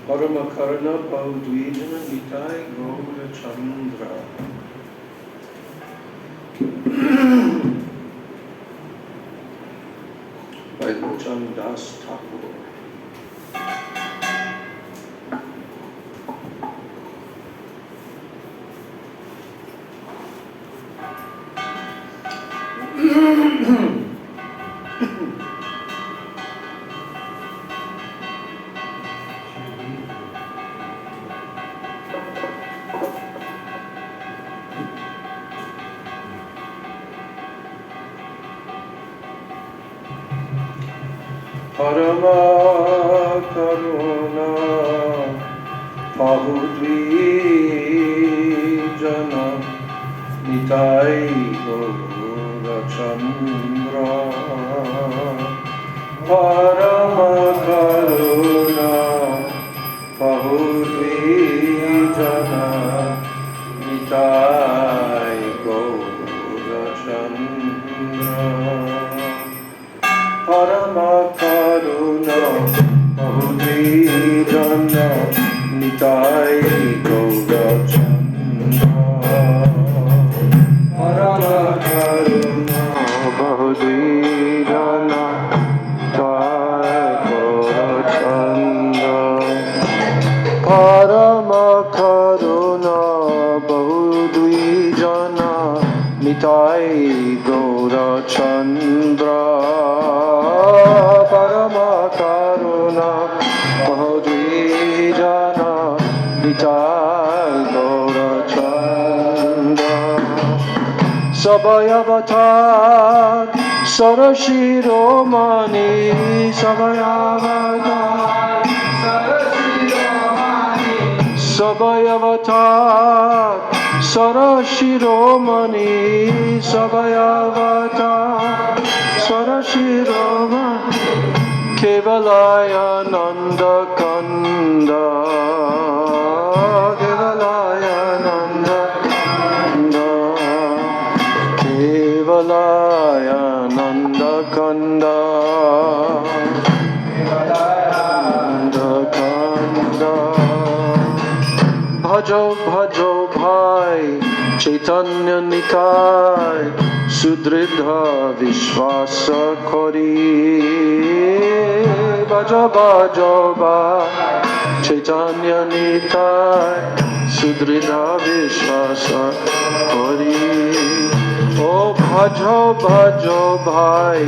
Paramakarana Paudvijana Nitai Gaura Chandra. By Lochan Das Thakur. Parama Karuna Pahudvijana Nitai Gaura Chandra. Parama Karuna Pahudvijana Nitai Gaura Chandra. Parama Karuna Pahudvijana Nitai Gaura Chandra. Parama Karuna Pahudvijana Nitai Gaura Chandra. Parama Karuna Pahudvijana Nitai Gaura Chandra. Parama Karuna Pahudvijana Nitai Gaura Chandra. Sabhayavatar Sarashiromani Sabhayavatar Sabhayavatar Sarashiromani Sabhayavatar Sarashiromani Kevalaya Nanda Kanda Kevalaya Nanda Kanda Kevalaya Nanda Kanda Nanda Kanda. Bhajo Bhajo Bhai Chaitanya Nitai Sudridha Vishwasa Kori. Bhajo Bhajo Bhai Chaitanya Nitai Sudridha Vishwasa Kori. Oh Bhajo Bhajo Bhai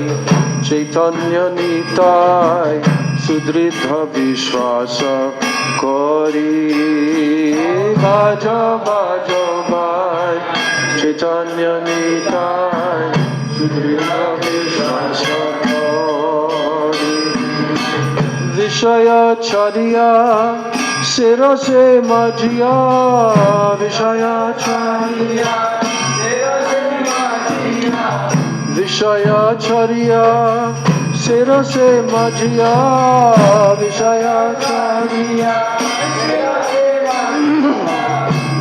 Chaitanya Nitai Sudridha Vishwasa Kori. Bhajo Bhajo Bhai Chaitanya Nitai Sudridha Vishwasa Kori. Vishaya Charya Sirase Majya Vishaya Charya Vishaya Charya Sirase Majya Vishaya Charya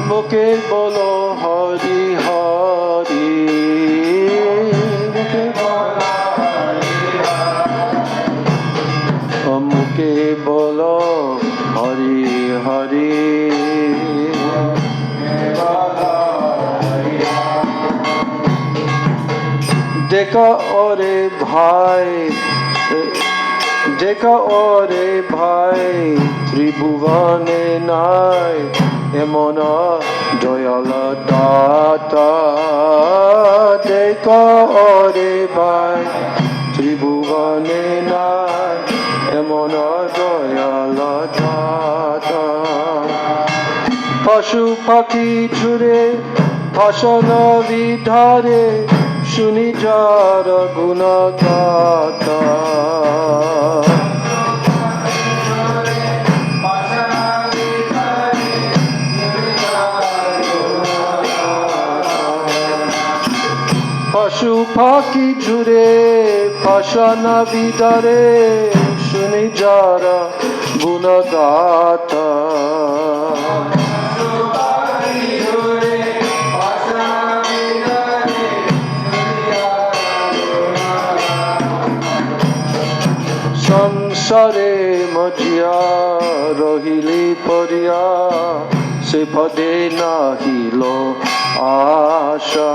Mukhe bolo Hari Hari Mukhe bolo Hari Hari Mukhe bolo Hari Hari Dekha ore bhai Dekha ore bhai Tribhuvane nai Emona Doyala Data. Dekha ore bhai Tribhuvane nai Emona Doyala Data. Pashu Pakhi Jhure Bhashana Vidhare Shuni Jara Gunagata. Pashu Pakhi Jhure Bhashana Vidhare Shuni Jara Gunagata. সংসারে মজিয়া রহিলি পরিয়া সে পদে নাহিল আশা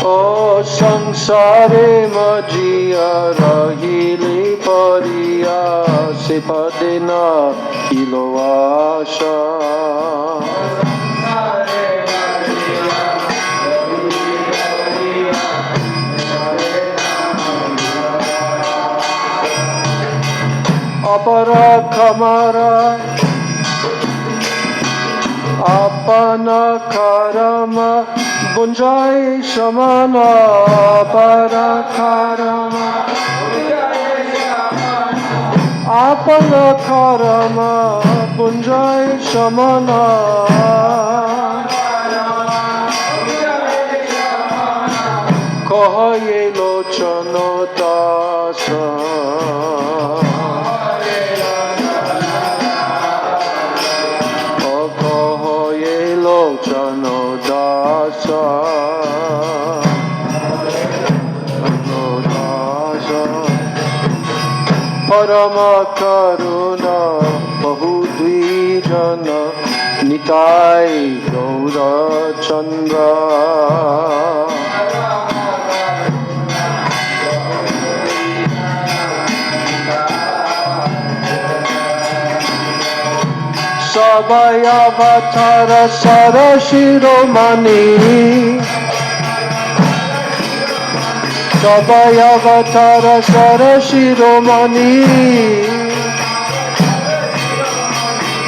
ও সংসারে মজিয়া রহিলি পরিয়া সে পদে নাহিল আশা অপরাধ ক্ষমারা আপনা কর্ম বুঞ্জাই সমান অপরাধ কর্ম আপনা কর্ম বুঞ্জাই সমান কহে লোচন দাস লোচন দাস পরম করুণা বহু দ্বিজন নিতাই গৌরচন্দ্র সবাই অবতার সর শিরোমণি সবাই অবতার সর শিরোমণি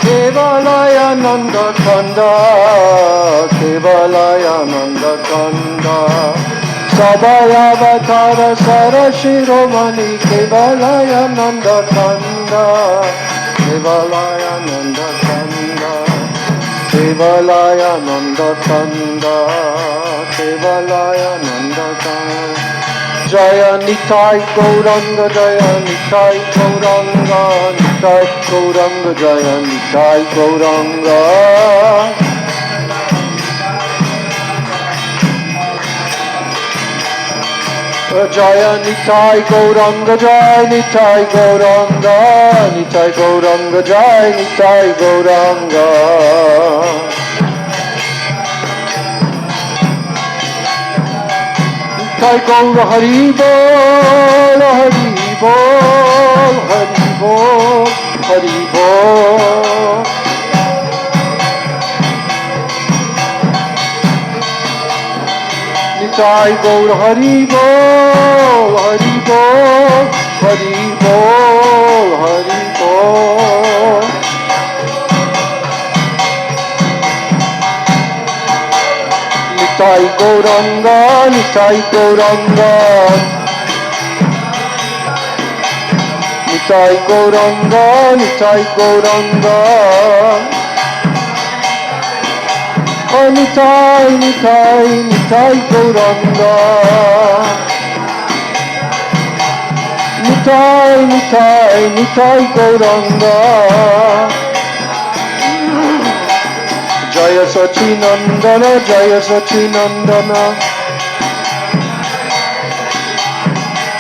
কেবলানন্দ খন্ড কেবলানন্দ খন্ড সবাই অবতার সর শিরোমণি কেবলানন্দ খন্ড কেবলানন্দ খন্ড কেবলানন্দ খন্ড কেবলানন্দ খন্ড জয় নিতাই গৌরঙ্গ জয় নিতাই গৌরঙ্গ নিতাই গৌরঙ্গ জয় নিতাই গৌরঙ্গ জয় নিতাই গৌরঙ্গ জয় নিতাই গৌরঙ্গ নিতাই গৌরঙ্গ জয় নিতাই গৌরঙ্গ নিতাই গৌর হরি বল হরি বল হরি বল হরি বল নিতাই গৌর হরি বল হরি বল হরি বল হরি বল নিতাই গৌরঙ্গ নিতাই গৌরঙ্গ নিতাই গৌরঙ্গ নিতাই গৌরঙ্গ নিতাই নিতাই নিতাই গৌরঙ্গ নিতাই নিতাই নিতাই গৌরঙ্গ জয় সচিনন্দন জয় সচিনন্দন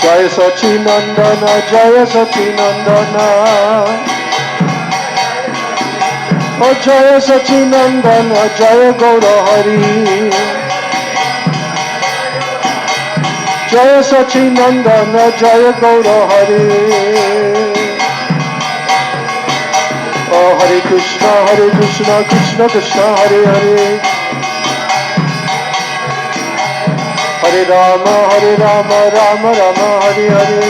জয় সচিনন্দন জয় সচিনন্দন ও জয় সচিনন্দন জয় গৌর হরি জয় সচিনন্দন জয় গৌর হরি ও হরে কৃষ্ণ কৃষ্ণ কৃষ্ণ হরে হরে হরে রাম রাম রাম হরে হরে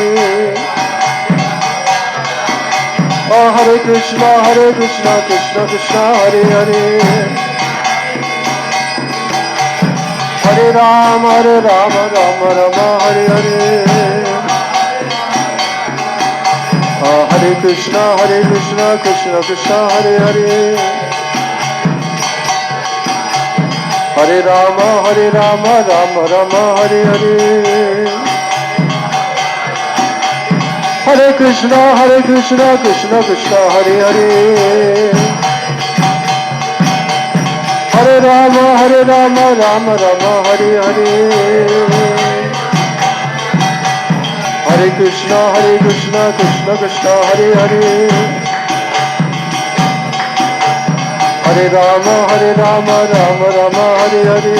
ও হরে Krishna Krishna Krishna Hare Hare Hare Ram Ram Ram Hare Hare Hare Krishna Krishna Krishna Hare Hare Hare Ram Ram Ram Hare Hare Hare Krishna Krishna Krishna Hare Hare Hare Rama, Rama Rama, Hare Hare. Hare Krishna, Krishna Krishna, Hare Hare. Hare Rama, Rama Rama, Hare Hare.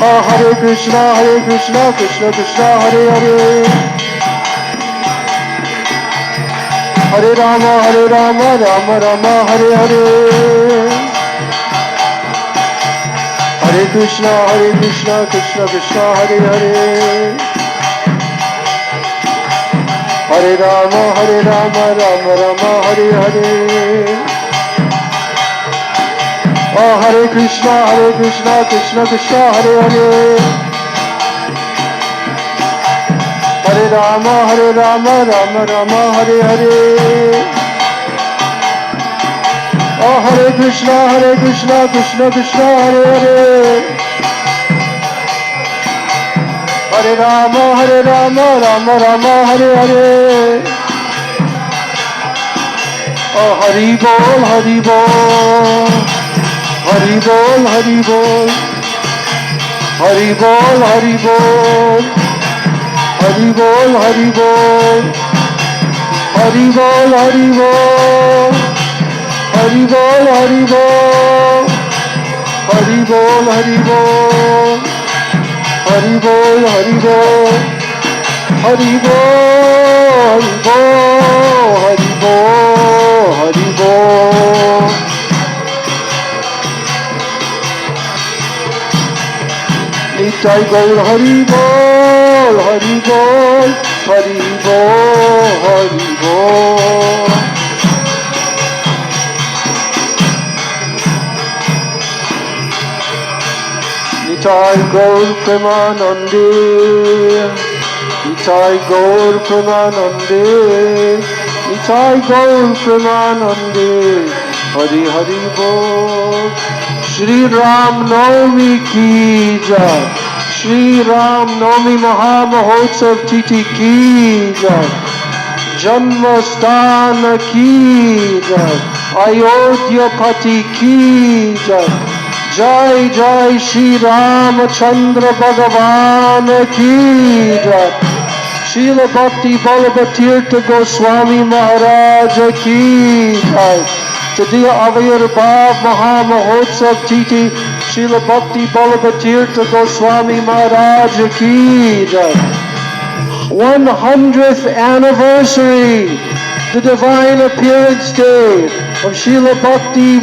Hare Krishna, Krishna Krishna, Hare Hare. Hare Rama, Rama Rama, Hare Hare. Hare Krishna, Krishna Krishna, Hare Hare. Hare Rama, Rama Rama, Hare Hare. Hare Krishna, Krishna Krishna, Hare Hare. Hare Rama, Rama Rama, Hare Hare. Hare Krishna, Krishna Krishna, Hare Hare. Hare Rama, Rama Rama, Hare Hare. Hari Bol, Hari Bol. Hari Bol, Hari Bol. Hari Bol, Hari Bol. Hari Bol, Hari Bol. Hari Bol, Hari Bol. Hari Bol, Hari Bol. Hari Bol, Hari Bol. Hari Bol, Hari Bol. Hari Bol, Hari Bol, Hari Bol. Nitai Gaur Hari Bol, Hari Bol, Hari Bol, Hari Bol. Nitai Gaur Premanande, Nitai Gaur Premanande, Nitai Gaur Premanande, Hari Hari Bol. Shri Ram-navami ki jai, Shri Ram-navami Mahamahotsav Titi ki jai, Janmasthana ki jai, Ayodhya Pati ki jai, Jai Jai Shri Ramachandra Bhagavan ki jai, Srila Bhakti Vallabha Tirtha Goswami Maharaj ki jai. Tadiya Avayirbhav Mahamahotsav Titi Srila Bhakti Vallabha Tirtha Goswami Maharaj ki jai. 100th anniversary, the divine appearance day of Srila Bhakti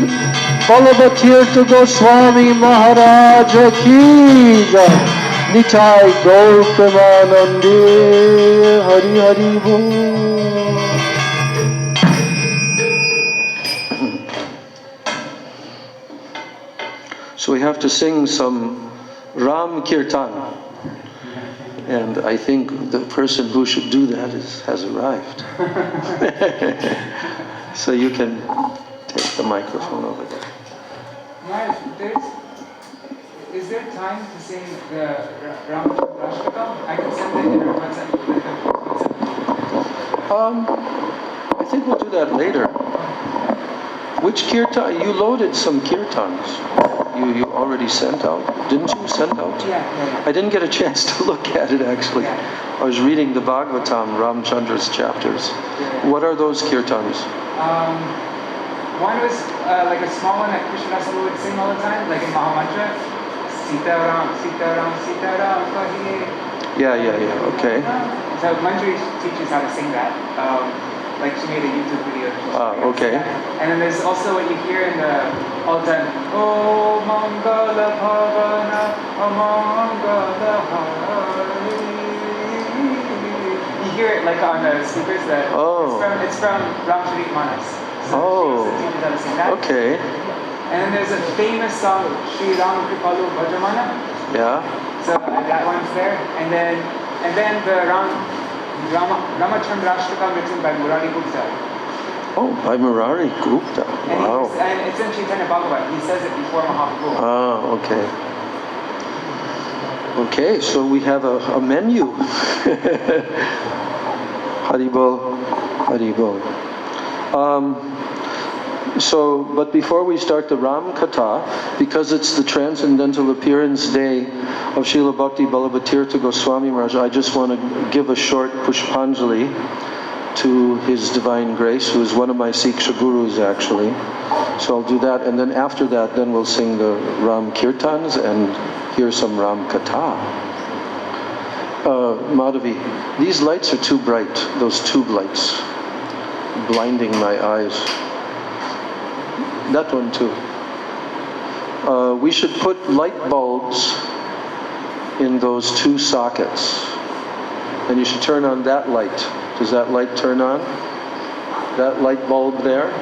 Vallabha Tirtha Goswami Maharaj ki jai. Nitai Gaur Premanande, Hari Hari Bol. So we have to sing some Ram Kirtan. And I think the person who should do that has arrived. So you can take the microphone over there. Maharaj, is there time to sing the Ram-Rashtakam? I can send it in your WhatsApp. I think we'll do that later. Which kirtan? You loaded some kirtans. You already sent out? Didn't you send out? Yeah. I didn't get a chance to look at it actually. Yeah. I was reading the Bhagavatam, Ramchandra's chapters. Yeah. What are those kirtans? One was like a small one that Krishna would sing all the time, like in Mahamantra. Sita Ram, Sita Ram, Sita Ram, Kahiye. Yeah, okay. So Manjari teaches how to sing that. Like she made a YouTube video. Okay. And then there's also what you hear in the all the time. Oh Mangala Bhavana, Mangala Hari. You hear it like on the speakers that it's from Ramcharit Manas. So she teaches how to sing that. Okay. And then there's a famous song, Sri Ram Kripalu Bhajamana. Yeah. So that one's there. And then the Ramachandra Ashtakam written by Murari Gupta. Oh, by Murari Gupta. Wow. And it's in Chaitanya Bhagavat. He says it before Mahaprabhu. Okay. Okay, so we have a menu. Haribol, Haribol. So, but before we start the Ram Katha, because it's the Transcendental Appearance Day of Srila Bhakti Ballabhatirtha Goswami Maharaj, I just want to give a short Pushpanjali to His Divine Grace, who is one of my Siksha Gurus actually. So I'll do that, and then after that, then we'll sing the Ram Kirtans and hear some Ram Katha. Madhavi, these lights are too bright, those tube lights, blinding my eyes. That one too. We should put light bulbs in those two sockets. And you should turn on that light. Does that light turn on? That light bulb there?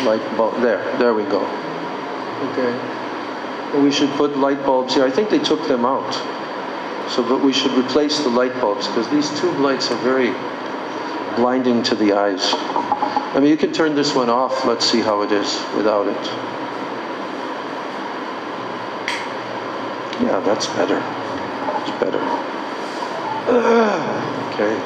Light bulb, there we go. Okay. And we should put light bulbs here. I think they took them out. So, but we should replace the light bulbs because these tube lights are very blinding to the eyes. I mean, you can turn this one off. Let's see how it is without it. Yeah, that's better. It's better. Okay.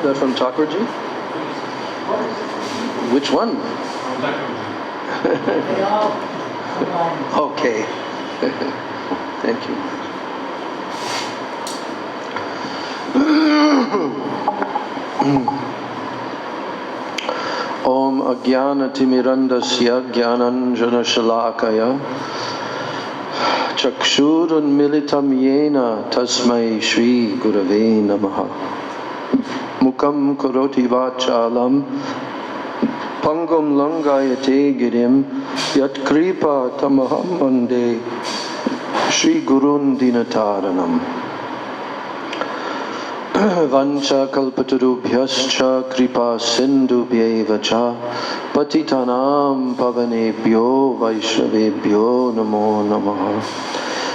That from Thakurji? Which one? Okay. Thank you. Om Ajnanatimirandasya Jnananjana Shalakaya Chakshurunmilitam Yena Tasmai Shri Gurave Namaha. Mukam Karoti Vachalam Pangam Langayate Girim Yat Kripa Tamaham Mande Shri Gurun Dinataranam Vancha Kalpatarubhyascha Kripa Sindhubhyeva cha Patitanam Pavanebhyo Vaishnavebhyo Namo Namaha.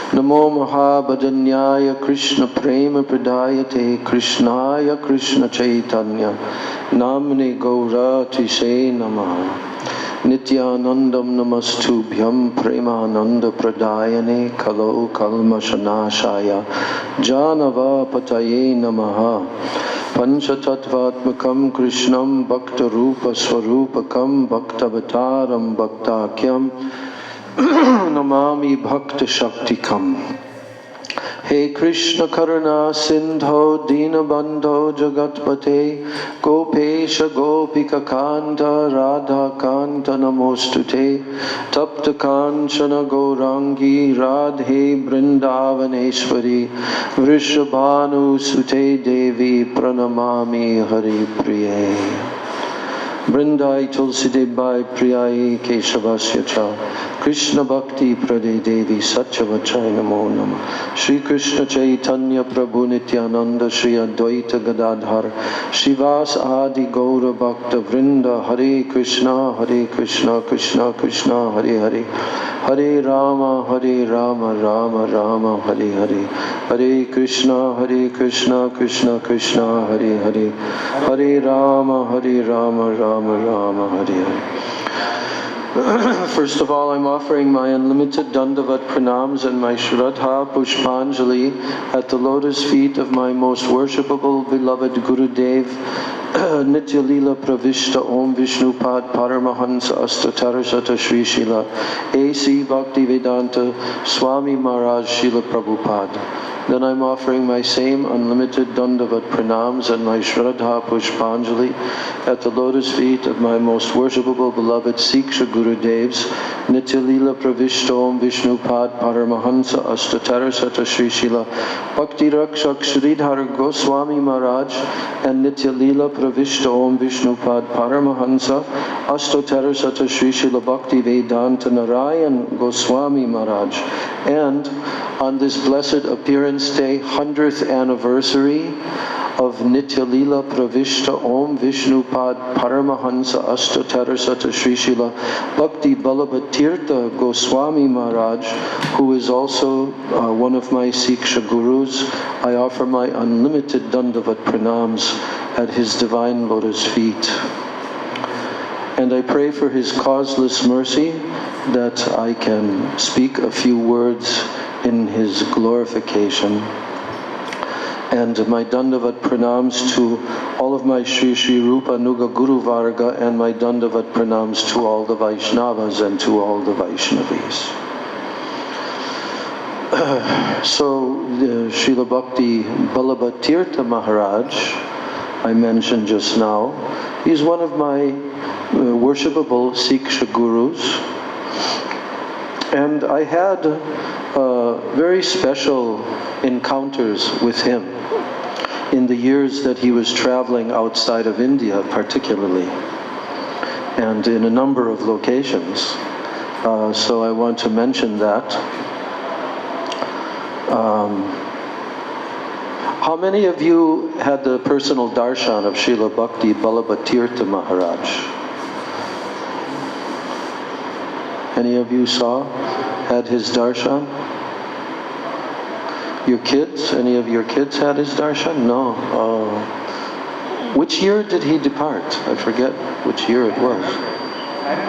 Namo Mahabhajanyaya Krishna Prema Pradayate Krishnaya Krishna Chaitanya Namne Gaurati Se Namaha. Nityanandam Namastubhyam Premananda Pradayane Kalo Kalmashanashaya Janava Pataye Namaha. Panchatattvatmakam Krishnam Bhakta Rupa Swarupakam Bhaktavataram Bhaktakyam Namami Bhakta Shaktikam. Hey Krishna Karuna Sindho Dinabandho Jagatpate Gopesha Gopika Kanta Radha Kanta Namostute Tapta Kanchana Gaurangi Radhe Brindavaneshwari Vrishabhanu Sute Devi Pranamami Hari Priye. Brindai Tulsidebai Priyai Keshavasya cha Krishna Bhakti Prade Devi Satyavachai Namo Nama. Shri Krishna Chaitanya Prabhu Nityananda Shri Advaita Gadadhar Shivas Adi Gaura Bhakta Vrinda. Hare Krishna Krishna Krishna Hare Hare Hare Rama Rama Rama Hare Hare. Hare Krishna Krishna Krishna Hare Hare Hare Rama Rama Rama Hare Hare. First of all, I'm offering my unlimited Dandavat Pranams and my Shraddha Pushpanjali at the lotus feet of my most worshipable beloved Gurudev, Nitya Leela Pravishta Om Vishnupad Paramahansa Astatarasata Sri Srila A.C. Bhaktivedanta Swami Maharaj Srila Prabhupada. Then I'm offering my same unlimited Dandavat Pranams and my Shraddha Pushpanjali at the lotus feet of my most worshipable beloved Siksha Gurudevs, Nitya Leela Pravishta Om Vishnupad Paramahansa Astatarasata Sri Srila Bhakti Rakshak Sridhar Goswami Maharaj and Nitya Leela Pravishta Om Vishnupad Paramahansa Astatarasata Sri Srila Bhakti Vedanta Narayan Goswami Maharaj. And on this blessed appearance day, 100th anniversary of Nitya Lila Pravishta Om Vishnupad Paramahansa Ashtatarasata Sri Srila Bhakti Balabhatirtha Goswami Maharaj, who is also one of my Siksha Gurus. I offer my unlimited Dandavat Pranams at his divine lotus feet. And I pray for his causeless mercy that I can speak a few words in his glorification. And my Dandavat Pranams to all of my Sri Sri Rupa Nuga Guru Varga, and my Dandavat Pranams to all the Vaishnavas and to all the Vaishnavis. So Srila Bhakti Balabhatirtha Maharaj, I mentioned just now, he's one of my worshipable Siksha Gurus. And I had very special encounters with him in the years that he was traveling outside of India particularly, and in a number of locations. So I want to mention that. How many of you had the personal darshan of Srila Bhakti Balabhatirtha Maharaj? Any of you had his darshan? Your kids? Any of your kids had his darshan? No. Oh. Which year did he depart? I forget which year it was. I don't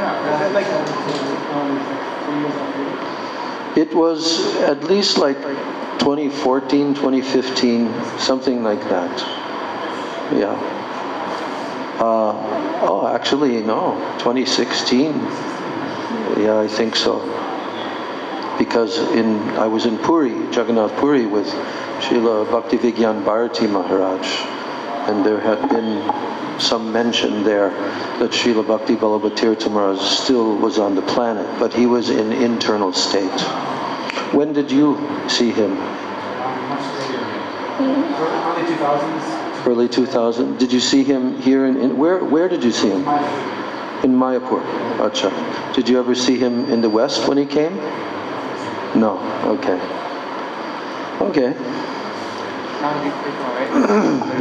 know. It was at least like 2014, 2015, something like that. Yeah. Oh, actually, no. 2016. Yeah, I think so. Because I was in Puri, Jagannath Puri, with Srila Bhaktivigyan Bharati Maharaj, and there had been some mention there that Srila Bhakti Balabhatirtha Maharaj still was on the planet, but he was in internal state. When did you see him? Early 2000s. Early 2000. Did you see him here where did you see him? In Mayapur. Acha. Did you ever see him in the West when he came? No. Okay. Okay.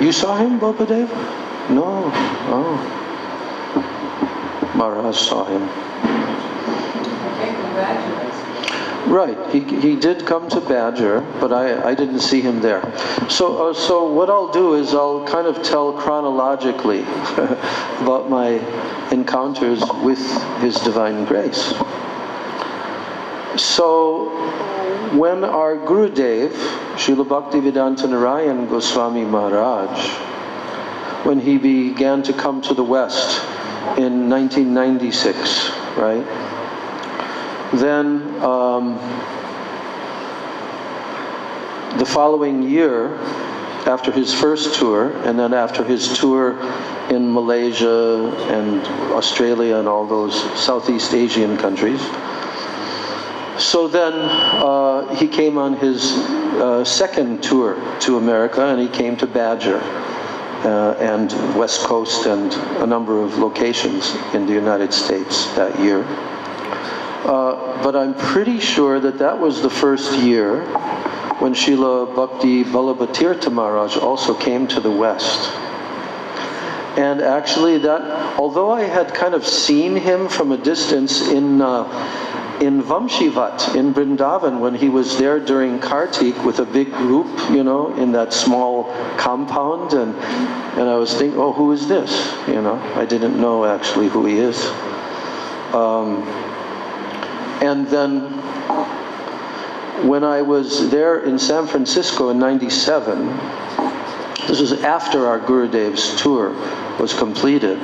You saw him, Bhapadev? No. Oh. Maharaj saw him. Right. He did come to Badger, but I didn't see him there. So what I'll do is I'll kind of tell chronologically about my encounters with His Divine Grace. So when our Gurudev, Srila Bhaktivedanta Narayan Goswami Maharaj, when he began to come to the West in 1996, right? Then the following year, after his first tour, and then after his tour in Malaysia and Australia and all those Southeast Asian countries, so then he came on his second tour to America, and he came to Badger and West Coast and a number of locations in the United States that year. But I'm pretty sure that was the first year when Srila Bhakti Balabhatirtha Maharaj also came to the West. And actually although I had kind of seen him from a distance in Vamshivat, in Vrindavan, when he was there during Kartik with a big group, in that small compound, and I was thinking, oh, who is this? I didn't know actually who he is. And then when I was there in San Francisco in '97, this was after our Gurudev's tour was completed,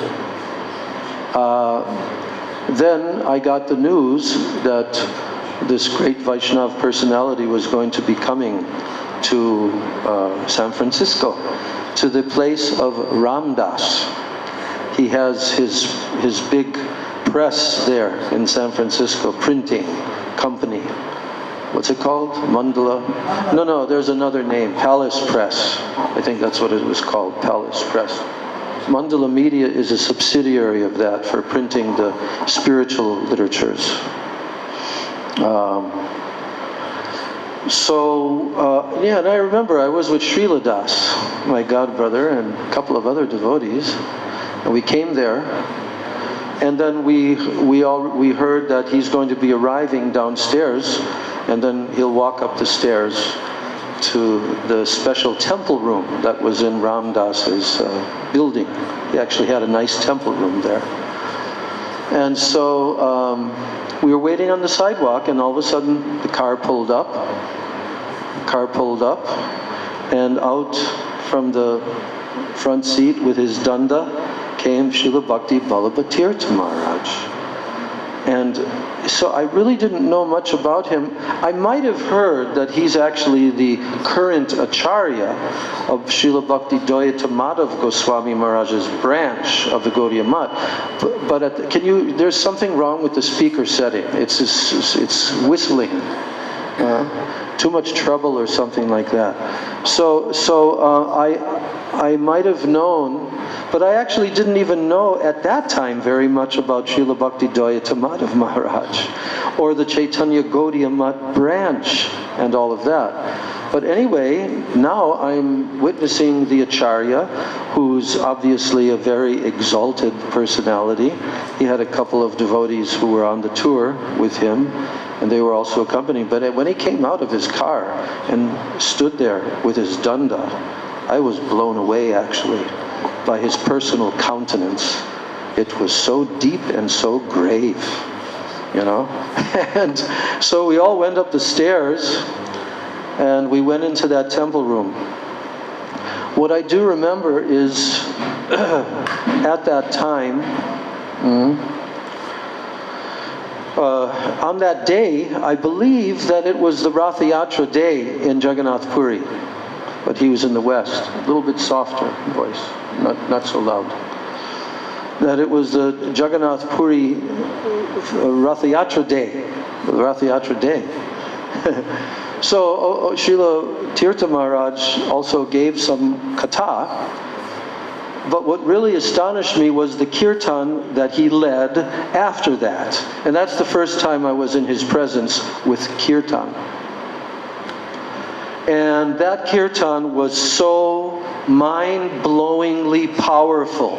then I got the news that this great Vaishnav personality was going to be coming to San Francisco, to the place of Ramdas. He has his big press there in San Francisco, printing company. What's it called? Mandala? No, there's another name, Palace Press. I think that's what it was called, Palace Press. Mandala Media is a subsidiary of that for printing the spiritual literatures. Yeah, and I remember I was with Srila Das, my godbrother, and a couple of other devotees, and we came there, and then we heard that he's going to be arriving downstairs, and then he'll walk up the stairs to the special temple room that was in Ram Das's building. He actually had a nice temple room there. And so we were waiting on the sidewalk, and all of a sudden the car pulled up. And out from the front seat with his danda came Srila Bhakti Vallabha Tirtha Maharaj. And so I really didn't know much about him. I might have heard that he's actually the current Acharya of Srila Bhakti Dayata Madhav Goswami Maharaj's branch of the Gaudiya Math. But there's something wrong with the speaker setting. It's whistling. Too much trouble or something like that. So I might have known, but I actually didn't even know at that time very much about Srila Bhakti Dayata Madhav Maharaj or the Chaitanya Gaudiya Math branch and all of that. But anyway, now I'm witnessing the Acharya, who's obviously a very exalted personality. He had a couple of devotees who were on the tour with him, and they were also accompanying. But when he came out of his car and stood there with his danda, I was blown away actually by his personal countenance. It was so deep and so grave, you know. And so we all went up the stairs and we went into that temple room. What I do remember is at that time, on that day, I believe that it was the Rath Yatra day in Jagannath Puri, but he was in the West, a little bit softer voice, not so loud. That it was the Jagannath Puri Rath Yatra day, the Rath Yatra day. So Srila Tirtha Maharaj also gave some katha, but what really astonished me was the kirtan that he led after that. And that's the first time I was in his presence with kirtan. And that kirtan was so mind-blowingly powerful.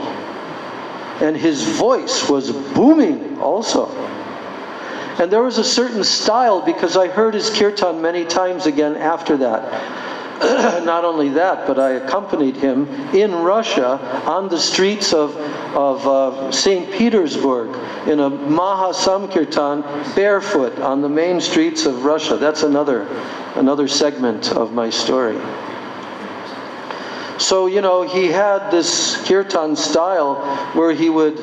And his voice was booming also. And there was a certain style, because I heard his kirtan many times again after that. Not only that, but I accompanied him in Russia on the streets of St. Petersburg in a Maha Samkirtan barefoot on the main streets of Russia. That's another segment of my story. So, you know, he had this kirtan style where he would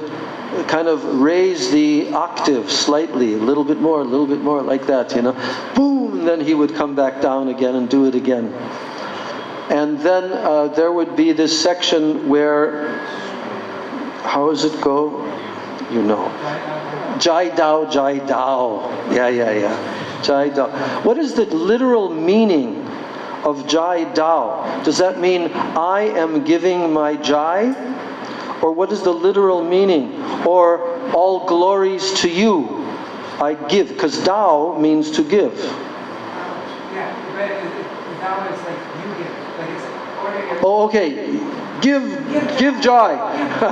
kind of raise the octave slightly, a little bit more, like that, you know. Boom! And then he would come back down again and do it again. And then there would be this section where, how does it go? You know. Jai Dao, Jai Dao. Yeah. Jai Dao. What is the literal meaning of Jai Dao? Does that mean I am giving my Jai? Or what is the literal meaning? Or all glories to you I give, because Dao means to give. Yeah, but Dao is like you give. Like it's ordinary. Oh, okay. Give Jai.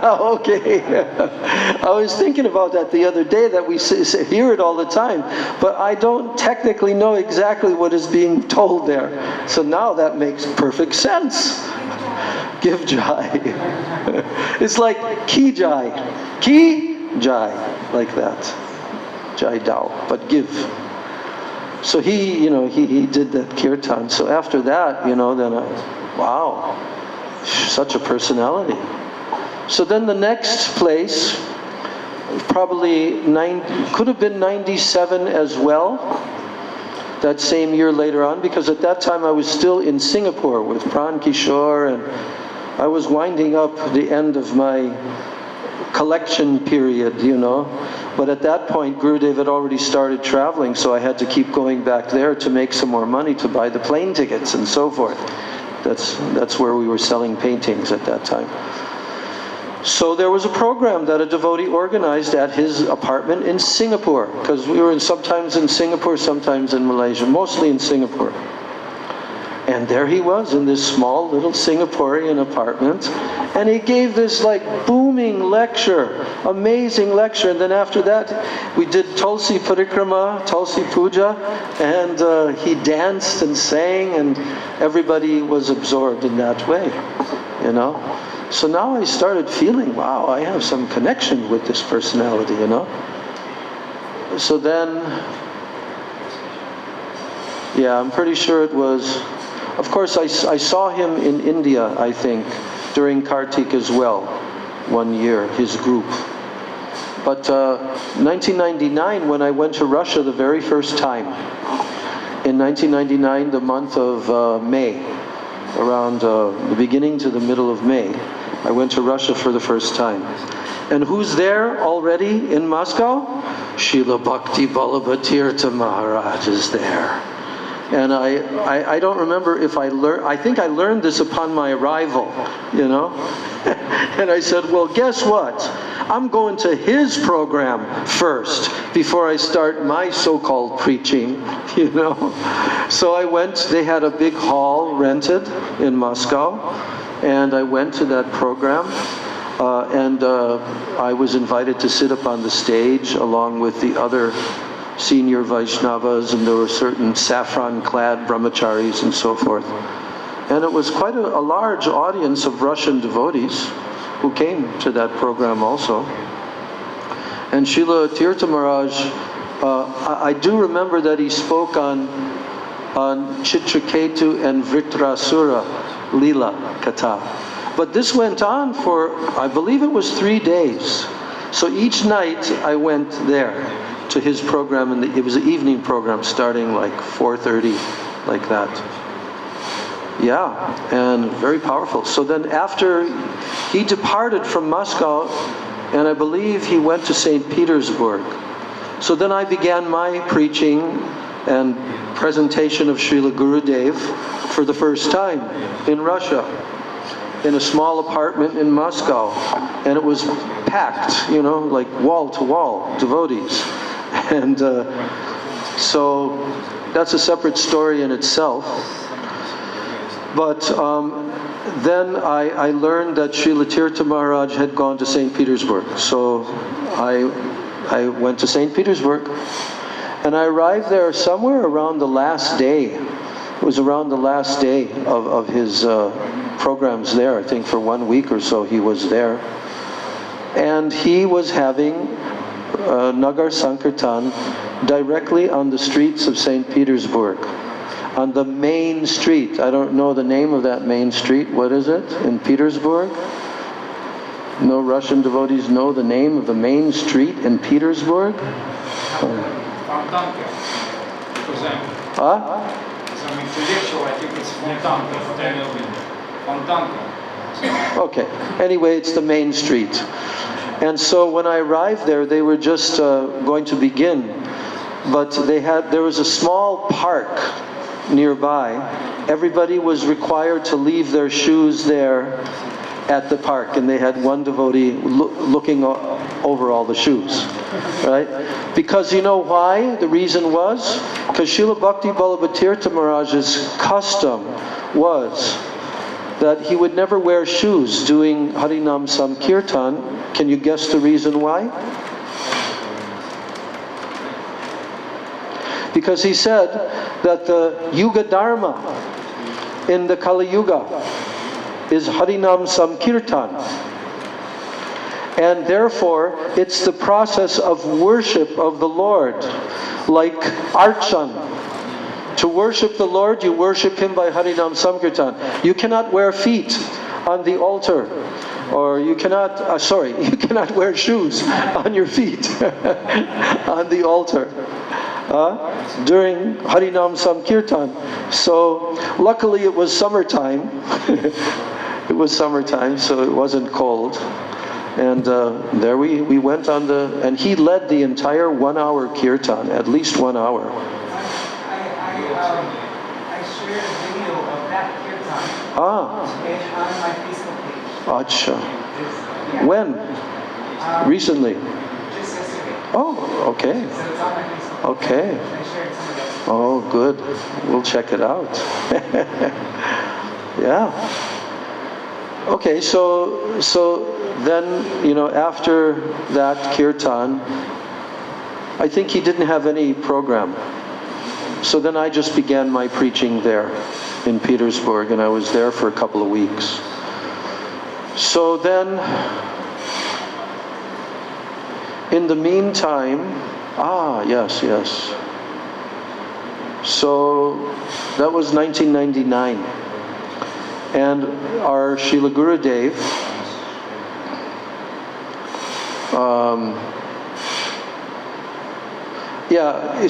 Okay. I was thinking about that the other day, that we hear it all the time, but I don't technically know exactly what is being told there. So now that makes perfect sense. Give Jai. It's like Ki Jai. Ki Jai. Like that. Jai Dao. But give. So he did that kirtan. So after that, then wow. Such a personality. So then the next place, probably could have been 97 as well. That same year later on, because at that time I was still in Singapore with Pran Kishore, and I was winding up the end of my collection period, But at that point, Gurudev had already started traveling, so I had to keep going back there to make some more money to buy the plane tickets and so forth. That's where we were selling paintings at that time. So there was a program that a devotee organized at his apartment in Singapore, because we were sometimes in Singapore, sometimes in Malaysia, mostly in Singapore. And there he was in this small little Singaporean apartment, and he gave this like booming lecture, amazing lecture. And then after that, we did Tulsi Parikrama, Tulsi Puja, and he danced and sang, and everybody was absorbed in that way, you know. So now I started feeling, wow, I have some connection with this personality, you know. So then, yeah, I'm pretty sure it was, of course I saw him in India, I think, during Kartik as well, one year, his group. But 1999, when I went to Russia the very first time, in 1999, the month of May, around the beginning to the middle of May, I went to Russia for the first time. And who's there already in Moscow? Srila Bhakti Ballabhatirtha Maharaj is there. And I don't remember if I learned, I think I learned this upon my arrival, you know. And I said, well, guess what? I'm going to his program first before I start my so-called preaching, you know. So I went, they had a big hall rented in Moscow, and I went to that program, and I was invited to sit up on the stage along with the other senior Vaishnavas, and there were certain saffron-clad brahmacharis and so forth. And it was quite a large audience of Russian devotees who came to that program also. And Srila Tirtha Maharaj, I do remember that he spoke on Chitraketu and Vritrasura Leela Katha. But this went on for, I believe it was 3 days. So each night I went there to his program, and it was an evening program starting like 4:30, like that. Yeah, and very powerful. So then after he departed from Moscow, and I believe he went to St. Petersburg. So then I began my preaching and presentation of Srila Gurudev for the first time in Russia, in a small apartment in Moscow. And it was packed, you know, like wall to wall, devotees. And so that's a separate story in itself. But then I learned that Srila Tirtha Maharaj had gone to St. Petersburg. So I went to St. Petersburg, and I arrived there somewhere around the last day. It was around the last day of his programs there. I think for 1 week or so he was there. And he was having Nagar Sankirtan directly on the streets of St. Petersburg, on the main street. I don't know the name of that main street. What is it in Petersburg? No Russian devotees know the name of the main street in Petersburg? Huh? Some intellectual, I think it's Fontanka. Okay. Anyway, it's the main street. And so when I arrived there, they were just going to begin, but there was a small park nearby. Everybody was required to leave their shoes there at the park, and they had one devotee looking over all the shoes, right? Because you know why? The reason was because Srila Bhakti Ballabhatirtha Maharaj's custom was that he would never wear shoes doing Harinam Samkirtan. Can you guess the reason why? Because he said that the Yuga Dharma in the Kali Yuga is Harinam Samkirtan. And therefore, it's the process of worship of the Lord, like Archan. To worship the Lord, you worship Him by Harinam Samkirtan. You cannot wear feet on the altar, or you cannot, you cannot wear shoes on your feet on the altar during Harinam Samkirtan. So luckily it was summertime. It was summertime, so it wasn't cold. And there we went on and he led the entire 1 hour kirtan, at least 1 hour. I shared a video of that kirtan on my Facebook page. Acha. Yeah. When? Recently? Just yesterday. Oh, okay. So it's on my Facebook. Okay. I shared some of that. Oh, good. We'll check it out. Yeah. Okay, so then, after that kirtan, I think he didn't have any program. So then I just began my preaching there in Petersburg, and I was there for a couple of weeks. So then, in the meantime, yes. So that was 1999. And our Srila Gurudev,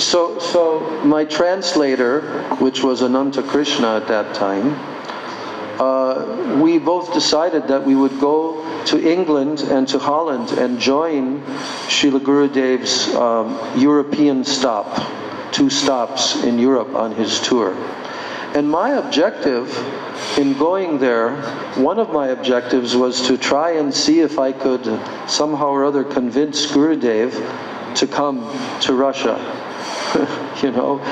so my translator, which was Ananta Krishna at that time, we both decided that we would go to England and to Holland and join Srila Gurudev's European stop, 2 stops in Europe on his tour. And my objective in going there, one of my objectives was to try and see if I could somehow or other convince Gurudev to come to Russia,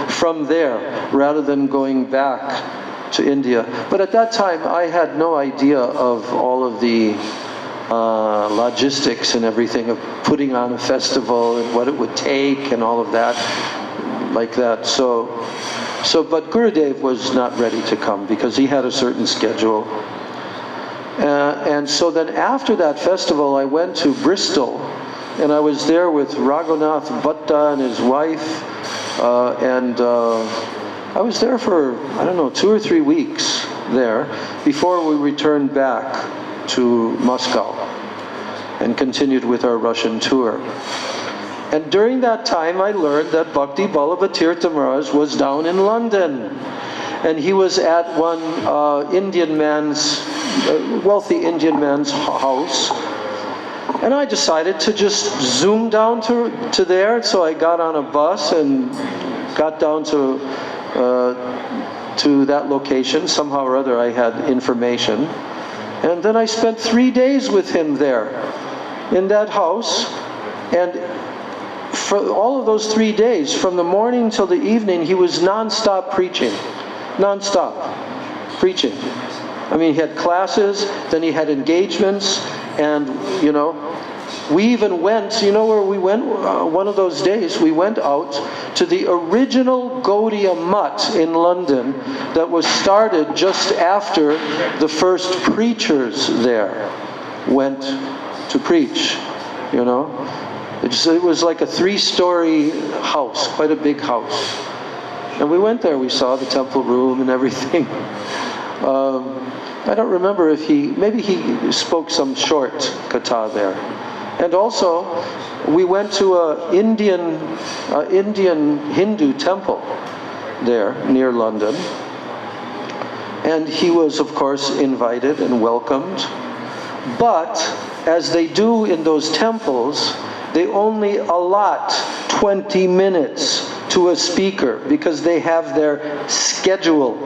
from there, rather than going back to India. But at that time, I had no idea of all of the logistics and everything of putting on a festival and what it would take and all of that, like that. But Gurudev was not ready to come because he had a certain schedule. And so then after that festival, I went to Bristol, and I was there with Raghunath Bhatta and his wife, and I was there for, 2 or 3 weeks there before we returned back to Moscow and continued with our Russian tour. And during that time, I learned that Bhakti Ballabha Tirtha Maharaj was down in London. And he was at one wealthy Indian man's house. And I decided to just zoom down to there. So I got on a bus and got down to that location. Somehow or other, I had information. And then I spent 3 days with him there in that house. And for all of those 3 days, from the morning till the evening, he was non-stop preaching. Non-stop preaching. I mean, he had classes, then he had engagements, and, we even went, where we went one of those days? We went out to the original Gaudiya Mutt in London that was started just after the first preachers there went to preach, It was like a 3-story house, quite a big house. And we went there, we saw the temple room and everything. I don't remember if maybe he spoke some short katha there. And also, we went to an Indian Hindu temple there near London. And he was, of course, invited and welcomed. But, as they do in those temples, they only allot 20 minutes to a speaker because they have their schedule,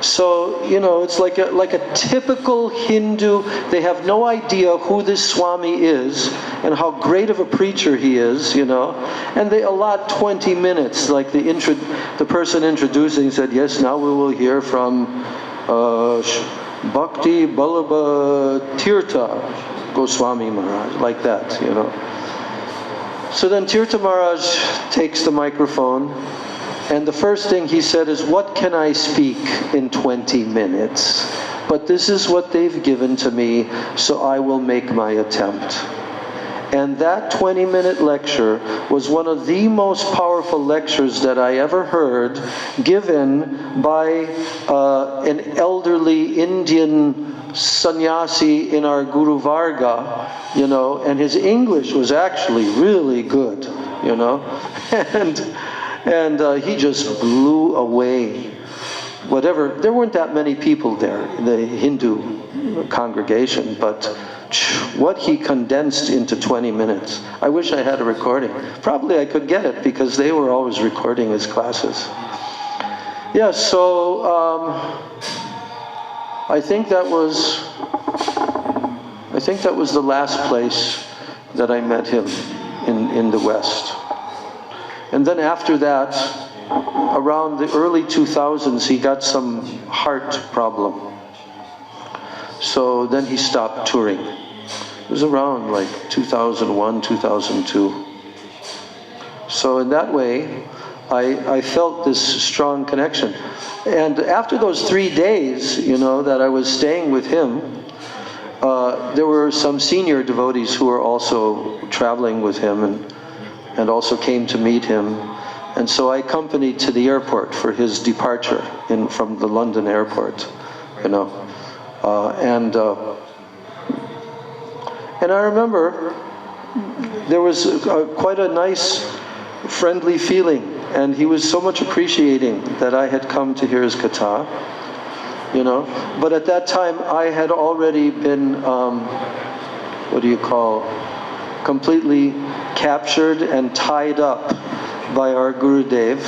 So, it's like a typical Hindu. They have no idea who this Swami is and how great of a preacher he is, and they allot 20 minutes. Like the person introducing said, yes, now we will hear from Bhakti Ballabha Tirtha Goswami Maharaj, like that, So then Tirtha Maharaj takes the microphone, and the first thing he said is, what can I speak in 20 minutes? But this is what they've given to me, so I will make my attempt. And that 20-minute lecture was one of the most powerful lectures that I ever heard, given by an elderly Indian sannyasi in our Guru Varga, and his English was actually really good, and he just blew away whatever. There weren't that many people there in the Hindu congregation, but what he condensed into 20 minutes. I wish I had a recording. Probably I could get it because they were always recording his classes. Yeah, so I think that was the last place that I met him in the West. And then after that, around the early 2000s, he got some heart problem. So then he stopped touring. It was around like 2001, 2002. So in that way, I felt this strong connection. And after those 3 days, that I was staying with him, there were some senior devotees who were also traveling with him and also came to meet him. And so I accompanied to the airport for his departure from the London airport, And I remember there was quite a nice, friendly feeling. And he was so much appreciating that I had come to hear his katha, But at that time, I had already been, completely captured and tied up by our Gurudev,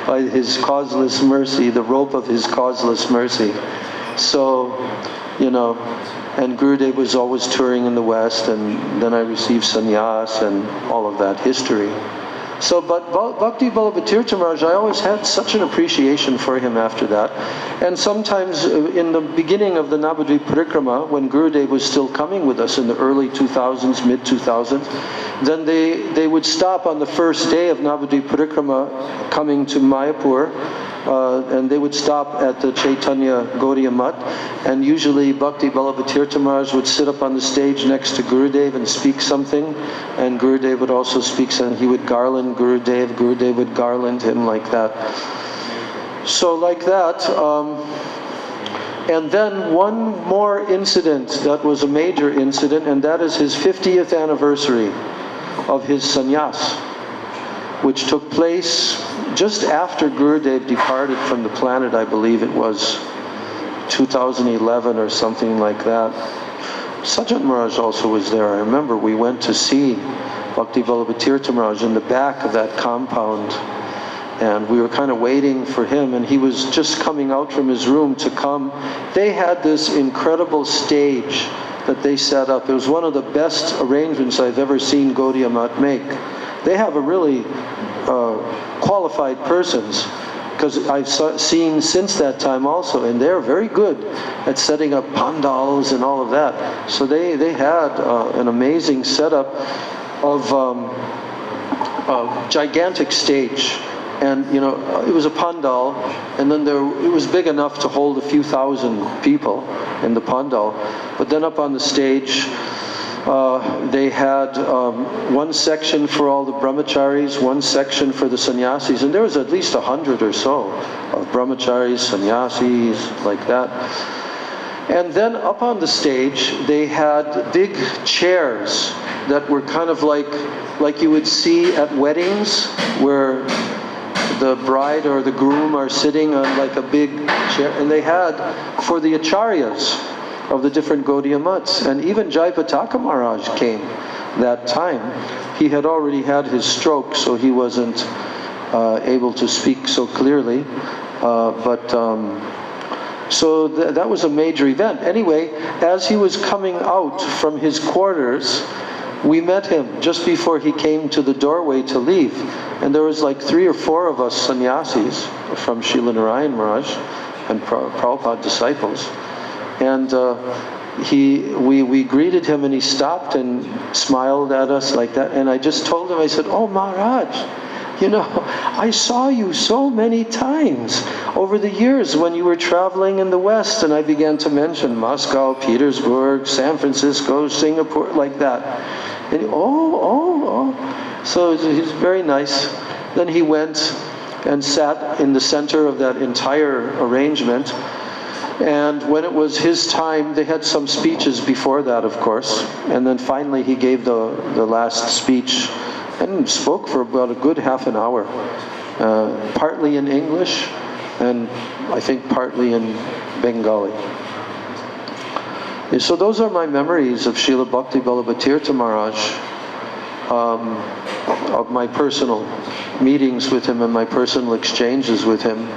by his causeless mercy, the rope of his causeless mercy. So, and Gurudev was always touring in the West, and then I received sannyas and all of that history. So, but Bhakti Ballabhatirtha Maharaj, I always had such an appreciation for him after that. And sometimes in the beginning of the Navadvip Parikrama, when Gurudev was still coming with us in the early 2000s, mid-2000s, then they would stop on the first day of Navadvip Parikrama coming to Mayapur, and they would stop at the Chaitanya Gaudiya Math, and usually Bhakti Ballabhatirtha Maharaj would sit up on the stage next to Gurudev and speak something, and Gurudev would also speak something. He would garland Gurudev, Gurudev would garland him like that. So like that, and then one more incident that was a major incident, and that is his 50th anniversary of his sannyas, which took place just after Gurudev departed from the planet. I believe it was 2011 or something like that. Sajjan Maharaj also was there. I remember we went to see Bhakti Ballabhatirtha Maharaj in the back of that compound, and we were kind of waiting for him, and he was just coming out from his room to come. They had this incredible stage that they set up. It was one of the best arrangements I've ever seen Gaudiya Math make. They have a really qualified persons, because I've seen since that time also, and they're very good at setting up pandals and all of that. So they had an amazing setup of a gigantic stage, and it was a pandal, and then it was big enough to hold a few thousand people in the pandal. But then up on the stage, they had one section for all the brahmacharis, one section for the sannyasis, and there was at least 100 or so of brahmacharis, sannyasis, like that. And then up on the stage, they had big chairs that were kind of like you would see at weddings, where the bride or the groom are sitting on like a big chair, and they had for the acharyas of the different Gaudiya Maths. And even Jayapataka Maharaj came that time. He had already had his stroke, so he wasn't able to speak so clearly. So that was a major event. Anyway, as he was coming out from his quarters, we met him just before he came to the doorway to leave. And there was like 3 or 4 of us sannyasis from Srila Narayan Maharaj and Prabhupada disciples. And we greeted him, and he stopped and smiled at us like that. And I just told him, I said, "Oh Maharaj, I saw you so many times over the years when you were traveling in the West." And I began to mention Moscow, Petersburg, San Francisco, Singapore, like that. And so he's very nice. Then he went and sat in the center of that entire arrangement. And when it was his time, they had some speeches before that, of course. And then finally he gave the last speech and spoke for about a good half an hour, partly in English and I think partly in Bengali. So those are my memories of Srila Bhakti Ballabhatirtha Maharaj, of my personal meetings with him and my personal exchanges with him.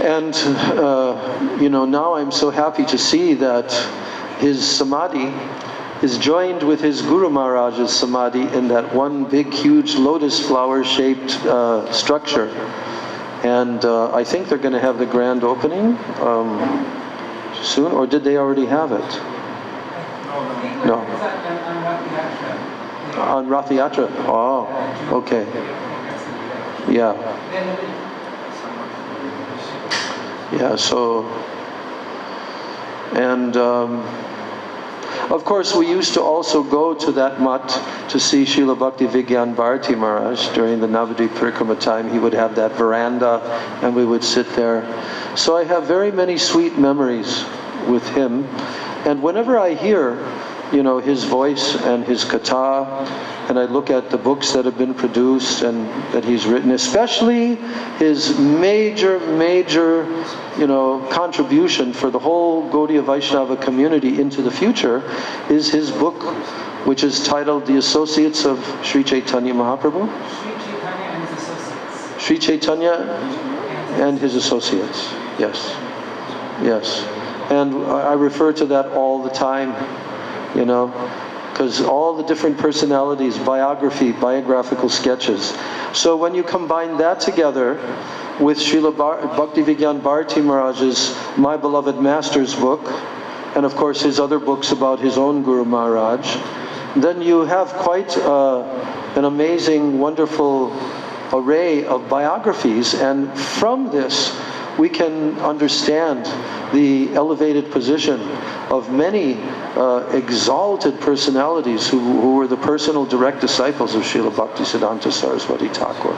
And, now I'm so happy to see that his samadhi is joined with his Guru Maharaj's samadhi in that one big, huge lotus flower-shaped structure. And I think they're going to have the grand opening soon, or did they already have it? No. On Rath Yatra. Oh, okay. Yeah. Yeah, so, and of course we used to also go to that mutt to see Srila Bhakti Vigyan Bharati Maharaj during the Navadvip Parikrama time. He would have that veranda and we would sit there. So I have very many sweet memories with him. And whenever I hear, his voice and his katha, and I look at the books that have been produced and that he's written, especially his major, contribution for the whole Gaudiya Vaishnava community into the future is his book, which is titled The Associates of Sri Chaitanya Mahaprabhu. Sri Chaitanya and his Associates. Yes. Yes. And I refer to that all the time, because all the different personalities, biographical sketches. So when you combine that together with Srila Bhakti Vigyan Bharati Maharaj's My Beloved Master's book, and of course his other books about his own Guru Maharaj, then you have quite an amazing, wonderful array of biographies, and from this we can understand the elevated position of many exalted personalities who were the personal direct disciples of Srila Bhaktisiddhanta Saraswati Thakur.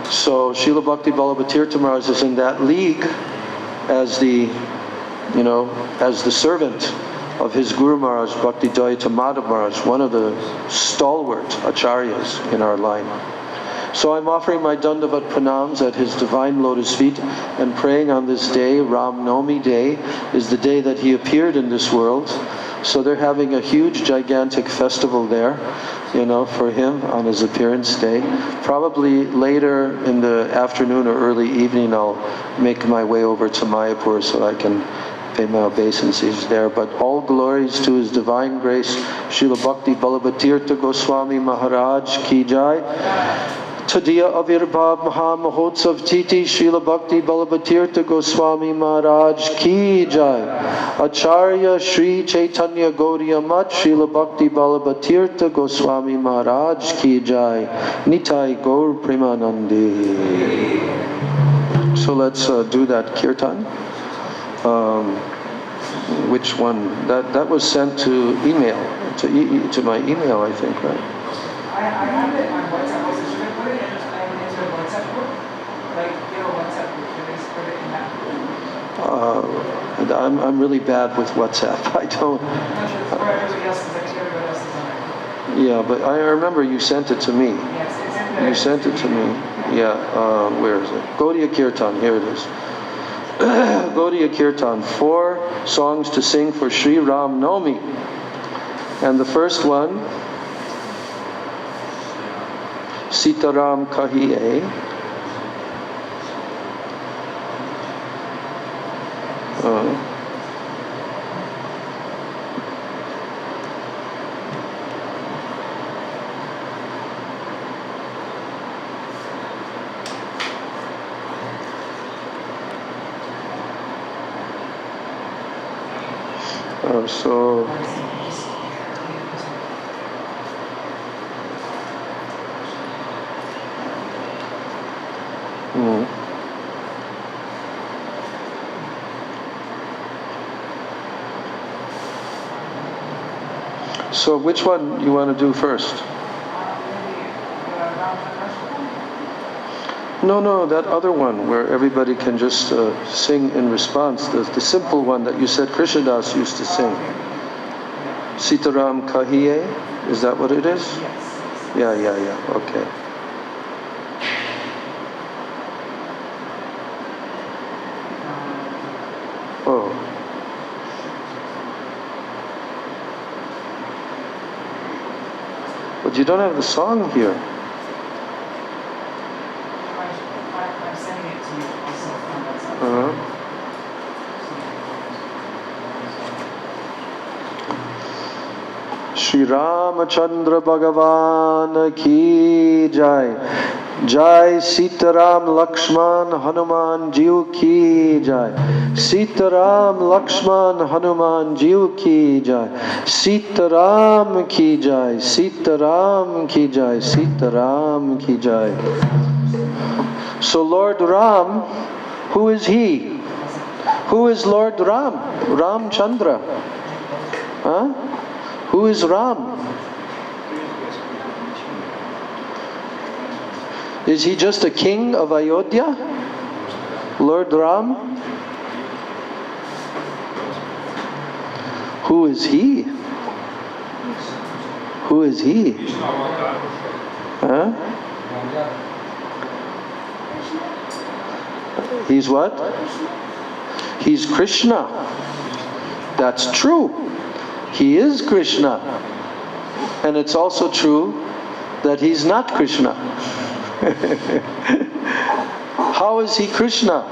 So Srila Bhakti Ballabhatirtha Maharaj is in that league as the servant of his Guru Maharaj, Bhakti Dayita Madhav Maharaj, one of the stalwart acharyas in our line. So I'm offering my Dandavat Pranams at his divine lotus feet and praying on this day, Ram-navami day, is the day that he appeared in this world. So they're having a huge, gigantic festival there, for him on his appearance day. Probably later in the afternoon or early evening I'll make my way over to Mayapur so I can pay my obeisances there. But all glories to His Divine Grace, Srila Bhakti Ballabhatirtha Goswami Maharaj Ki Jai. Tadiya Avirbhav Maha Mahotsav Titi Srila Bhakti Ballabhatirtha Goswami Maharaj Ki Jai. Acharya Sri Chaitanya Gaudiya Mat Srila Bhakti Ballabhatirtha Goswami Maharaj Ki Jai. Nitai Gaur Premanandi. So let's do that kirtan. Which one? That was sent to email, to my email, I think, right? I have it on WhatsApp also. Should I put it into a WhatsApp group? Like, WhatsApp group. Should I just put it in that group? I'm really bad with WhatsApp. I don't. For everybody else, because I think everybody else is on it. Yeah, but I remember you sent it to me. Yes, it's in there. You sent it to me. Yeah, where is it? Gaudiya Kirtan, here it is. Gaudiya Kirtan, 4 songs to sing for Sri Ram-navami. And the first one, Sitaram Kahiye. So So which one you want to do first? No, that other one where everybody can just sing in response. The simple one that you said Krishnadas used to sing. Sitaram Kahiye, is that what it is? Yes. Yeah, okay. Oh. But you don't have the song here. I'm sending it to you also. Shri Ramachandra Bhagavan ki jai. Jai Sitaram Lakshman Hanuman Jiu ki jai. Sitaram Lakshman Hanuman Jiu ki jai. Sitaram ki jai. Sitaram ki jai. Sitaram ki jai. So Lord Ram, who is he? Who is Lord Ram? Ram Chandra. Huh? Who is Ram? Is he just a king of Ayodhya? Lord Ram? Who is he? Who is he? Huh? He's what? He's Krishna. That's true. He is Krishna. And it's also true that he's not Krishna. How is he Krishna?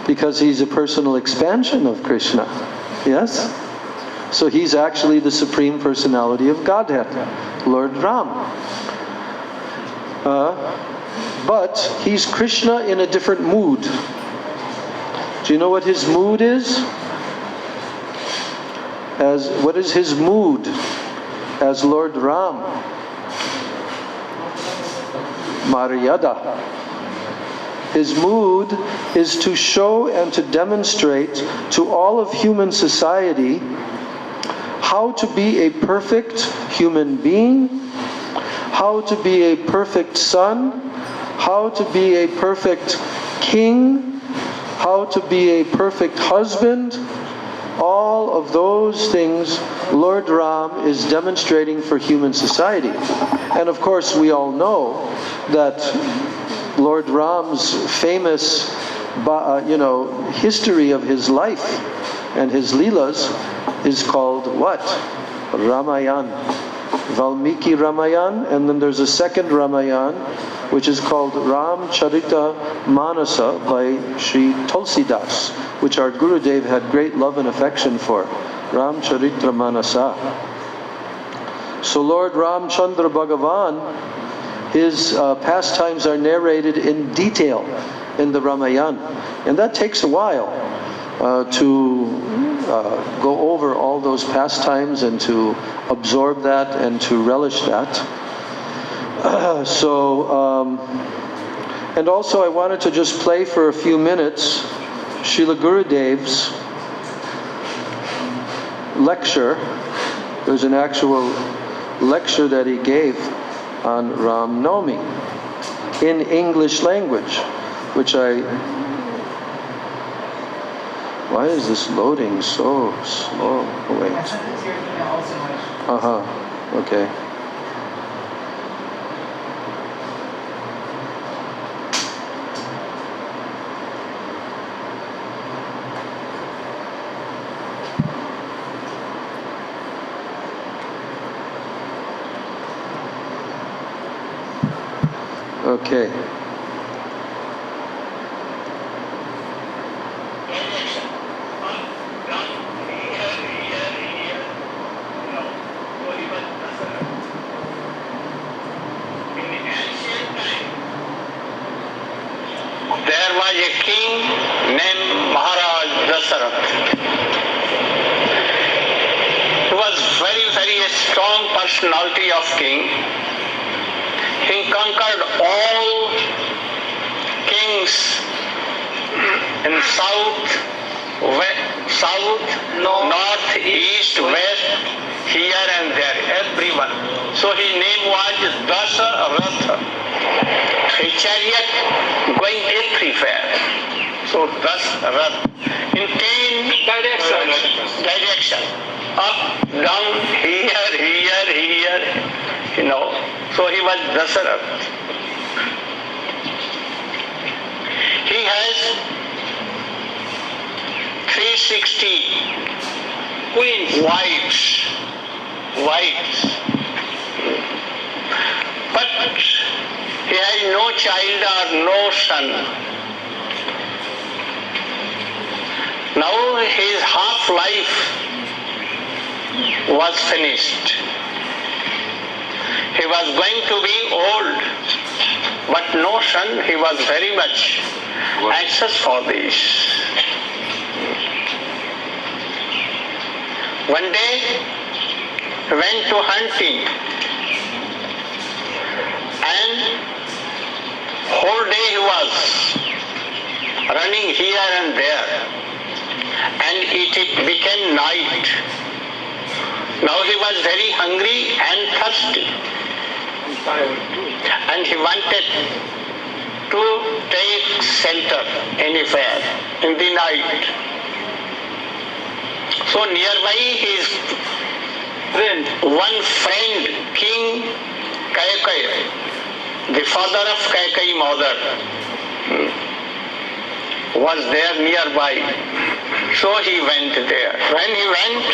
Because he's a personal expansion of Krishna. Yes? So he's actually the Supreme Personality of Godhead, Lord Ram. But he's Krishna in a different mood. Do you know what his mood is? What is his mood as Lord Ram? Maryada. His mood is to show and to demonstrate to all of human society how to be a perfect human being, how to be a perfect son, how to be a perfect king, how to be a perfect husband. All of those things Lord Ram is demonstrating for human society. And of course we all know that Lord Ram's famous history of his life and his leelas is called what? Ramayana. Valmiki Ramayana, and then there's a second Ramayana which is called Ramcharita Manasa by Sri Tulsidas, which our Gurudev had great love and affection for. Ramcharitra Manasa. So Lord Ramchandra Bhagavan, his pastimes are narrated in detail in the Ramayana. And that takes a while to go over all those pastimes and to absorb that and to relish that. And also I wanted to just play for a few minutes Srila Gurudev's lecture. There's an actual lecture that he gave on Ram-navami in English language, which why is this loading so slow? Oh, wait. Okay. Okay. There was a king named Maharaj Dasarath. He was very, very strong personality of king. He conquered all kings in south, north, east, west, here and there, everyone. So his name was Dasarath. A chariot going everywhere. So Dasarath. In 10 direction. Up, down, here, So he was Dasarath. He has 360 wives. But he has no child or no son. Now his half life was finished. He was going to be old, but no son. He was very much anxious for this. One day, he went to hunting, and whole day he was running here and there, and it became night. Now he was very hungry and thirsty, and he wanted to take shelter anywhere in the night. So nearby his one friend, King Kaikai, the father of Kaikai mother, was there nearby. So he went there. When he went,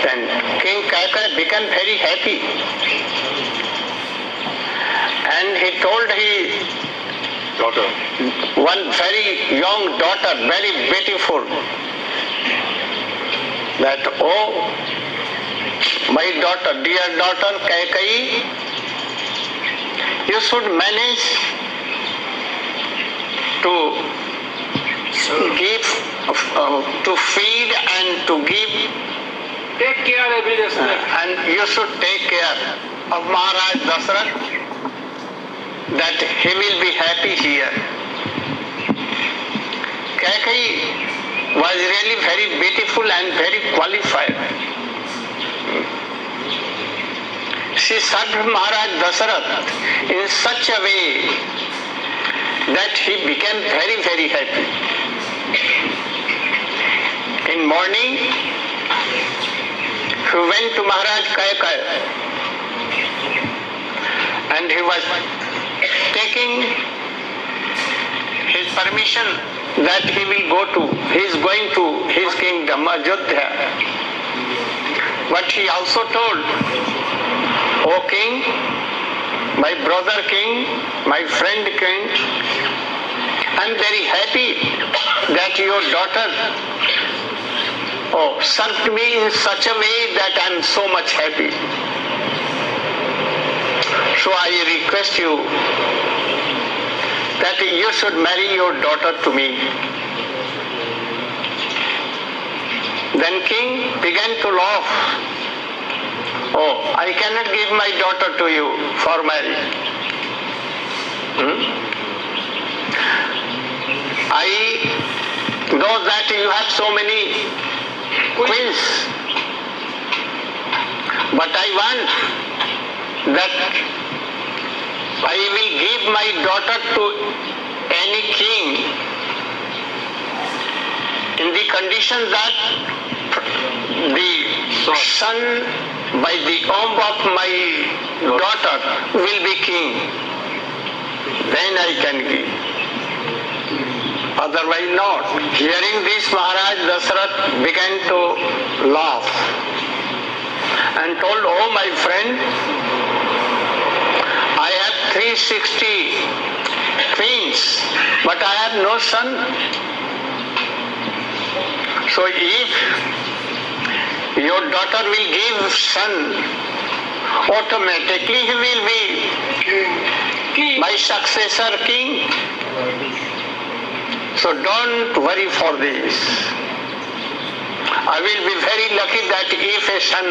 then King Kaikai became very happy. And he told his daughter, one very young daughter, very beautiful, that, oh, my daughter, dear daughter Kaikai, you should manage to give, to feed and to give. Take care every day. And you should take care of Maharaj Dasarath, that he will be happy here. Kaikai was really very beautiful and very qualified. She served Maharaj Dasarath in such a way that he became very, very happy. In morning, he went to Maharaj Kaikai, and he was taking his permission that he is going to his kingdom, Ajodhya. But he also told, O king, my brother king, my friend king, I am very happy that your daughter served me in such a way that I am so much happy. So I request you that you should marry your daughter to me. Then king began to laugh. Oh, I cannot give my daughter to you for marriage. I know that you have so many queens, but I want that I will give my daughter to any king in the condition that the son by the womb of my daughter will be king. Then I can give. Otherwise not. Hearing this, Maharaj Dasarath began to laugh and told, oh my friend, I have 360 queens, but I have no son. So if your daughter will give son, automatically he will be my successor king. So don't worry for this. I will be very lucky that if a son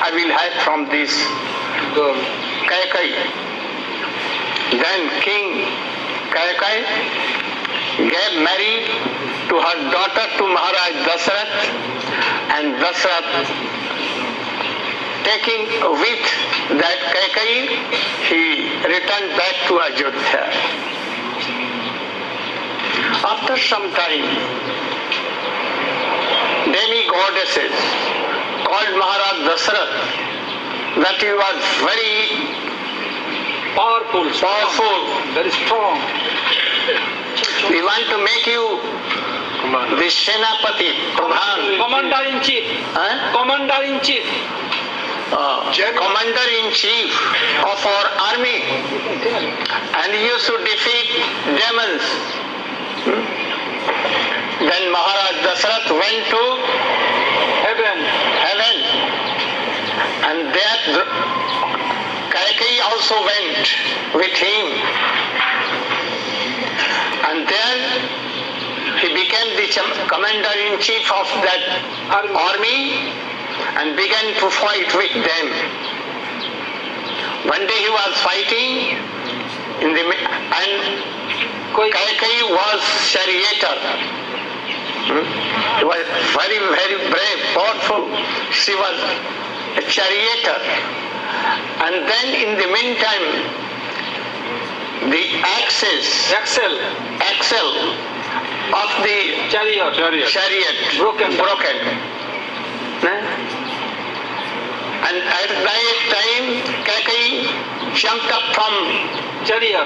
I will have from this Kaikai. Then King Kaikai gave marriage to her daughter to Maharaj Dasarath, and Dasarath, taking with that Kaikai, he returned back to Ajodhya. After some time, demi-goddesses called Maharaj Dasarath that he was very powerful, very strong. We want to make you the Senapati, Pradhan. Commander-in-chief. Commander-in-chief. Commander-in-chief of our army, and you should defeat demons. Then Maharaj Dasarath went to heaven And there Kaikeyi also went with him. And there he became the commander-in-chief of that army and began to fight with them. One day he was fighting and Kaikeyi was charioteer. He was very, very brave, powerful. She was a charioteer. And then in the meantime, the axle of the chariot broken. And at that time, Kaikeyi jumped up from chariot,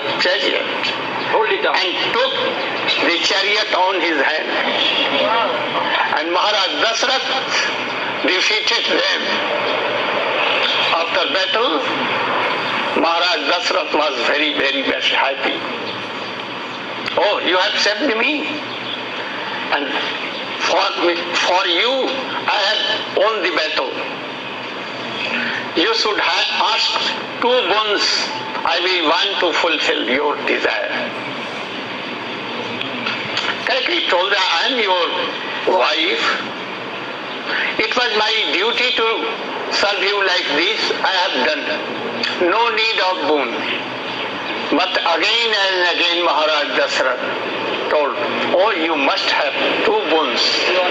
hold it up, and took the chariot on his hand. And Maharaj Dasrath defeated them. After battle, Maharaj Dasrath was very, very much happy. Oh, you have saved me, and for you I have won the battle. You should have asked 2 boons. I will want to fulfill your desire. Kaikeyi told her, I am your wife. It was my duty to serve you like this. I have done. No need of boon. But again and again Maharaj Dasrath told, oh, you must have 2 boons. You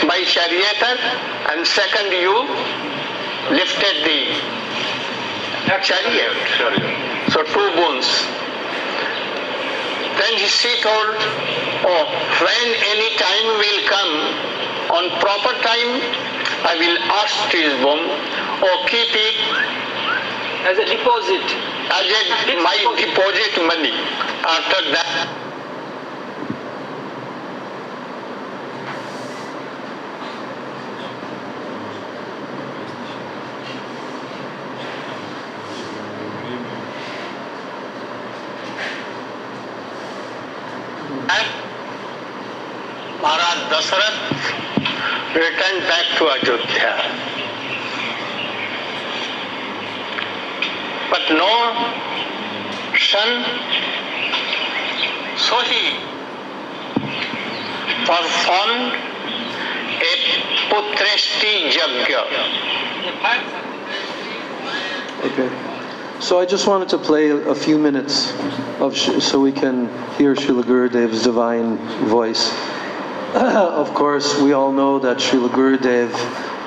my charioteer, and second you lifted the chariot. So 2 boons. Then she told, oh, when any time will come, on proper time, I will ask this boon, or keep it as a deposit, my deposit money. After that, Maharaj Dasrath returned back to Ayodhya. But no son, so he performed a putreshti yajna. Okay. So I just wanted to play a few minutes so we can hear Srila Gurudev's divine voice. Of course, we all know that Srila Gurudev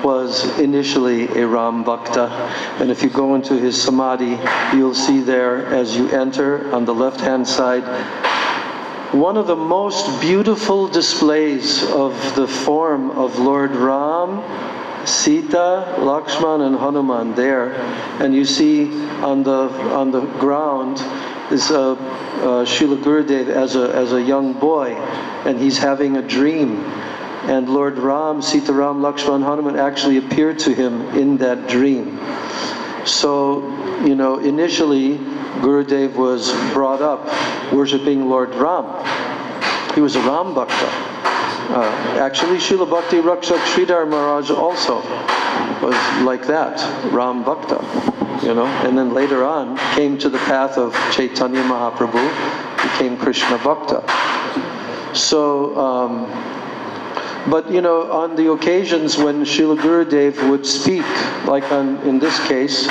was initially a Ram Bhakta, and if you go into his Samadhi, you'll see there, as you enter on the left-hand side, one of the most beautiful displays of the form of Lord Ram, Sita, Lakshman and Hanuman there, and you see on the ground is Srila Gurudev as a young boy, and he's having a dream, and Lord Ram, Sita Ram, Lakshman, Hanuman actually appeared to him in that dream. So, initially Gurudev was brought up worshipping Lord Ram. He was a Ram Bhakta. Actually, Srila Bhakti Rakshak Sridhar Maharaj also was like that, Ram Bhakta, and then later on came to the path of Chaitanya Mahaprabhu, became Krishna Bhakta. So, but on the occasions when Srila Gurudev would speak, like in this case,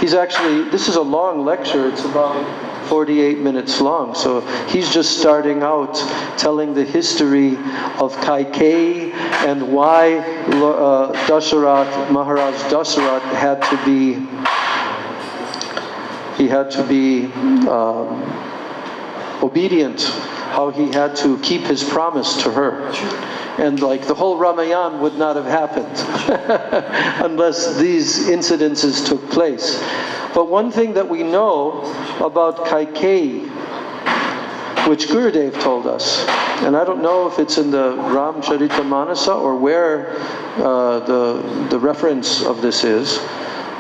this is a long lecture, it's about 48 minutes long, so he's just starting out telling the history of Kaikeyi and why Maharaj Dasarath had to be obedient, how he had to keep his promise to her. And the whole Ramayana would not have happened unless these incidences took place. But one thing that we know about Kaikeyi, which Gurudev told us, and I don't know if it's in the Ramcharitamānasa or where the reference of this is,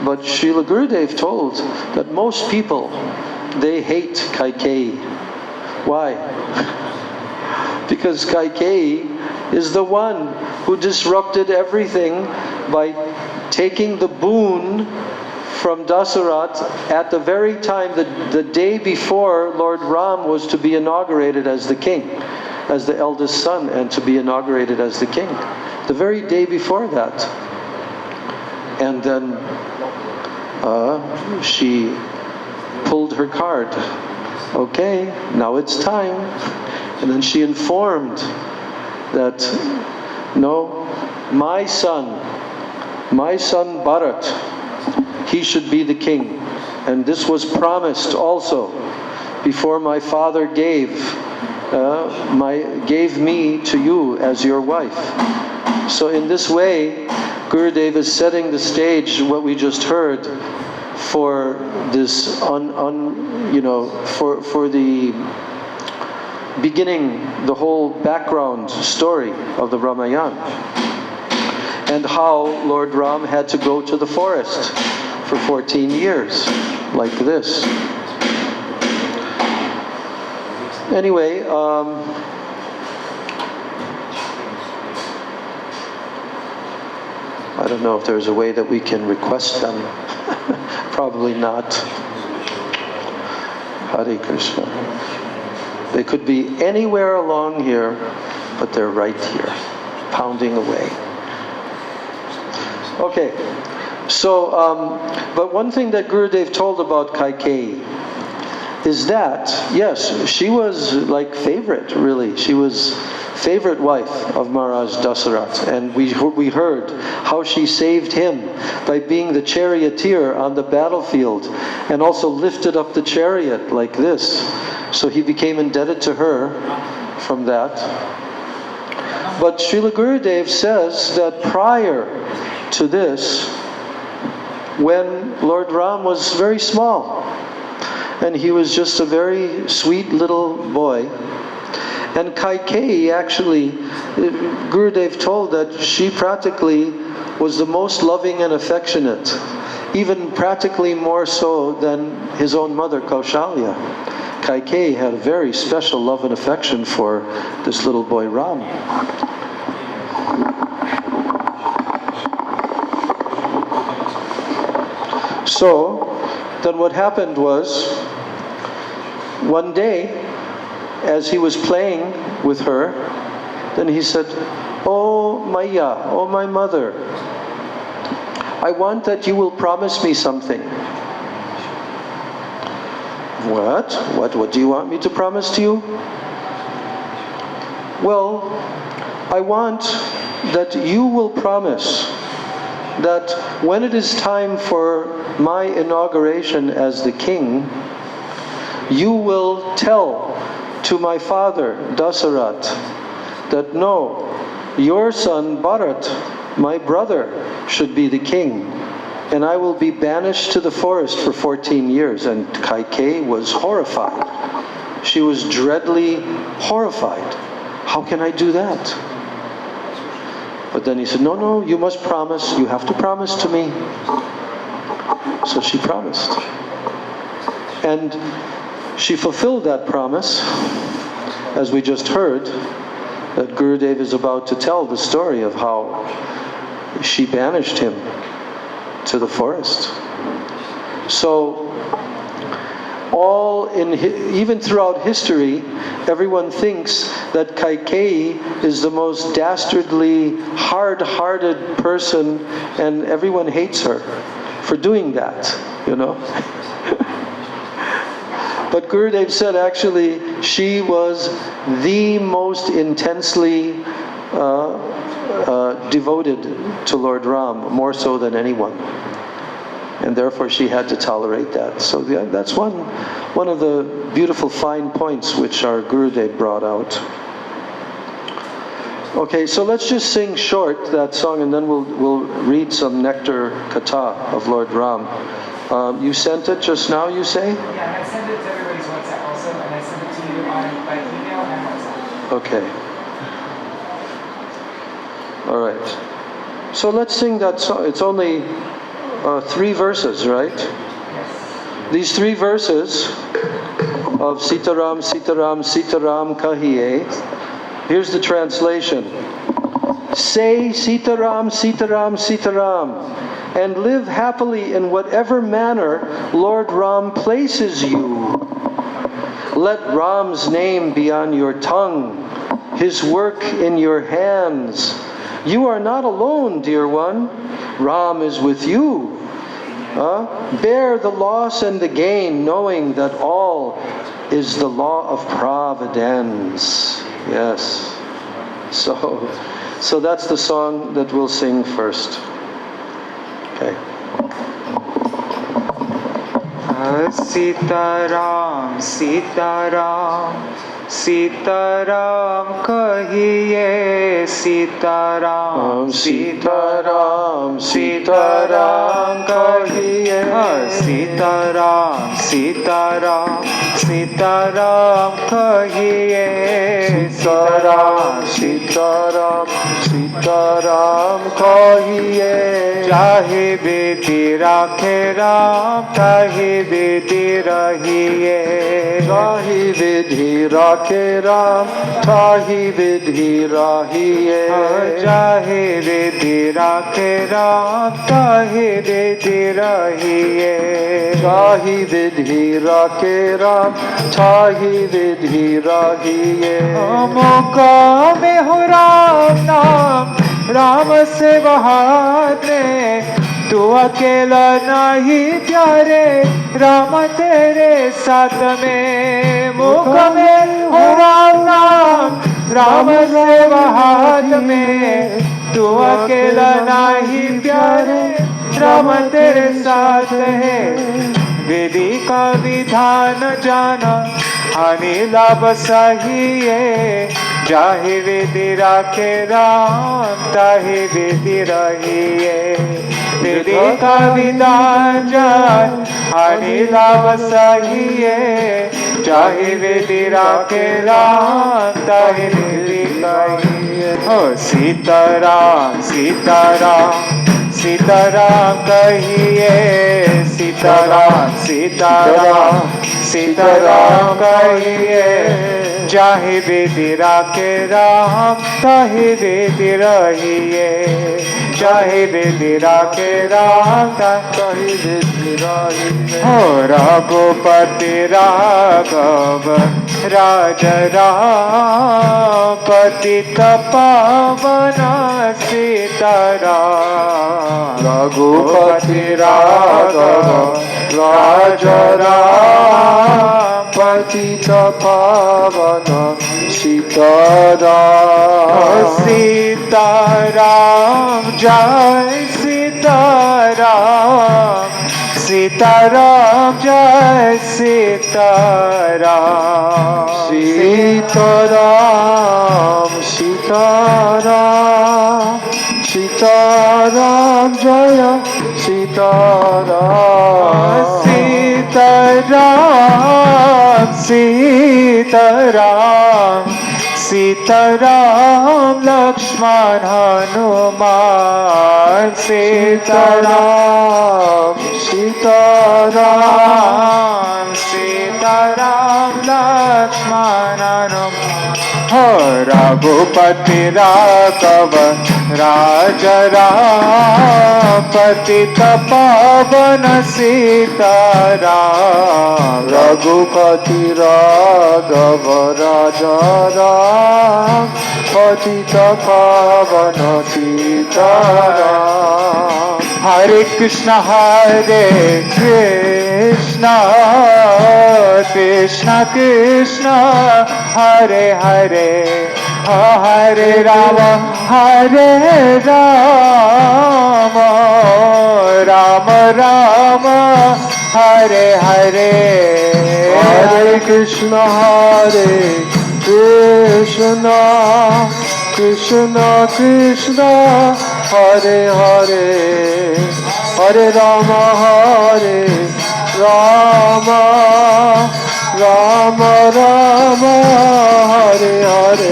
but Srila Gurudev told that most people, they hate Kaikeyi. Why? because Kaikeyi is the one who disrupted everything by taking the boon from Dasarath at the very time, the day before Lord Ram was to be inaugurated as the king, as the eldest son, and to be inaugurated as the king. The very day before that. And then she pulled her card. Okay, now it's time. And then she informed that, no, my son Bharat, he should be the king. And this was promised also before my father gave me to you as your wife. So in this way, Gurudev is setting the stage, what we just heard, for this, for the beginning, the whole background story of the Ramayana, and how Lord Ram had to go to the forest for 14 years, like this. Anyway, I don't know if there's a way that we can request them. Probably not. Hare Krishna. They could be anywhere along here, but they're right here, pounding away. Okay, so, but one thing that Gurudev told about Kaikeyi is that, yes, she was like favorite, really. She was favorite wife of Maharaj Dasarath, and we heard how she saved him by being the charioteer on the battlefield, and also lifted up the chariot like this. So he became indebted to her from that. But Srila Gurudev says that prior to this, when Lord Ram was very small, and he was just a very sweet little boy, and Kaikeyi actually, Gurudev told that she practically was the most loving and affectionate, even practically more so than his own mother Kaushalya. Kaikeyi had a very special love and affection for this little boy Ram. So, then what happened was, one day, as he was playing with her, then he said, "Oh Maya, oh my mother, I want that you will promise me something." What? What do you want me to promise to you? Well, I want that you will promise that when it is time for my inauguration as the king, you will tell to my father, Dasarath, that no, your son Bharat, my brother, should be the king, and I will be banished to the forest for 14 years. And Kaikeyi was horrified. She was dreadfully horrified. How can I do that? But then he said, no, you must promise. You have to promise to me. So she promised. And she fulfilled that promise, as we just heard, that Gurudev is about to tell the story of how she banished him to the forest. So, even throughout history, everyone thinks that Kaikeyi is the most dastardly, hard-hearted person, and everyone hates her for doing that, you know. But Gurudev said actually she was the most intensely devoted to Lord Ram, more so than anyone. And therefore she had to tolerate that. So that's one of the beautiful fine points which our Gurudev brought out. Okay, so let's just sing short that song, and then we'll read some Nectar Katha of Lord Ram. You sent it just now, you say? Yeah, and I sent it to everybody's WhatsApp also, and I sent it to you by email and WhatsApp. Okay. All right. So let's sing that song. It's only 3 verses, right? Yes. These 3 verses of Sitaram, Sitaram, Sitaram Kahiye Here's the translation. Say Sitaram, Sitaram, Sitaram, and live happily in whatever manner Lord Ram places you. Let Ram's name be on your tongue, his work in your hands. You are not alone, dear one. Ram is with you. Bear the loss and the gain, knowing that all is the law of providence. Yes. So that's the song that we'll sing first. Okay. Sitaram, Sitaram, Sitaram kahiye, Sitaram, Sitaram, Sitaram kahiye. Sitaram, Sitaram, Sitaram kahiye, Sitaram, Sitaram, Sitaram kahiye. चाहे बेटी राखे राम, चाहे बेटी रहिए, चाहे विधि राखे राम, चाहे विधि रहिए, चाहे विधि राखे राम, चाहे विधि रहिए, चाहे विधि राखे राम, चाहे विधि रहिए। मौका में हो राम नाम, राम से बहाने, तू अकेला नहीं प्यारे, राम तेरे साथ में। मौका में हो राम नाम, राम से बहात में, तू अकेला नहीं प्यारे, राम तेरे साथ है। विधि का विधान जाना, हानि लाभ सही है, चाहे विधि राखे राम, ताहे विधि रहिए। विधि का विधान जान, हानि लाभ सही है, चाहे विधि राखे राम, ताहे विधि रहिए। हो सीताराम, सीताराम, सीताराम कहिए, सीताराम, सीताराम, सीताराम कहिए, चाहे विधि राखे राम, ताहे विधि रहिए, चाहे विधि राखे राम, ताहे विधि रहिए। हो रघुपति राघव राज राम, पतित पावन सीताराम। रघुपति राघव राज राम, पतित पावन सीताराम। सीताराम जय सीताराम, सीताराम जय सीताराम। सीताराम, सीताराम, सीताराम जय सीताराम। सीताराम, सीताराम, सीताराम लक्ष्मण हनुमान। सीताराम, सीताराम, सीताराम लक्ष्मण हनुमान। हो रघुपति राघव राज राम, पतित पावन सीताराम। रघुपति राघव राजा राम, पतित पावन सीताराम। हरे कृष्ण कृष्ण कृष्ण हरे हरे, हरे राम राम राम हरे हरे। हरे कृष्ण कृष्ण कृष्ण हरे हरे, हरे राम राम राम हरे हरे।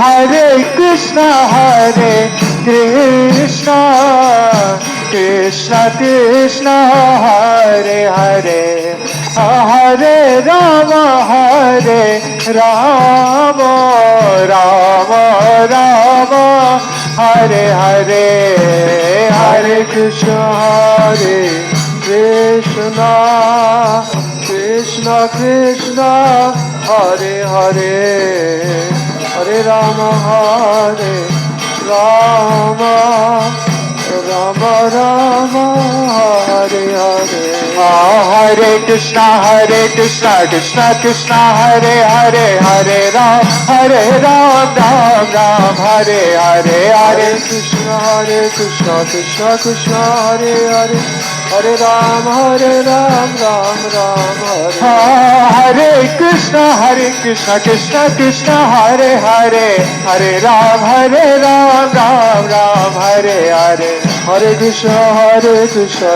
हरे कृष्ण कृष्ण कृष्ण हरे हरे, हरे Ram Rama, Rama, Rama, Hare Hare, Hare Krishna, Krishna, Krishna Krishna, Hare Hare, Hare Rama, Hare Rama, Rama Rama, Hare Hare. Hare Krishna, Krishna Krishna, Hare Hare, Hare Ram, Ram Ram, Hare Hare, Hare Krishna, Krishna Krishna, Hare Hare, Hare Ram, Ram Ram, Hare Hare. Krishna, Krishna Krishna, Hare Hare, Hare Ram, Ram Ram, Hare Hare, Hare Krishna,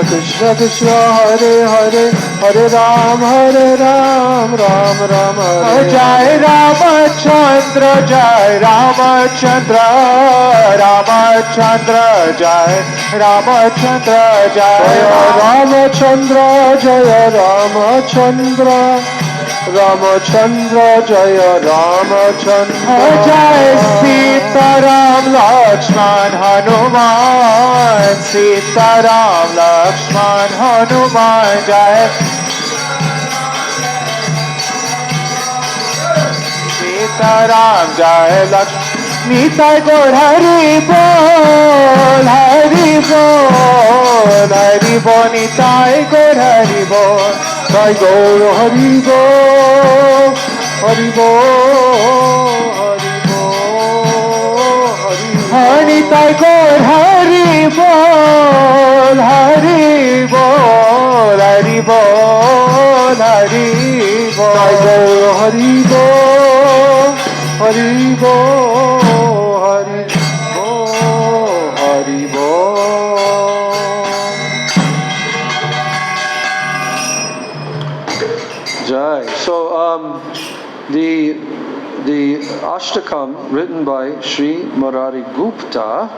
Krishna Krishna, Hare Hare, Hare Ram, Ram Ram, Hare Jai Ramachandra, Jai Ramachandra, Ramachandra, Jai Ramachandra, Jai Ramachandra, Jai Ramachandra, Ramachandra, Jaya Ramachandra, Jai Sita Ram Lakshman Hanuman, Sita Ram Lakshman Hanuman, Jai Sita Ram, Jai Lakshman. Nitai Gaur Hari Bol, Hari Bol, Hari Bol, Nitai Gaur Hari Bol, Nitai Gaur Hari Bol, Hari Bol, Hari Bol, Hari Nitai Gaur Hari Bol, Hari Bol, Hari Bol, Hari Bol, Nitai Gaur Hari Bol, Hari Bol, Hari Bol, Hari Bol. Jai. So the Ashtakam written by Sri Murari Gupta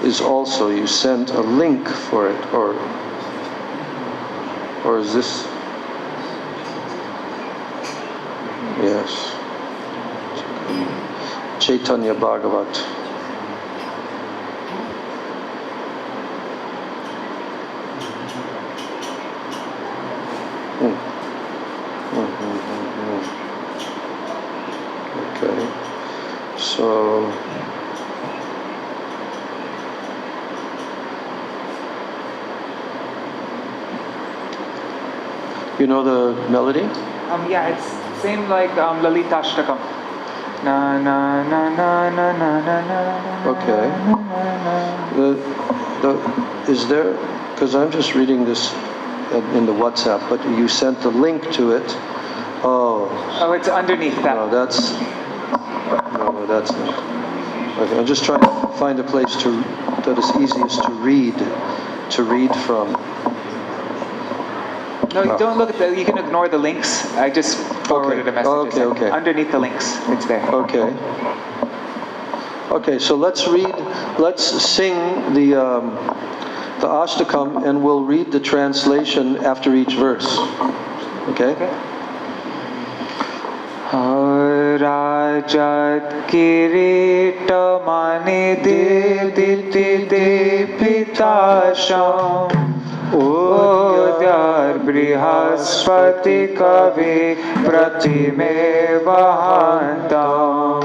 is also, you sent a link for it, or is this? Yes. Chaitanya Bhagavat. Okay. So you know the melody? Yeah, it's same like Lalita Ashtakam. Na na na na na na na na. Okay. Is there? Because I'm just reading this in the WhatsApp, but you sent the link to it. Oh, it's underneath that. No, that's not. Okay, I'm just trying to find a place that is easiest to read from. No, you don't look at the. You can ignore the links. I just forwarded a message. Okay. Underneath the links, it's there. Okay. Okay, so let's sing the Ashtakam, and we'll read the translation after each verse. Okay? Rajat Kirita Mani Diti Pitasham Udyar Brihaspati Kavi Pratime Vahantam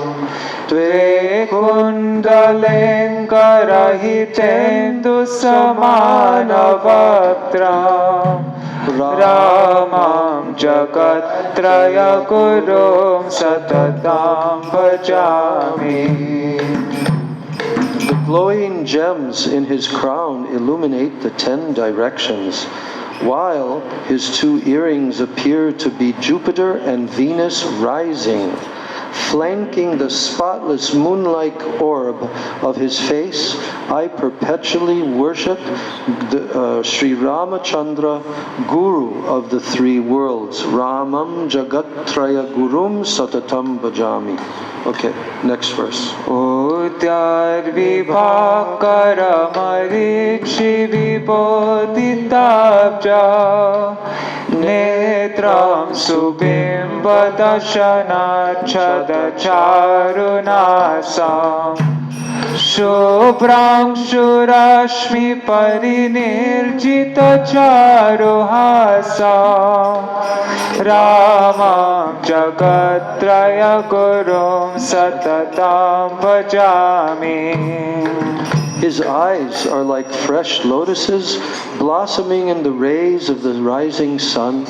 Tve Kundalenkarahitendu Samana Vaktra Ramam Jagatraya Gurum Satatam Bhajami. The glowing gems in his crown illuminate the 10 directions, while his 2 earrings appear to be Jupiter and Venus rising. Flanking the spotless moon-like orb of his face, I perpetually worship Sri Ramachandra, Guru of the 3 worlds. Ramam Jagatraya Gurum Satatam Bhajami. Okay, next verse. Udyar Vibhakara Marichi Viboditabja Netram subimbadashanachadacarunasam Shubhram shurashmi parinirjita charuhasam Ramam jagatraya gurum satatam bhajami. His eyes are like fresh lotuses blossoming in the rays of the rising sun.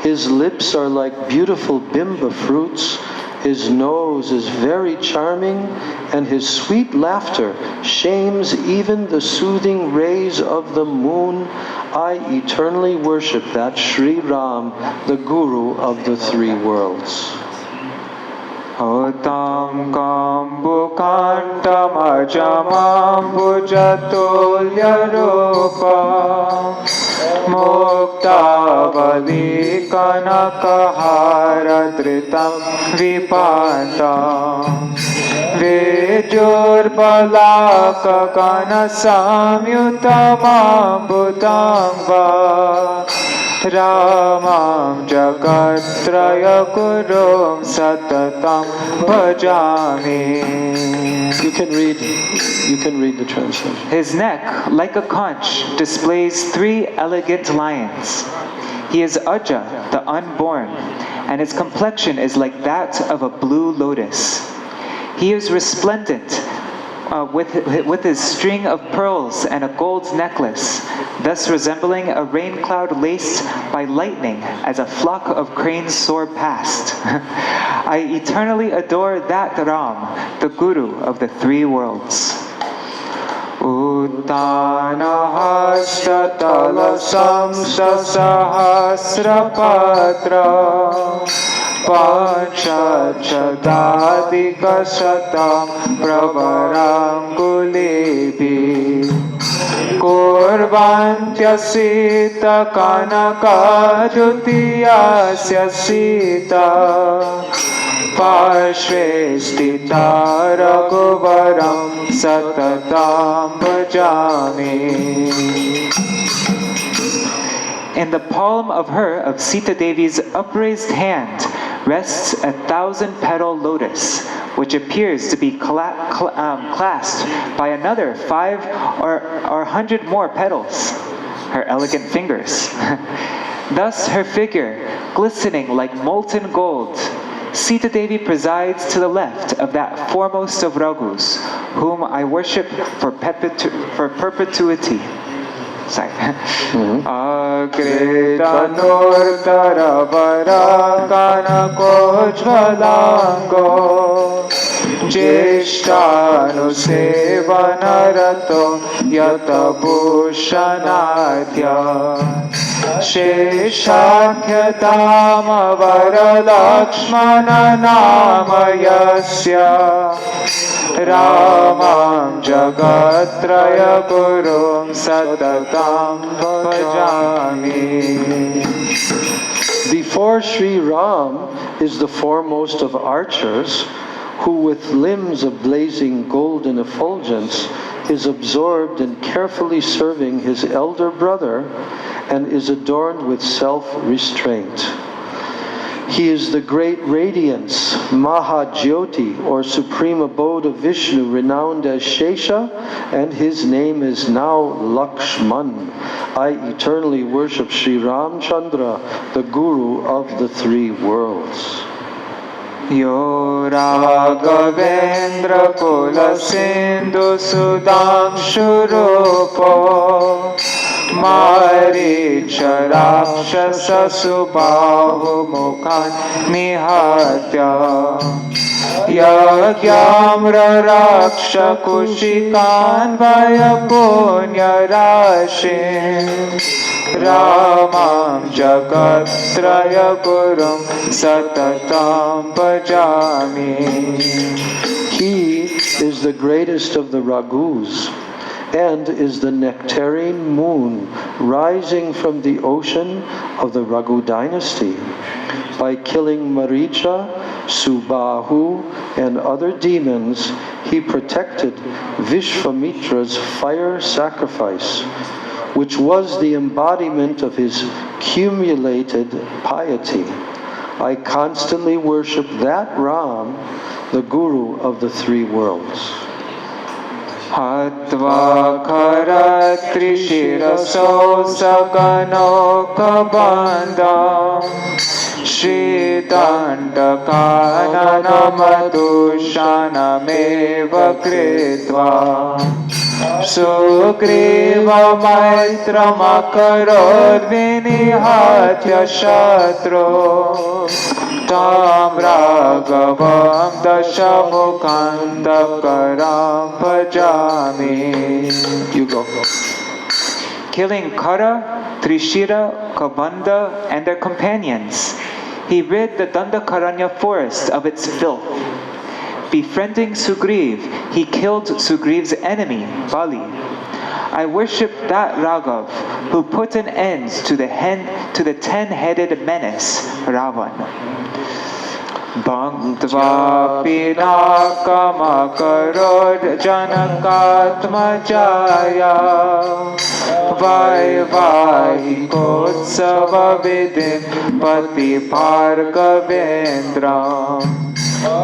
His lips are like beautiful bimba fruits. His nose is very charming, and his sweet laughter shames even the soothing rays of the moon. I eternally worship that Sri Ram, the Guru of the three worlds. Hotam kambukantam ajamam bhujatulya rupa Muktavali kanakahara dritam vipantam Vijur balaka kana samyutamam bhutamba Ramam jagatraya gurum satatam bhajami. You can read the translation. His neck, like a conch, displays 3 elegant lions. He is Aja, the unborn, and his complexion is like that of a blue lotus. He is resplendent with his string of pearls and a gold necklace, thus resembling a rain cloud laced by lightning as a flock of cranes soar past. I eternally adore that Ram, the Guru of the three worlds. Uttanahasthatala samsasahasrapatra Panchachadadikasatam pravarangulebi Kurvantya sita kanakajutiyasya sita Parshve stita raghuvaram satatam bhajami. In the palm of Sita Devi's upraised hand rests 1,000-petal lotus, which appears to be clasped by another 5 or 100 more petals, her elegant fingers. Thus her figure, glistening like molten gold, Sita Devi presides to the left of that foremost of Raghus, whom I worship for perpetuity. Sorry. Agritanurtaravarakanakochvalango Jeshtanusevanaratho yatabhushanadya Sheshakhyatamavaralakshmananamayasya Ramam jagatraya gurum satatam bhajami. Before Sri Ram is the foremost of archers, who with limbs of blazing golden effulgence is absorbed in carefully serving his elder brother and is adorned with self-restraint. He is the great radiance, Mahajyoti, or supreme abode of Vishnu, renowned as Shesha, and his name is now Lakshman. I eternally worship Sri Ramchandra, the Guru of the three worlds. Yo Raghavendra Kula Sindhu Sudam Shurupo Maricha Rakshasa Subahu Mukhan Nihatya Yagyamra Raksha Kushikan Vaya Punya Rashim Ramam Jagatraya Gurum Satatam Bhajami. He is the greatest of the Raghus and is the nectarine moon rising from the ocean of the Raghu dynasty. By killing Maricha, Subahu, and other demons, he protected Vishvamitra's fire sacrifice. which was the embodiment of his cumulated piety. I constantly worship that Ram, the Guru of the three worlds. Hatva khara trishiraso sagano kabandam Shri Dandakanana madushanameva kritva Sugriva maitramakarod vinihatya shatro Tam raghavam dashamukhandakaram bhajami. You go. Killing Kara, Trishira, Kabanda, and their companions, he rid the Dandakaranya forest of its filth. Befriending Sugriv, he killed Sugriv's enemy, Bali. I worship that Raghav who put an end to the 10-headed menace, Ravan. Bhangtva pinakamakarod janakatmajaya Vaivahikotsava vidim patibhargavendram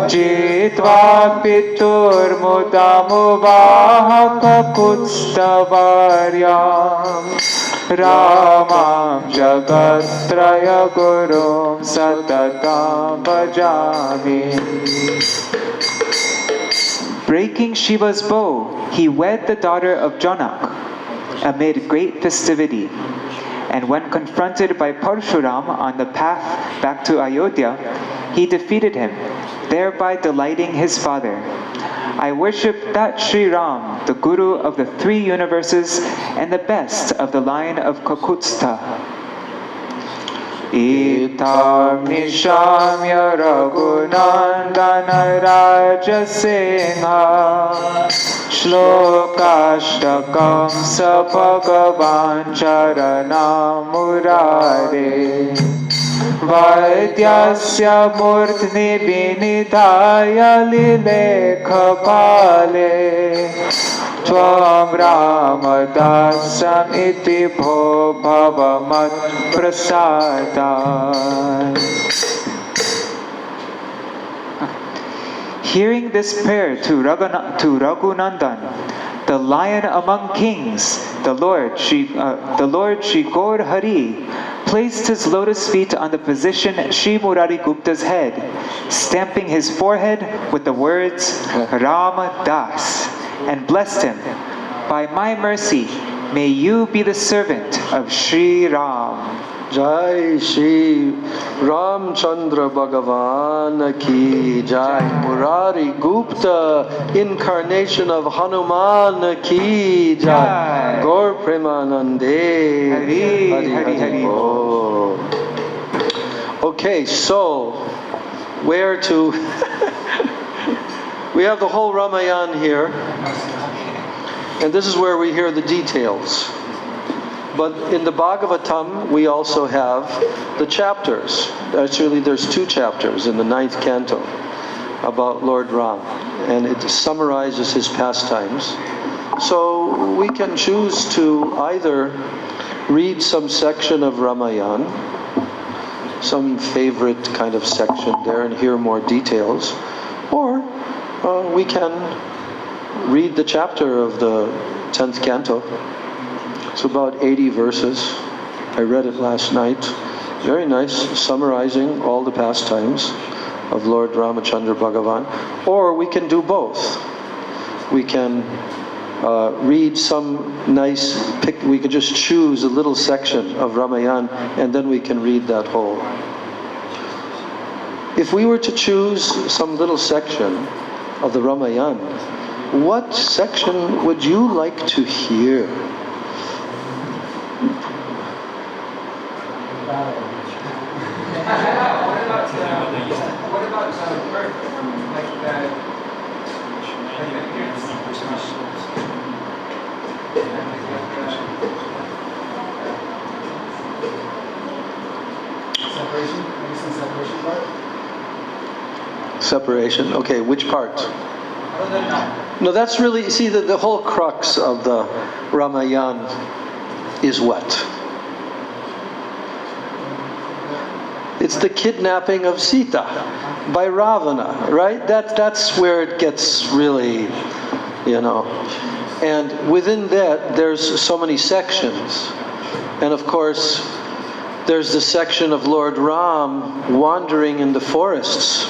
Jitva pitur mudamuvahaka kutstavaryam Ramam Jagatraya Gurum Satatam Bhajami. Breaking Shiva's bow, he wed the daughter of Janak amid great festivity. And when confronted by Parshuram on the path back to Ayodhya, he defeated him, thereby delighting his father. I worship that Sri Ram, the Guru of the three universes and the best of the line of Kakutstha. Itam nishamya raghunandana rajasingha Shlokashtakam sa bhagavan charanam murare Vaidyasya murtni vinidhaya lilekha pale Tvam ramadasam iti bho bhavamat prasadan. Hearing this prayer to Raghunandan, the lion among kings, the Lord Shri Gaur Hari, placed his lotus feet on the position Shri Murari Gupta's head, stamping his forehead with the words Ram Das, and blessed him. By my mercy, may you be the servant of Shri Ram. Jai Shri Ramchandra Bhagavan ki Jai. Murari Gupta, incarnation of Hanuman ki Jai. Gaur Premanande. Hari Hari Hari. Oh. Okay, so where to? We have the whole Ramayana here, and this is where we hear the details. But in the Bhagavatam, we also have the chapters. Actually, there's 2 chapters in the 9th canto about Lord Ram, and it summarizes his pastimes. So we can choose to either read some section of Ramayana, some favorite kind of section there, and hear more details, or we can read the chapter of the 10th canto. It's about 80 verses. I read it last night. Very nice, summarizing all the pastimes of Lord Ramachandra Bhagavan. Or we can do both. We can read some nice, we could just choose a little section of Ramayana and then we can read that whole. If we were to choose some little section of the Ramayana, what section would you like to hear? What about birth? Like separation? Maybe some separation part? Separation. Okay, which part? No, that's really, see, the whole crux of the Ramayana is what? It's the kidnapping of Sita by Ravana, right? That's where it gets really, you know. And within that, there's so many sections. And of course, there's the section of Lord Ram wandering in the forests,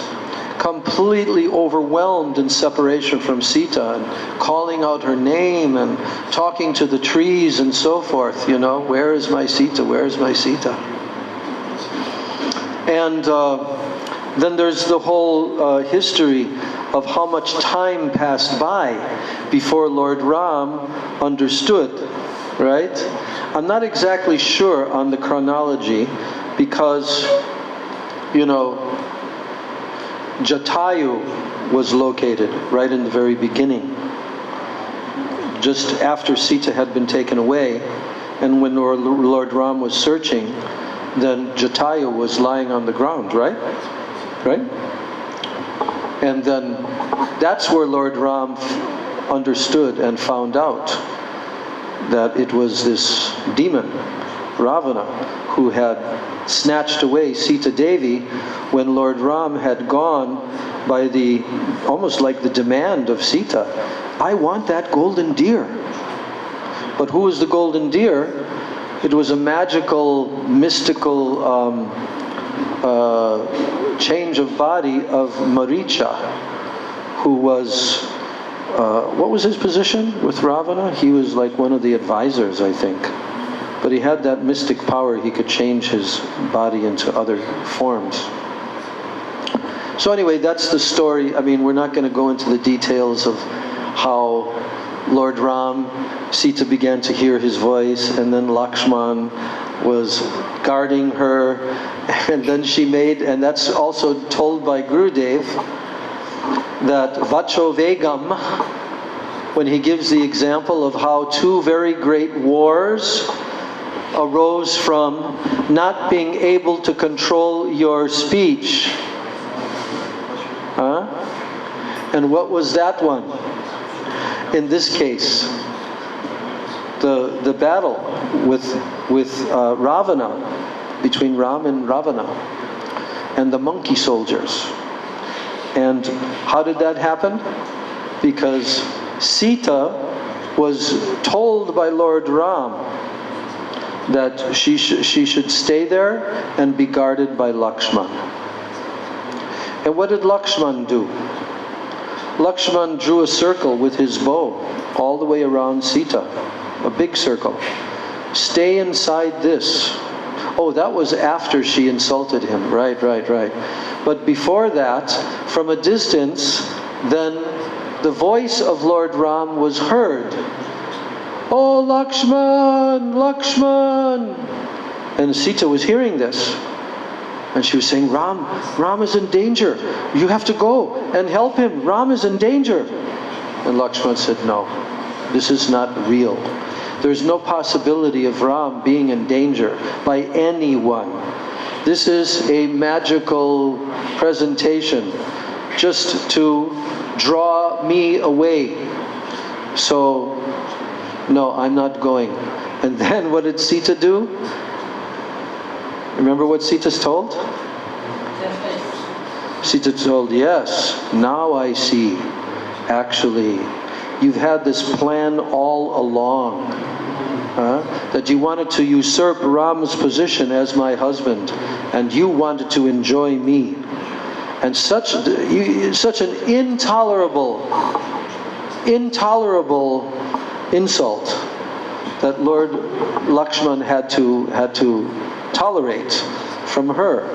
completely overwhelmed in separation from Sita, and calling out her name and talking to the trees and so forth, you know, where is my Sita, where is my Sita? And then there's the whole history of how much time passed by before Lord Ram understood, right? I'm not exactly sure on the chronology because, you know, Jatayu was located right in the very beginning, just after Sita had been taken away, and when Lord Ram was searching, then Jatayu was lying on the ground, right? Right? And then that's where Lord Ram understood and found out that it was this demon, Ravana, who had snatched away Sita Devi when Lord Ram had gone by the, almost like the demand of Sita, I want that golden deer. But who was the golden deer? It was a magical, mystical change of body of Maricha, who was, what was his position with Ravana? He was like one of the advisors, I think. But he had that mystic power, he could change his body into other forms. So anyway, that's the story. I mean, we're not going to go into the details of how Lord Ram, Sita began to hear his voice, and then Lakshman was guarding her, and then she made, and that's also told by Gurudev, that Vacho Vegam, when he gives the example of how two very great wars arose from not being able to control your speech. Huh? And what was that one? In this case, the battle with Ravana, between Ram and Ravana, and the monkey soldiers. And how did that happen? Because Sita was told by Lord Ram that she should stay there and be guarded by Lakshman. And what did Lakshman do? Lakshman drew a circle with his bow all the way around Sita, a big circle. Stay inside this. Oh, that was after she insulted him. Right. But before that, from a distance, then the voice of Lord Ram was heard. Oh, Lakshman, Lakshman! And Sita was hearing this. And she was saying, Ram is in danger. You have to go and help him. Ram is in danger. And Lakshman said, no, this is not real. There's no possibility of Ram being in danger by anyone. This is a magical presentation just to draw me away. So, no, I'm not going. And then what did Sita do? Remember what Sita's told? Sita told, yes, now I see. Actually, you've had this plan all along. That you wanted to usurp Ram's position as my husband, and you wanted to enjoy me. And such an intolerable insult that Lord Lakshman had to tolerate from her.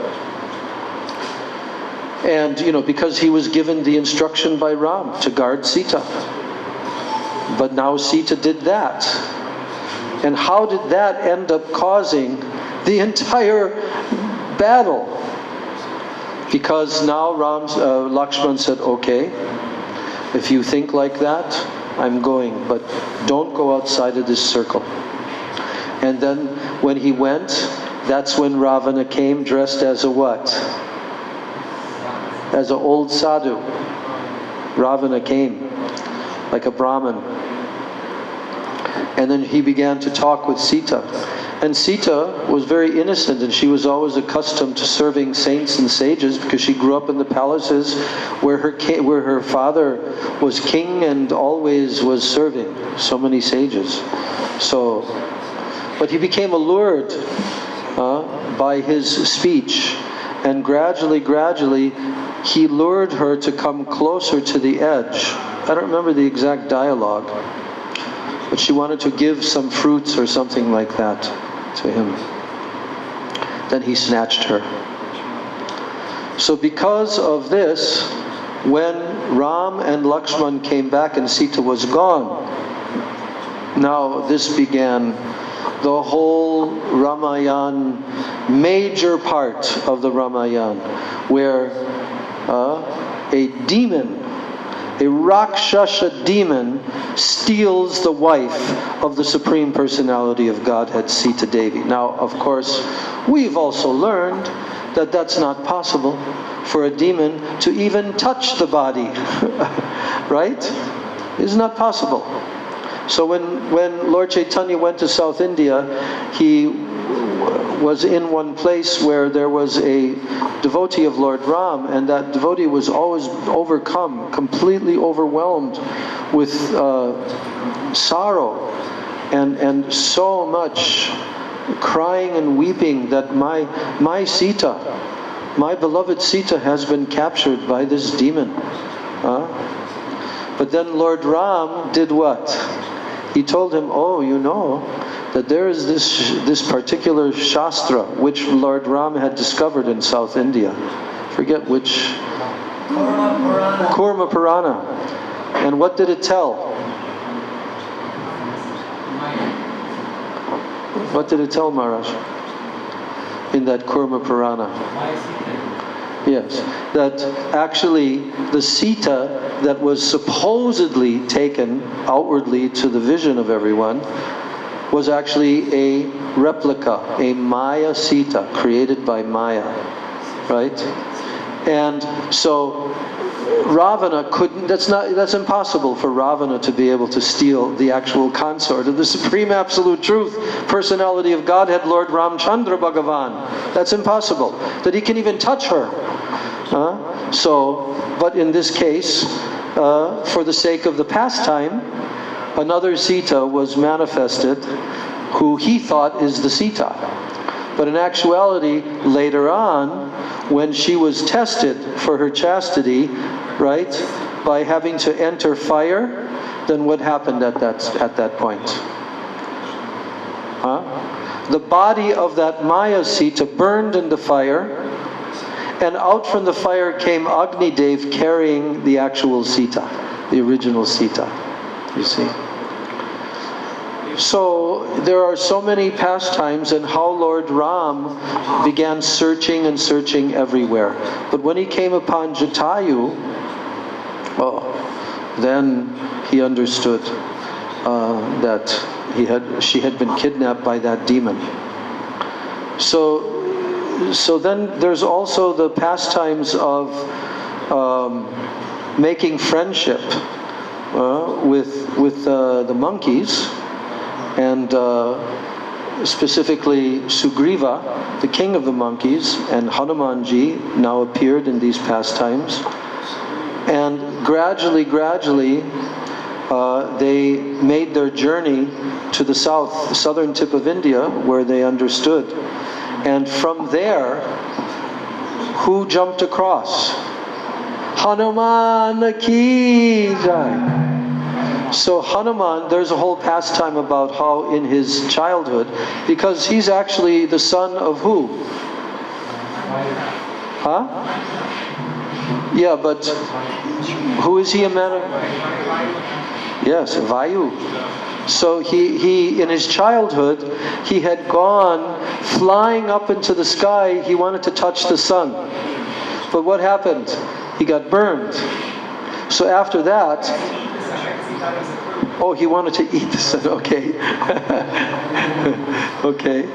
And, you know, because he was given the instruction by Ram to guard Sita. But now Sita did that. And how did that end up causing the entire battle? Because now Lakshman said, okay, if you think like that, I'm going, but don't go outside of this circle. And then when he went, that's when Ravana came dressed as a what? As an old sadhu. Ravana came like a Brahmin. And then he began to talk with Sita. And Sita was very innocent, and she was always accustomed to serving saints and sages because she grew up in the palaces where her father was king and always was serving so many sages. So, but he became allured by his speech, and gradually he lured her to come closer to the edge. I don't remember the exact dialogue, but she wanted to give some fruits or something like that to him. Then he snatched her. So because of this, when Ram and Lakshman came back and Sita was gone, now this began the whole Ramayana, major part of the Ramayana, where a demon, a Rakshasa demon, steals the wife of the Supreme Personality of Godhead, Sita Devi. Now, of course, we've also learned that that's not possible for a demon to even touch the body, right? It's not possible. So when Lord Chaitanya went to South India, he was in one place where there was a devotee of Lord Ram, and that devotee was always overcome, completely overwhelmed with sorrow and so much crying and weeping that my Sita, my beloved Sita, has been captured by this demon. But then Lord Ram did what? He told him, oh, you know that there is this particular Shastra which Lord Ram had discovered in South India. Forget which. Kurma Purana. And what did it tell? What did it tell, Maharaj? In that Kurma Purana. Yes, that actually the Sita that was supposedly taken outwardly to the vision of everyone was actually a replica, a Maya Sita, created by Maya, right? And so Ravana couldn't, that's impossible for Ravana to be able to steal the actual consort of the Supreme Absolute Truth, Personality of Godhead, Lord Ramchandra Bhagavan. That's impossible, that he can even touch her. But in this case, for the sake of the pastime, another Sita was manifested who he thought is the Sita. But in actuality, later on, when she was tested for her chastity, right, by having to enter fire, then what happened at that point? The body of that Maya Sita burned in the fire, and out from the fire came Agni Dev carrying the actual Sita, the original Sita, you see. So there are so many pastimes and how Lord Ram began searching and searching everywhere. But when he came upon Jatayu, then he understood that she had been kidnapped by that demon. So then there's also the pastimes of making friendship with the monkeys, and specifically Sugriva, the king of the monkeys, and Hanumanji now appeared in these pastimes. And gradually, they made their journey to the southern tip of India, where they understood. And from there, who jumped across? Hanuman ki jai. So Hanuman, there's a whole pastime about how in his childhood, because he's actually the son of who? Huh? Yeah, but who is he a man of? Yes, Vayu. So he in his childhood, he had gone flying up into the sky. He wanted to touch the sun. But what happened? He got burned. So after that, he wanted to eat the sun. Okay. Okay.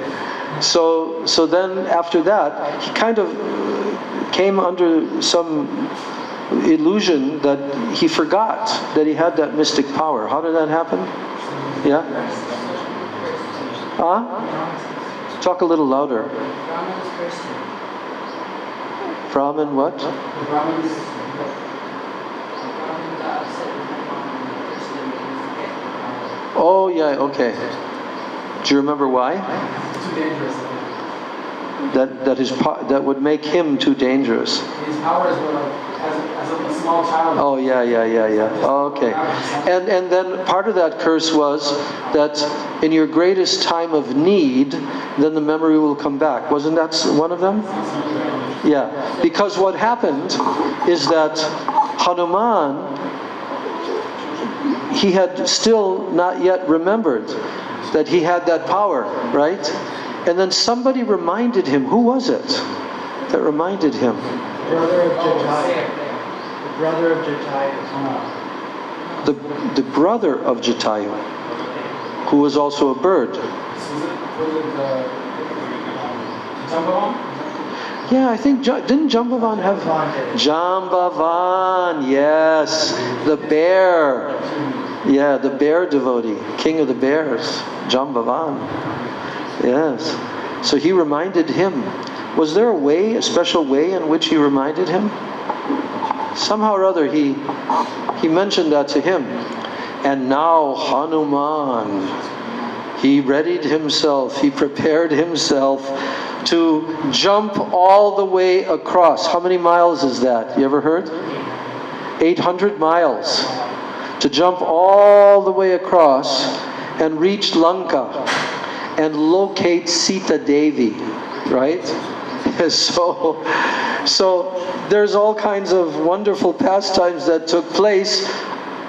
So then after that, he kind of came under some illusion that he forgot that he had that mystic power. How did that happen? Yeah? Huh? Talk a little louder. Brahmin what? Oh, yeah, okay. Do you remember why? Too dangerous. That would make him too dangerous. His powers were as a small child. Oh, yeah. Oh, okay. And then part of that curse was that in your greatest time of need, then the memory will come back. Wasn't that one of them? Yeah. Because what happened is that Hanuman, he had still not yet remembered that he had that power, right? And then somebody reminded him. Who was it that reminded him? Brother of Jatayu. The brother of Jatayu. The brother of Jatayu, who was also a bird. Yeah, I think, didn't Jambavan have... Jambavan, yes. The bear. Yeah, the bear devotee. King of the bears. Jambavan. Yes. So he reminded him. Was there a special way in which he reminded him? Somehow or other he mentioned that to him. And now Hanuman, he readied himself, he prepared himself to jump all the way across. How many miles is that? You ever heard? 800 miles. To jump all the way across and reach Lanka and locate Sita Devi, right? So there's all kinds of wonderful pastimes that took place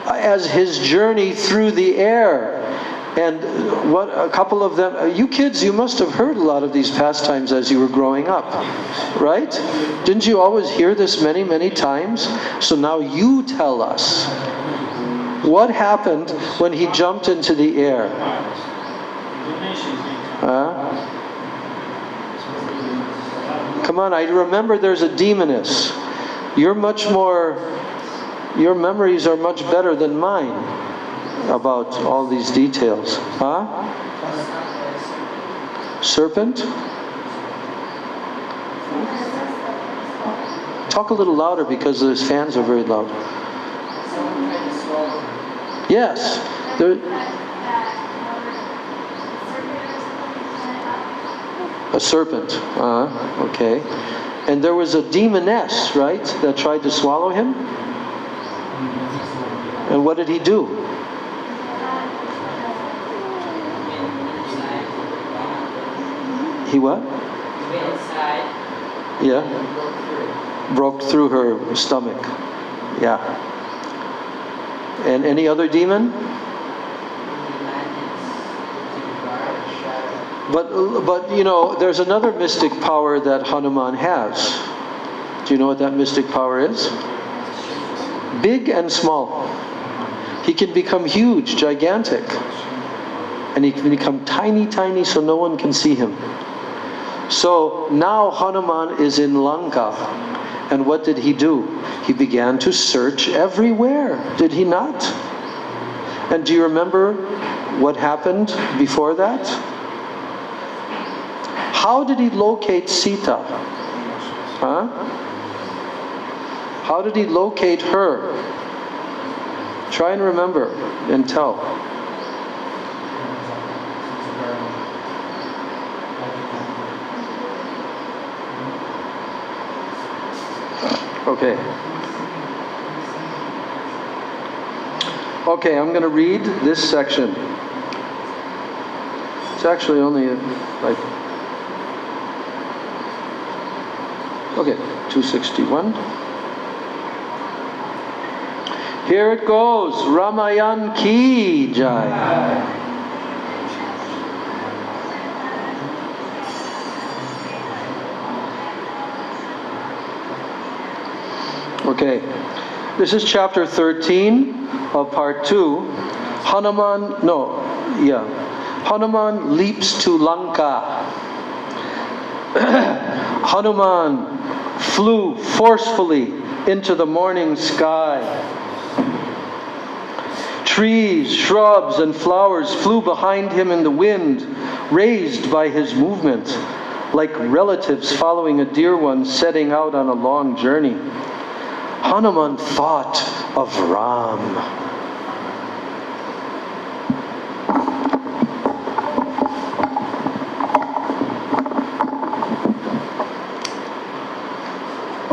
as his journey through the air. And a couple of them, you kids, you must have heard a lot of these pastimes as you were growing up, right? Didn't you always hear this many, many times? So now you tell us, what happened when he jumped into the air? Come on, I remember there's a demoness. Your memories are much better than mine about all these details. Huh? Serpent? Talk a little louder because those fans are very loud. Yes. A serpent. Okay. And there was a demoness, right, that tried to swallow him? And what did he do? He what? Yeah. Broke through her stomach. Yeah. And any other demon? But you know, there's another mystic power that Hanuman has. Do you know what that mystic power is? Big and small. He can become huge, gigantic. And he can become tiny, tiny so no one can see him. So now Hanuman is in Lanka. And what did he do? He began to search everywhere. Did he not? And do you remember what happened before that? How did he locate Sita? Huh? How did he locate her? Try and remember and tell. Okay. Okay, I'm going to read this section. It's actually only like... Okay, 261. Here it goes. Ramayan ki jai. Okay, this is chapter 13 of part 2. Hanuman leaps to Lanka. Hanuman flew forcefully into the morning sky. Trees, shrubs, and flowers flew behind him in the wind, raised by his movement, like relatives following a dear one setting out on a long journey. Hanuman thought of Ram.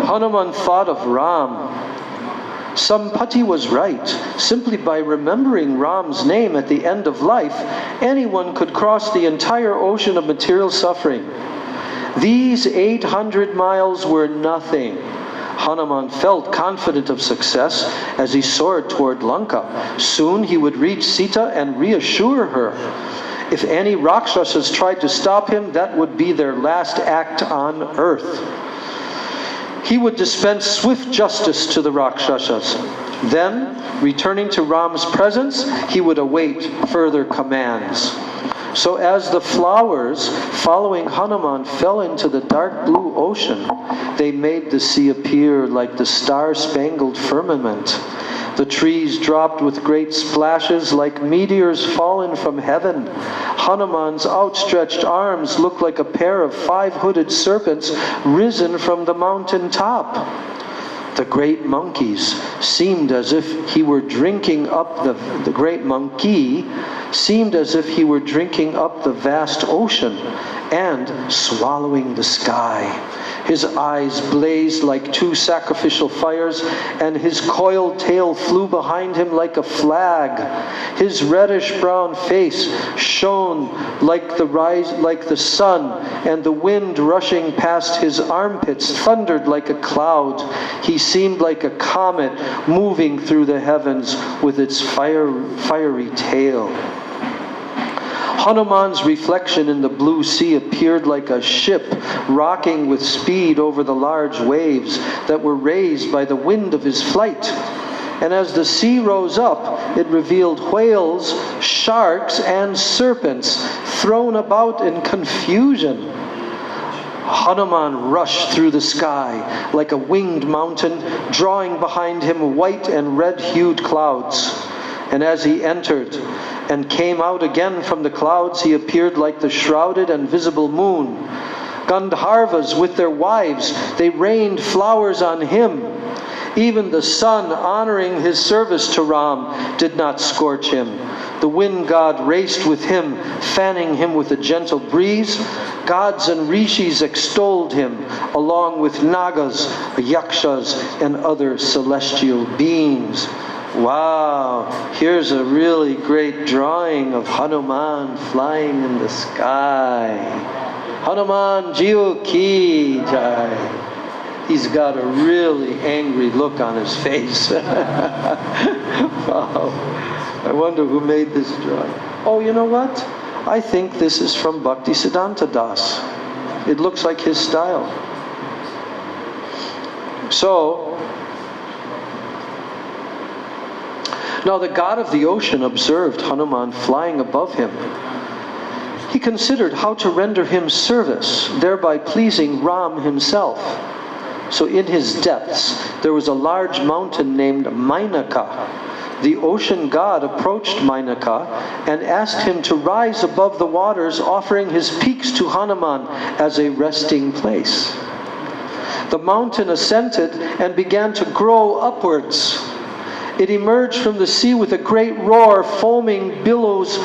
Hanuman thought of Ram. Sampati was right. Simply by remembering Ram's name at the end of life, anyone could cross the entire ocean of material suffering. These 800 miles were nothing. Hanuman felt confident of success as he soared toward Lanka. Soon he would reach Sita and reassure her. If any Rakshasas tried to stop him, that would be their last act on earth. He would dispense swift justice to the Rakshasas. Then, returning to Ram's presence, he would await further commands. So as the flowers following Hanuman fell into the dark blue ocean, they made the sea appear like the star-spangled firmament. The trees dropped with great splashes like meteors fallen from heaven. Hanuman's outstretched arms looked like a pair of 5-hooded serpents risen from the mountain top. The great monkeys seemed as if he were drinking up the great monkey seemed as if he were drinking up the vast ocean and swallowing the sky. His eyes blazed like 2 sacrificial fires, and his coiled tail flew behind him like a flag. His reddish-brown face shone like the sun, and the wind rushing past his armpits thundered like a cloud. He seemed like a comet moving through the heavens with its fiery tail. Hanuman's reflection in the blue sea appeared like a ship rocking with speed over the large waves that were raised by the wind of his flight. And as the sea rose up, it revealed whales, sharks, and serpents thrown about in confusion. Hanuman rushed through the sky like a winged mountain, drawing behind him white and red-hued clouds. And as he entered and came out again from the clouds, he appeared like the shrouded and visible moon. Gandharvas with their wives, they rained flowers on him. Even the sun, honoring his service to Ram, did not scorch him. The wind god raced with him, fanning him with a gentle breeze. Gods and rishis extolled him, along with nagas, yakshas, and other celestial beings. Wow, here's a really great drawing of Hanuman flying in the sky. Hanuman Jiyo Ki Jai. He's got a really angry look on his face. Wow, I wonder who made this drawing. Oh, you know what? I think this is from Bhaktisiddhanta Das. It looks like his style. So, now the god of the ocean observed Hanuman flying above him. He considered how to render him service, thereby pleasing Ram himself. So in his depths there was a large mountain named Mainaka. The ocean god approached Mainaka and asked him to rise above the waters, offering his peaks to Hanuman as a resting place. The mountain assented and began to grow upwards. It emerged from the sea with a great roar, foaming billows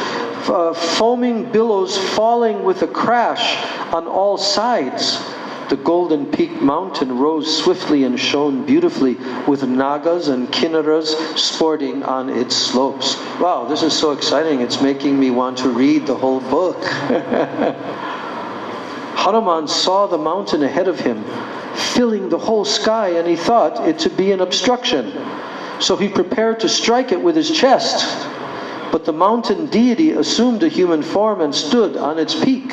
falling with a crash on all sides. The golden peaked mountain rose swiftly and shone beautifully, with nagas and kinnaras sporting on its slopes. Wow, this is so exciting. It's making me want to read the whole book. Hanuman saw the mountain ahead of him, filling the whole sky, and he thought it to be an obstruction. So he prepared to strike it with his chest. But the mountain deity assumed a human form and stood on its peak.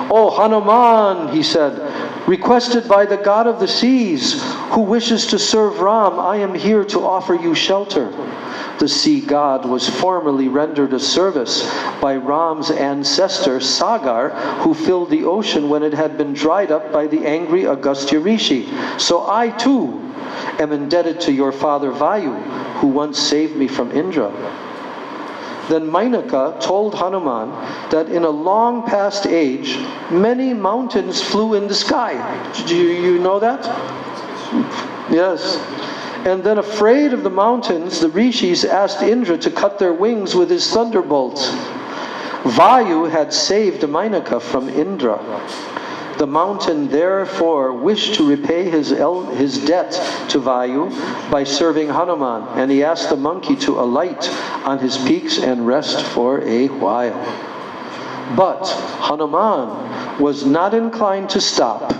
"Oh Hanuman," he said, "requested by the god of the seas, who wishes to serve Ram, I am here to offer you shelter." The sea god was formerly rendered a service by Ram's ancestor Sagar, who filled the ocean when it had been dried up by the angry Agastya Rishi. "So I too am indebted to your father Vayu, who once saved me from Indra. Then Mainaka told Hanuman that in a long past age, many mountains flew in the sky. Did you know that? Yes. And then, afraid of the mountains, the rishis asked Indra to cut their wings with his thunderbolts. Vayu had saved Mainaka from Indra. The mountain therefore wished to repay his debt to Vayu by serving Hanuman, and he asked the monkey to alight on his peaks and rest for a while. But Hanuman was not inclined to stop,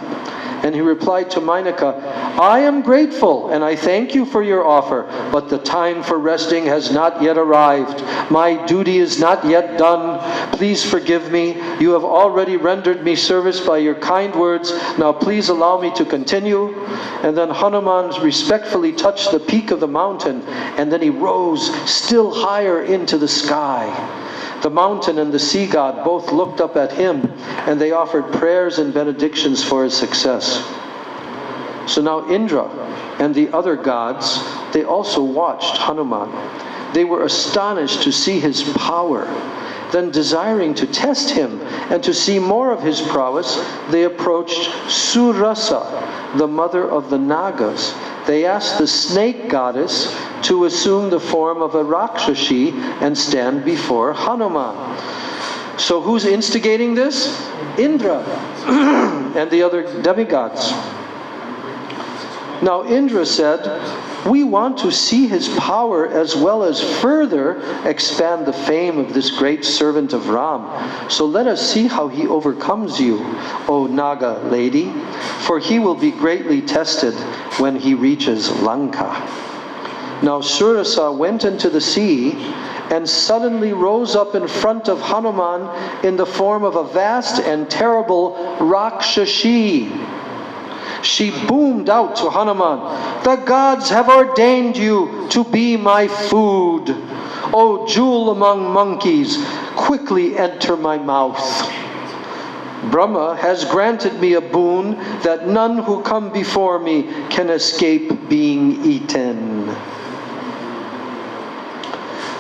and he replied to Mainaka, I am grateful, and I thank you for your offer, but the time for resting has not yet arrived. My duty is not yet done. Please forgive me. You have already rendered me service by your kind words. Now please allow me to continue. And then Hanuman respectfully touched the peak of the mountain, and then he rose still higher into the sky. The mountain and the sea god both looked up at him, and they offered prayers and benedictions for his success. So now Indra and the other gods, they also watched Hanuman. They were astonished to see his power. Then, desiring to test him and to see more of his prowess, they approached Surasa, the mother of the Nagas. They asked the snake goddess to assume the form of a Rakshashi and stand before Hanuman. So who's instigating this? Indra and the other demigods. Now Indra said, we want to see his power as well as further expand the fame of this great servant of Ram. So let us see how he overcomes you, O Naga lady, for he will be greatly tested when he reaches Lanka. Now Surasa went into the sea and suddenly rose up in front of Hanuman in the form of a vast and terrible Rakshashi. She boomed out to Hanuman, the gods have ordained you to be my food. O jewel among monkeys, quickly enter my mouth. Brahma has granted me a boon that none who come before me can escape being eaten.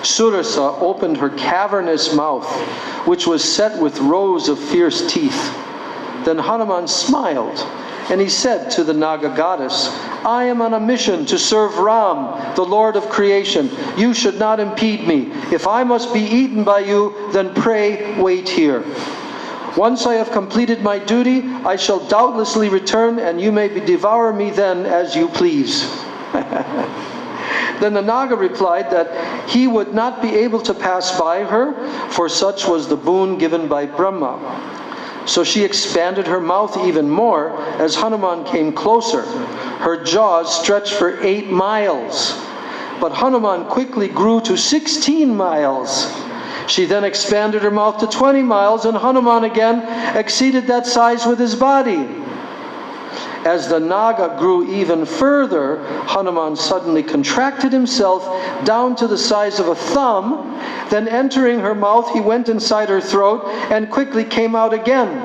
Surasa opened her cavernous mouth, which was set with rows of fierce teeth. Then Hanuman smiled, and he said to the Naga goddess, I am on a mission to serve Ram, the Lord of creation. You should not impede me. If I must be eaten by you, then pray, wait here. Once I have completed my duty, I shall doubtlessly return, and you may devour me then as you please. Then the Naga replied that he would not be able to pass by her, for such was the boon given by Brahma. So she expanded her mouth even more as Hanuman came closer. Her jaws stretched for 8 miles. But Hanuman quickly grew to 16 miles. She then expanded her mouth to 20 miles, and Hanuman again exceeded that size with his body. As the Naga grew even further, Hanuman suddenly contracted himself down to the size of a thumb. Then entering her mouth, he went inside her throat and quickly came out again.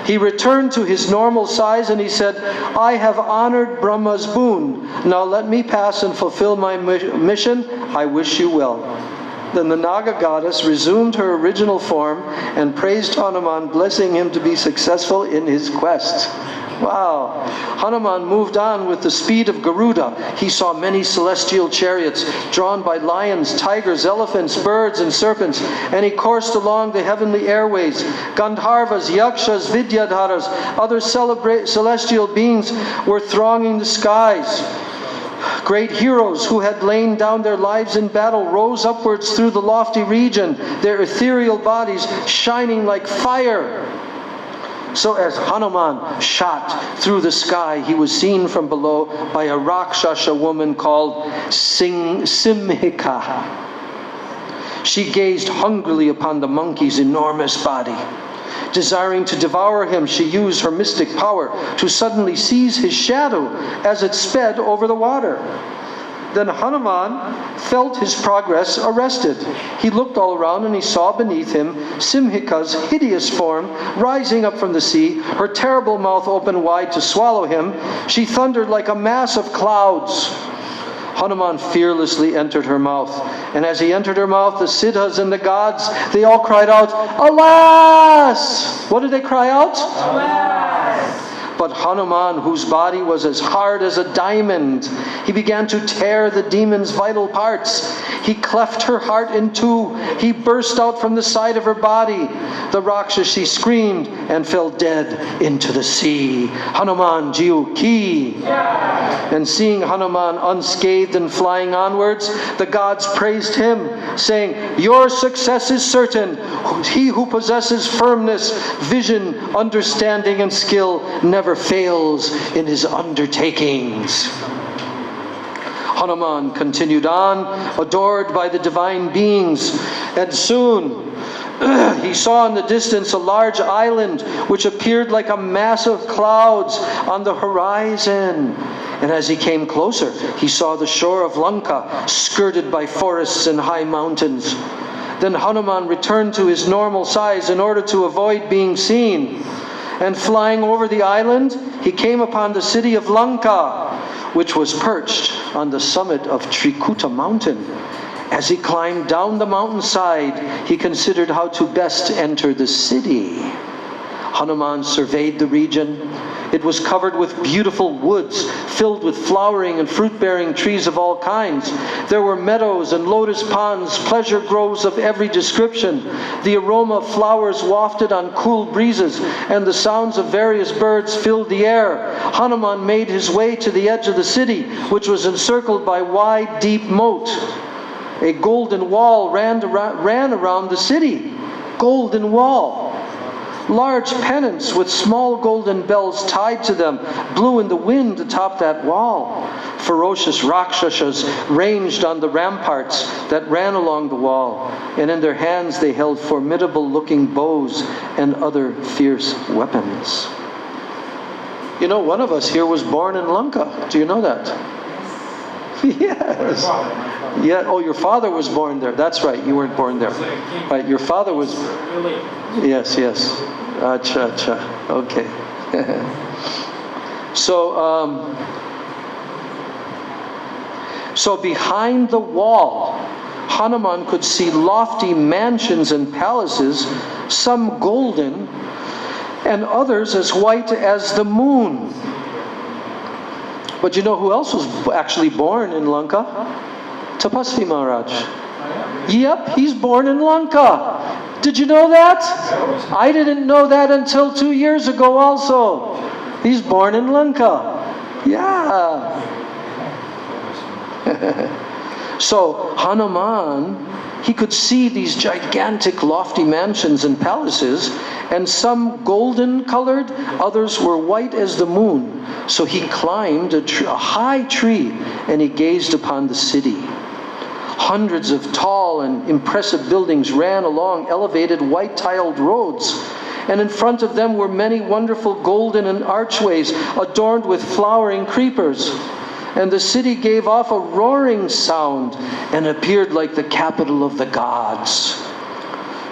He returned to his normal size and he said, I have honored Brahma's boon. Now let me pass and fulfill my mission. I wish you well. Then the Naga goddess resumed her original form and praised Hanuman, blessing him to be successful in his quest. Wow. Hanuman moved on with the speed of Garuda. He saw many celestial chariots drawn by lions, tigers, elephants, birds, and serpents, and he coursed along the heavenly airways. Gandharvas, Yakshas, Vidyadharas, other celestial beings were thronging the skies. Great heroes who had lain down their lives in battle rose upwards through the lofty region, their ethereal bodies shining like fire. So as Hanuman shot through the sky, he was seen from below by a Rakshasa woman called Simhika. She gazed hungrily upon the monkey's enormous body. Desiring to devour him, she used her mystic power to suddenly seize his shadow as it sped over the water. Then Hanuman felt his progress arrested. He looked all around and he saw beneath him Simhika's hideous form rising up from the sea, her terrible mouth open wide to swallow him. She thundered like a mass of clouds. Hanuman fearlessly entered her mouth. And as he entered her mouth, the Siddhas and the gods, they all cried out, "Alas!" What did they cry out? Alas! But Hanuman, whose body was as hard as a diamond, he began to tear the demon's vital parts. He cleft her heart in two. He burst out from the side of her body. The Rakshasi screamed and fell dead into the sea. Hanuman Jiu Ki. And seeing Hanuman unscathed and flying onwards, the gods praised him, saying, "Your success is certain. He who possesses firmness, vision, understanding, and skill never fails in his undertakings." Hanuman continued on, adored by the divine beings, and soon he saw in the distance a large island which appeared like a mass of clouds on the horizon. And as he came closer, he saw the shore of Lanka, skirted by forests and high mountains. Then Hanuman returned to his normal size in order to avoid being seen. And flying over the island, he came upon the city of Lanka, which was perched on the summit of Trikuta mountain. As he climbed down the mountainside, he considered how to best enter the city. Hanuman surveyed the region. It was covered with beautiful woods, filled with flowering and fruit-bearing trees of all kinds. There were meadows and lotus ponds, pleasure groves of every description. The aroma of flowers wafted on cool breezes, and the sounds of various birds filled the air. Hanuman made his way to the edge of the city, which was encircled by wide, deep moat. A golden wall ran around the city. Golden wall. Large pennants with small golden bells tied to them blew in the wind atop that wall. Ferocious Rakshasas ranged on the ramparts that ran along the wall, and in their hands they held formidable-looking bows and other fierce weapons. You know, one of us here was born in Lanka. Do you know that? Yes. Yeah. Oh, your father was born there. That's right. You weren't born there. Right. Your father was. Yes. Yes. Acha. Acha. Okay. So behind the wall, Hanuman could see lofty mansions and palaces, some golden, and others as white as the moon. But you know who else was actually born in Lanka? Tapasvi Maharaj. Yep, he's born in Lanka. Did you know that? I didn't know that until 2 years ago also. He's born in Lanka. Yeah. So Hanuman, he could see these gigantic lofty mansions and palaces, and some golden colored, others were white as the moon. So he climbed a high tree and he gazed upon the city. Hundreds of tall and impressive buildings ran along elevated white tiled roads, and in front of them were many wonderful golden archways adorned with flowering creepers. And the city gave off a roaring sound and appeared like the capital of the gods.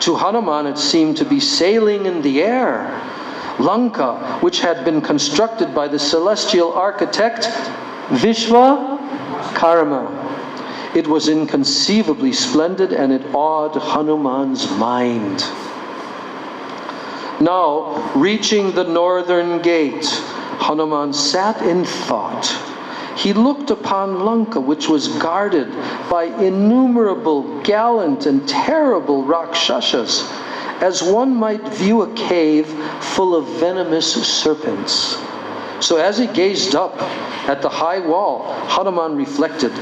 To Hanuman it seemed to be sailing in the air. Lanka, which had been constructed by the celestial architect Vishwakarma. It was inconceivably splendid, and it awed Hanuman's mind. Now, reaching the northern gate, Hanuman sat in thought. He looked upon Lanka, which was guarded by innumerable gallant and terrible Rakshasas, as one might view a cave full of venomous serpents. So as he gazed up at the high wall, Hanuman reflected,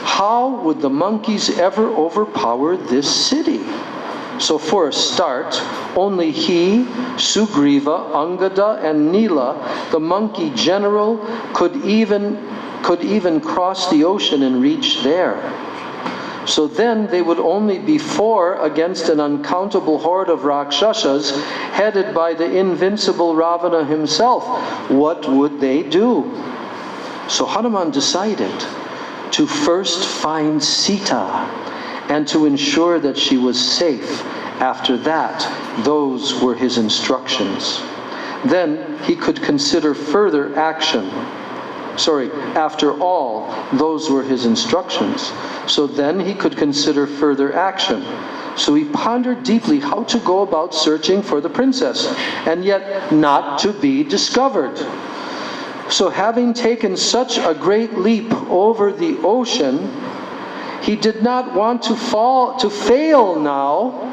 how would the monkeys ever overpower this city? So for a start, only he, Sugriva, Angada, and Nila, the monkey general, could even cross the ocean and reach there. So then they would only be 4 against an uncountable horde of Rakshasas headed by the invincible Ravana himself. What would they do? So Hanuman decided to first find Sita and to ensure that she was safe. After that, those were his instructions. Then he could consider further action. After all, those were his instructions. So then he could consider further action. So he pondered deeply how to go about searching for the princess, and yet not to be discovered. So having taken such a great leap over the ocean, he did not want to fail now.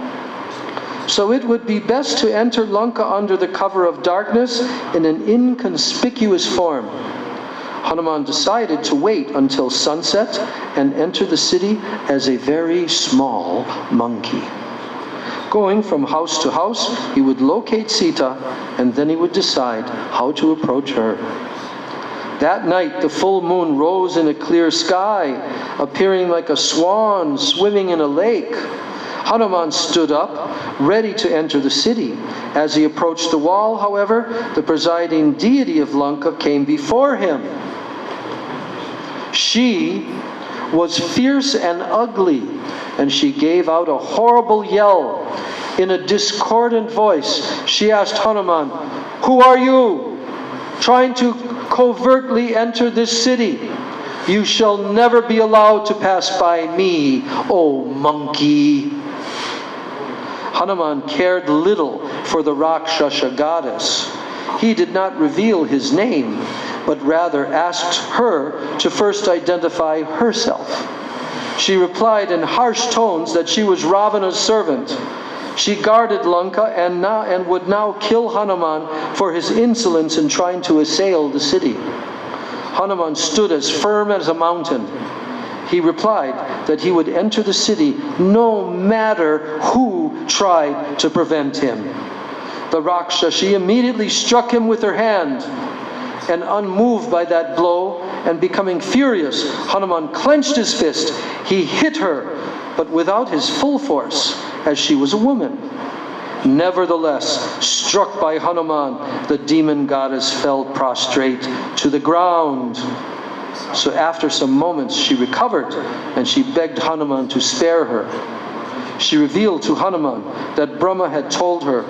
So it would be best to enter Lanka under the cover of darkness in an inconspicuous form. Hanuman decided to wait until sunset and enter the city as a very small monkey. Going from house to house, he would locate Sita, and then he would decide how to approach her. That night, the full moon rose in a clear sky, appearing like a swan swimming in a lake. Hanuman stood up, ready to enter the city. As he approached the wall, however, the presiding deity of Lanka came before him. She was fierce and ugly, and she gave out a horrible yell. In a discordant voice, she asked Hanuman, "Who are you? Trying to covertly enter this city? You shall never be allowed to pass by me, O monkey." Hanuman cared little for the Rakshasa goddess. He did not reveal his name, but rather asked her to first identify herself. She replied in harsh tones that she was Ravana's servant. She guarded Lanka and would now kill Hanuman for his insolence in trying to assail the city. Hanuman stood as firm as a mountain. He replied that he would enter the city no matter who tried to prevent him. The Rakshasa immediately struck him with her hand, and unmoved by that blow and becoming furious, Hanuman clenched his fist. He hit her, but without his full force, as she was a woman. Nevertheless, struck by Hanuman, the demon goddess fell prostrate to the ground. So after some moments she recovered, and she begged Hanuman to spare her. She revealed to Hanuman that Brahma had told her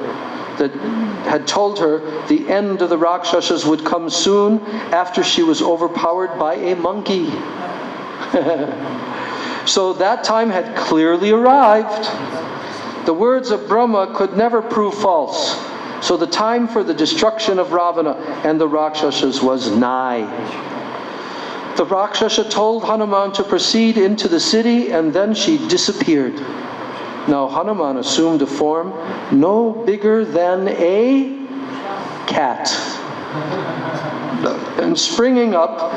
the end of the Rakshasas would come soon after she was overpowered by a monkey. So that time had clearly arrived. The words of Brahma could never prove false. So the time for the destruction of Ravana and the Rakshasas was nigh. The Rakshasa told Hanuman to proceed into the city, and then she disappeared. Now Hanuman assumed a form no bigger than a cat. And springing up,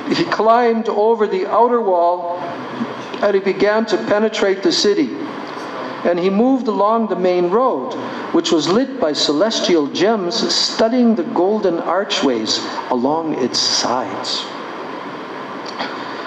he climbed over the outer wall, and he began to penetrate the city. And he moved along the main road, which was lit by celestial gems studding the golden archways along its sides.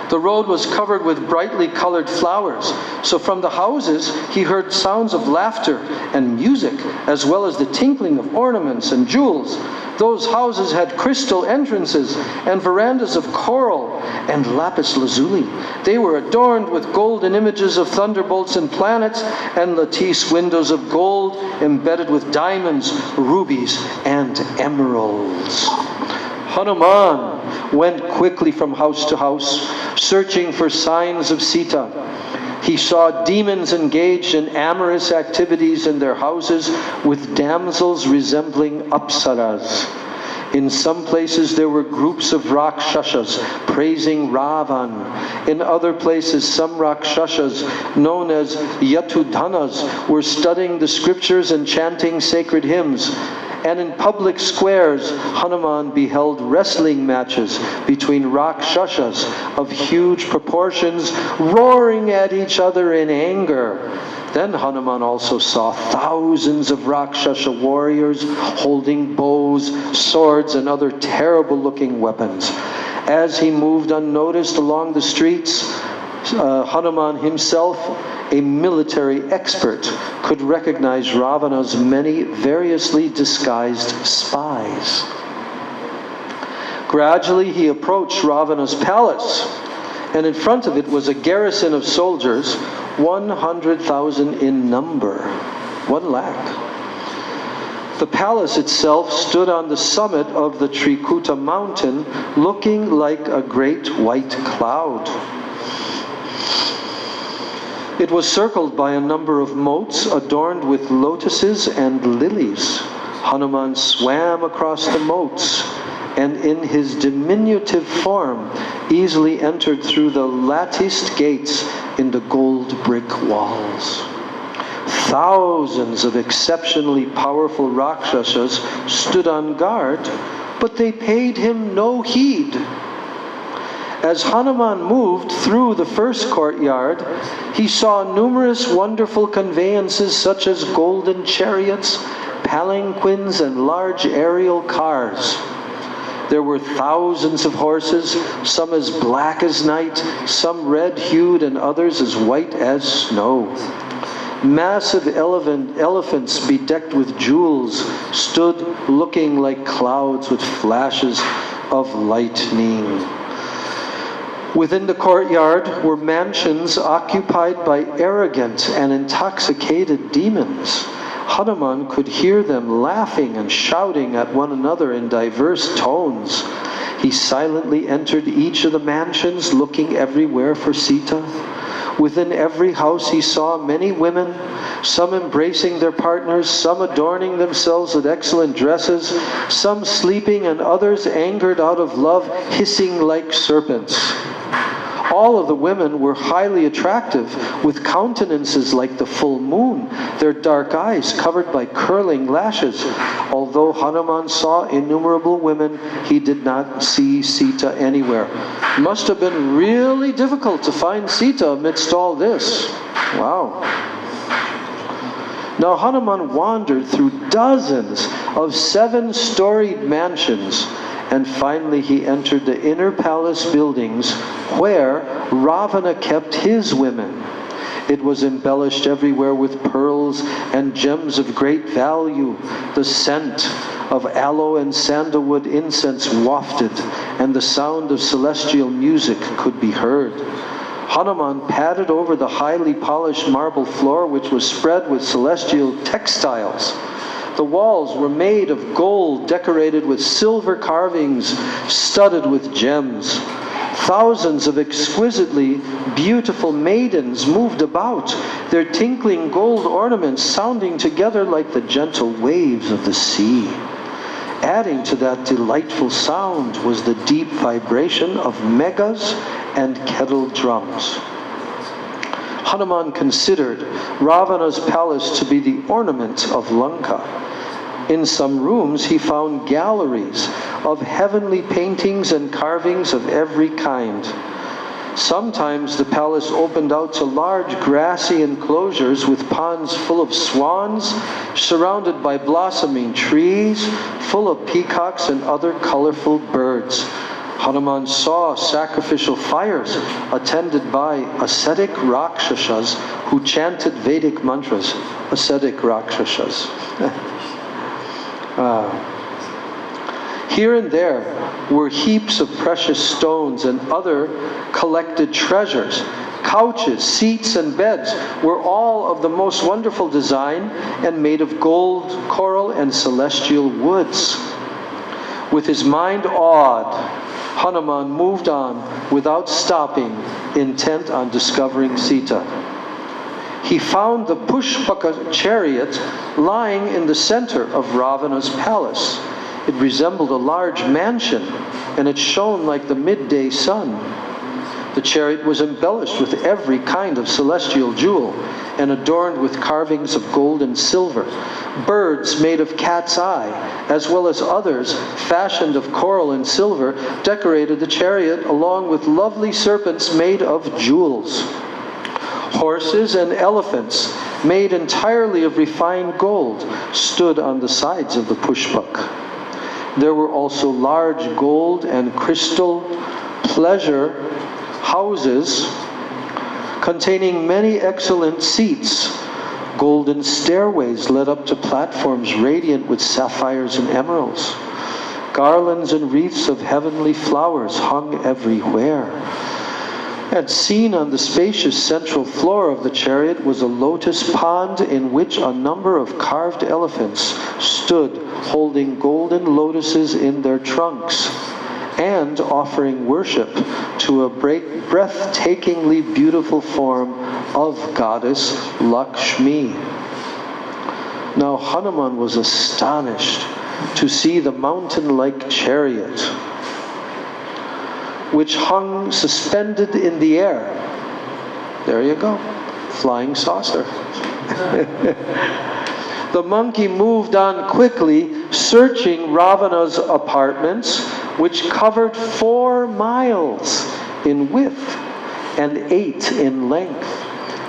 The road was covered with brightly colored flowers, so from the houses he heard sounds of laughter and music, as well as the tinkling of ornaments and jewels. Those houses had crystal entrances and verandas of coral and lapis lazuli. They were adorned with golden images of thunderbolts and planets, and lattice windows of gold embedded with diamonds, rubies, and emeralds. Hanuman went quickly from house to house, searching for signs of Sita. He saw demons engaged in amorous activities in their houses with damsels resembling apsaras. In some places there were groups of Rakshasas praising Ravan. In other places some Rakshasas, known as Yatudhanas, were studying the scriptures and chanting sacred hymns. And in public squares, Hanuman beheld wrestling matches between Rakshasas of huge proportions, roaring at each other in anger. Then Hanuman also saw thousands of Rakshasa warriors holding bows, swords, and other terrible-looking weapons. As he moved unnoticed along the streets, Hanuman himself, a military expert, could recognize Ravana's many variously disguised spies. Gradually he approached Ravana's palace, and in front of it was a garrison of soldiers, 100,000 in number. 1 lakh. The palace itself stood on the summit of the Trikuta mountain, looking like a great white cloud. It was circled by a number of moats adorned with lotuses and lilies. Hanuman swam across the moats, and in his diminutive form easily entered through the latticed gates in the gold brick walls. Thousands of exceptionally powerful Rakshasas stood on guard, but they paid him no heed. As Hanuman moved through the first courtyard, he saw numerous wonderful conveyances such as golden chariots, palanquins, and large aerial cars. There were thousands of horses, some as black as night, some red-hued, and others as white as snow. Massive elephants bedecked with jewels stood looking like clouds with flashes of lightning. Within the courtyard were mansions occupied by arrogant and intoxicated demons. Hanuman could hear them laughing and shouting at one another in diverse tones. He silently entered each of the mansions, looking everywhere for Sita. Within every house he saw many women, some embracing their partners, some adorning themselves with excellent dresses, some sleeping, and others angered out of love, hissing like serpents. All of the women were highly attractive, with countenances like the full moon, their dark eyes covered by curling lashes. Although Hanuman saw innumerable women, he did not see Sita anywhere. It must have been really difficult to find Sita amidst all this. Wow. Now Hanuman wandered through dozens of 7-storied mansions, and finally he entered the inner palace buildings where Ravana kept his women. It was embellished everywhere with pearls and gems of great value. The scent of aloe and sandalwood incense wafted, and the sound of celestial music could be heard. Hanuman padded over the highly polished marble floor, which was spread with celestial textiles. The walls were made of gold, decorated with silver carvings, studded with gems. Thousands of exquisitely beautiful maidens moved about, their tinkling gold ornaments sounding together like the gentle waves of the sea. Adding to that delightful sound was the deep vibration of megas and kettle drums. Hanuman considered Ravana's palace to be the ornament of Lanka. In some rooms he found galleries of heavenly paintings and carvings of every kind. Sometimes the palace opened out to large grassy enclosures with ponds full of swans, surrounded by blossoming trees, full of peacocks and other colorful birds. Hanuman saw sacrificial fires attended by ascetic Rakshasas who chanted Vedic mantras. Ascetic Rakshasas. Here and there were heaps of precious stones and other collected treasures. Couches, seats, and beds were all of the most wonderful design and made of gold, coral, and celestial woods. With his mind awed, Hanuman moved on without stopping, intent on discovering Sita. He found the Pushpaka chariot lying in the center of Ravana's palace. It resembled a large mansion, and it shone like the midday sun. The chariot was embellished with every kind of celestial jewel, and adorned with carvings of gold and silver. Birds made of cat's eye, as well as others fashioned of coral and silver, decorated the chariot, along with lovely serpents made of jewels. Horses and elephants, made entirely of refined gold, stood on the sides of the pushpak. There were also large gold and crystal pleasure houses containing many excellent seats. Golden stairways led up to platforms radiant with sapphires and emeralds. Garlands and wreaths of heavenly flowers hung everywhere. And seen on the spacious central floor of the chariot was a lotus pond in which a number of carved elephants stood holding golden lotuses in their trunks and offering worship to a breathtakingly beautiful form of goddess Lakshmi. Now Hanuman was astonished to see the mountain-like chariot, which hung suspended in the air. There you go, flying saucer. The monkey moved on quickly, searching Ravana's apartments, which covered 4 miles in width and 8 in length.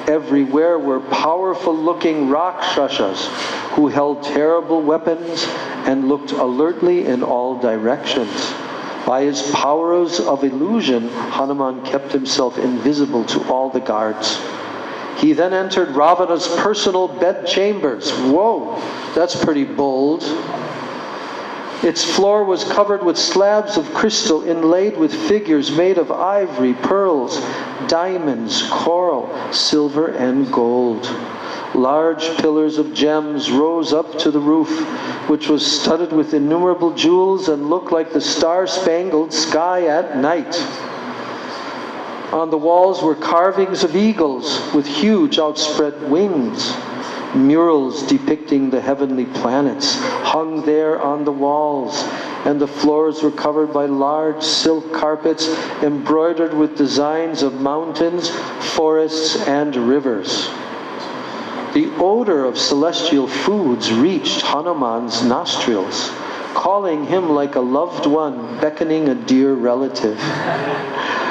Everywhere were powerful-looking Rakshasas who held terrible weapons and looked alertly in all directions. By his powers of illusion, Hanuman kept himself invisible to all the guards. He then entered Ravana's personal bedchambers. Whoa, that's pretty bold. Its floor was covered with slabs of crystal inlaid with figures made of ivory, pearls, diamonds, coral, silver, and gold. Large pillars of gems rose up to the roof, which was studded with innumerable jewels and looked like the star-spangled sky at night. On the walls were carvings of eagles with huge outspread wings. Murals depicting the heavenly planets hung there on the walls, and the floors were covered by large silk carpets embroidered with designs of mountains, forests, and rivers. The odor of celestial foods reached Hanuman's nostrils, calling him like a loved one beckoning a dear relative.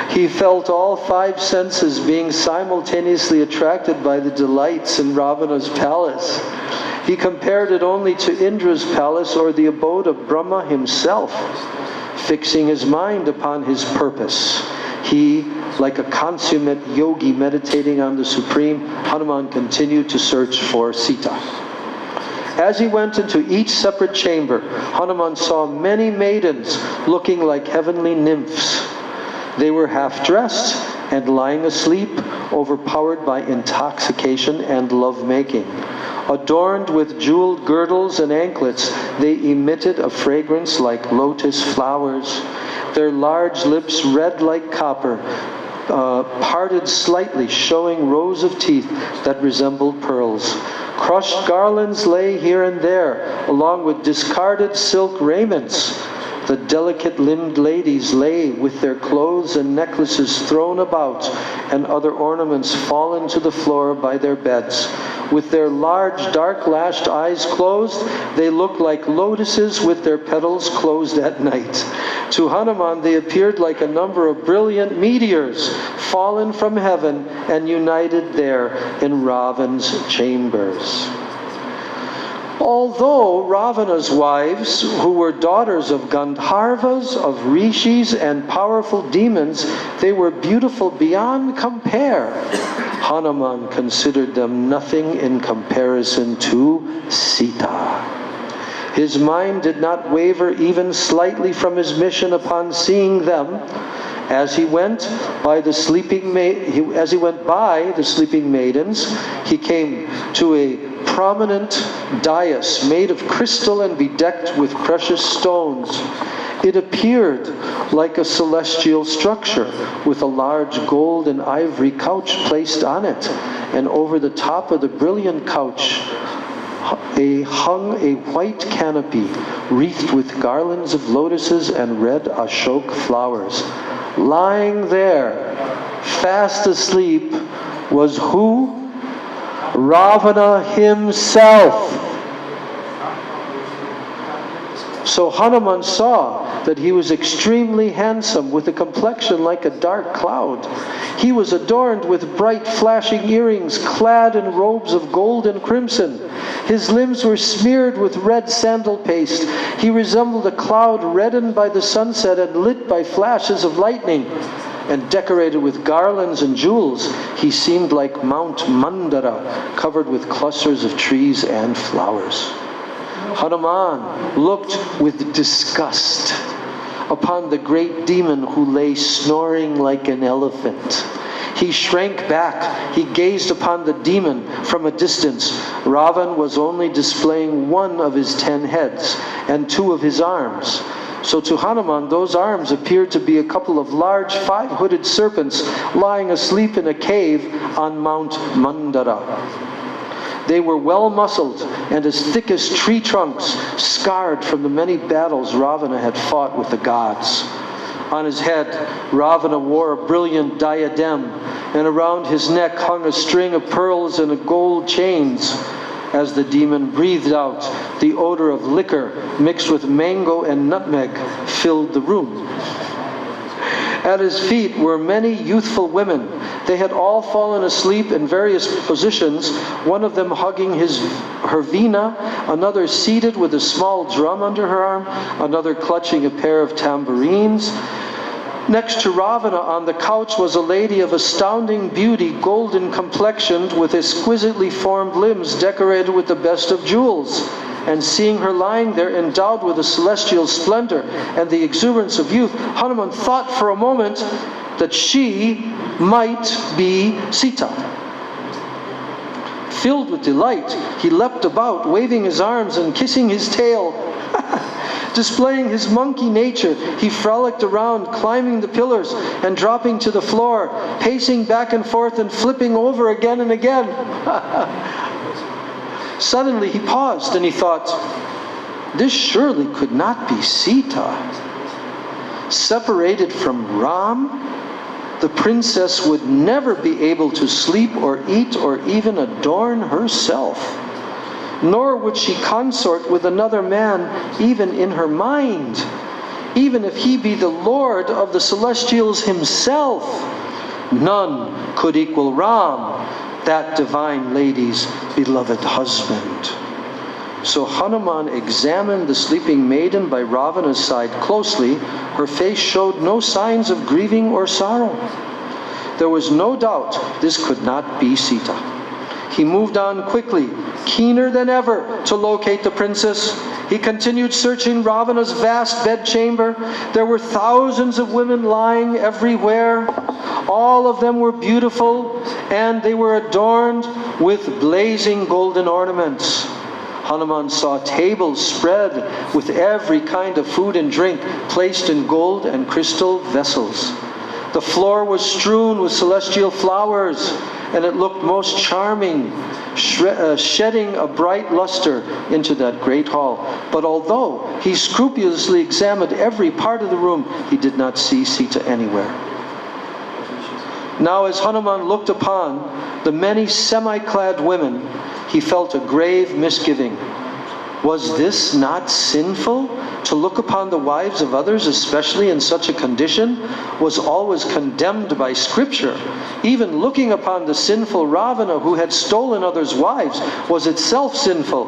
He felt all 5 senses being simultaneously attracted by the delights in Ravana's palace. He compared it only to Indra's palace or the abode of Brahma himself. Fixing his mind upon his purpose, he, like a consummate yogi meditating on the Supreme, Hanuman continued to search for Sita. As he went into each separate chamber, Hanuman saw many maidens looking like heavenly nymphs. They were half-dressed and lying asleep, overpowered by intoxication and love-making. Adorned with jeweled girdles and anklets, they emitted a fragrance like lotus flowers. Their large lips, red like copper, parted slightly, showing rows of teeth that resembled pearls. Crushed garlands lay here and there, along with discarded silk raiments. The delicate-limbed ladies lay with their clothes and necklaces thrown about, and other ornaments fallen to the floor by their beds. With their large, dark-lashed eyes closed, they looked like lotuses with their petals closed at night. To Hanuman, they appeared like a number of brilliant meteors, fallen from heaven and united there in Ravana's chambers. Although Ravana's wives, who were daughters of Gandharvas, of rishis, and powerful demons, they were beautiful beyond compare. Hanuman considered them nothing in comparison to Sita. His mind did not waver even slightly from his mission upon seeing them. As he went by the sleeping maidens, he came to a prominent dais made of crystal and bedecked with precious stones. It appeared like a celestial structure with a large gold and ivory couch placed on it, and over the top of the brilliant couch hung a white canopy wreathed with garlands of lotuses and red ashok flowers. Lying there, fast asleep, was who? Ravana himself. So Hanuman saw that he was extremely handsome, with a complexion like a dark cloud. He was adorned with bright flashing earrings, clad in robes of gold and crimson. His limbs were smeared with red sandal paste. He resembled a cloud reddened by the sunset and lit by flashes of lightning. And decorated with garlands and jewels, he seemed like Mount Mandara, covered with clusters of trees and flowers. Hanuman looked with disgust upon the great demon who lay snoring like an elephant. He shrank back. He gazed upon the demon from a distance. Ravan was only displaying one of his 10 heads and 2 of his arms. So to Hanuman, those arms appeared to be a couple of large 5-hooded serpents lying asleep in a cave on Mount Mandara. They were well-muscled and as thick as tree trunks, scarred from the many battles Ravana had fought with the gods. On his head, Ravana wore a brilliant diadem, and around his neck hung a string of pearls and gold chains. As the demon breathed out, the odor of liquor mixed with mango and nutmeg filled the room. At his feet were many youthful women. They had all fallen asleep in various positions, one of them hugging her veena, another seated with a small drum under her arm, another clutching a pair of tambourines. Next to Ravana on the couch was a lady of astounding beauty, golden complexioned, with exquisitely formed limbs decorated with the best of jewels. And seeing her lying there, endowed with a celestial splendor and the exuberance of youth, Hanuman thought for a moment that she might be Sita. Filled with delight, he leapt about, waving his arms and kissing his tail. Displaying his monkey nature, he frolicked around, climbing the pillars and dropping to the floor, pacing back and forth and flipping over again and again. Suddenly he paused and he thought, this surely could not be Sita. Separated from Ram, the princess would never be able to sleep or eat or even adorn herself. Nor would she consort with another man even in her mind, even if he be the Lord of the celestials himself. None could equal Ram, that divine lady's beloved husband. So Hanuman examined the sleeping maiden by Ravana's side closely. Her face showed no signs of grieving or sorrow. There was no doubt this could not be Sita. He moved on quickly, keener than ever to locate the princess. He continued searching Ravana's vast bedchamber. There were thousands of women lying everywhere. All of them were beautiful, and they were adorned with blazing golden ornaments. Hanuman saw tables spread with every kind of food and drink placed in gold and crystal vessels. The floor was strewn with celestial flowers, and it looked most charming, shedding a bright luster into that great hall. But although he scrupulously examined every part of the room, he did not see Sita anywhere. Now as Hanuman looked upon the many semi-clad women, he felt a grave misgiving. Was this not sinful? To look upon the wives of others, especially in such a condition, was always condemned by Scripture. Even looking upon the sinful Ravana who had stolen others' wives was itself sinful.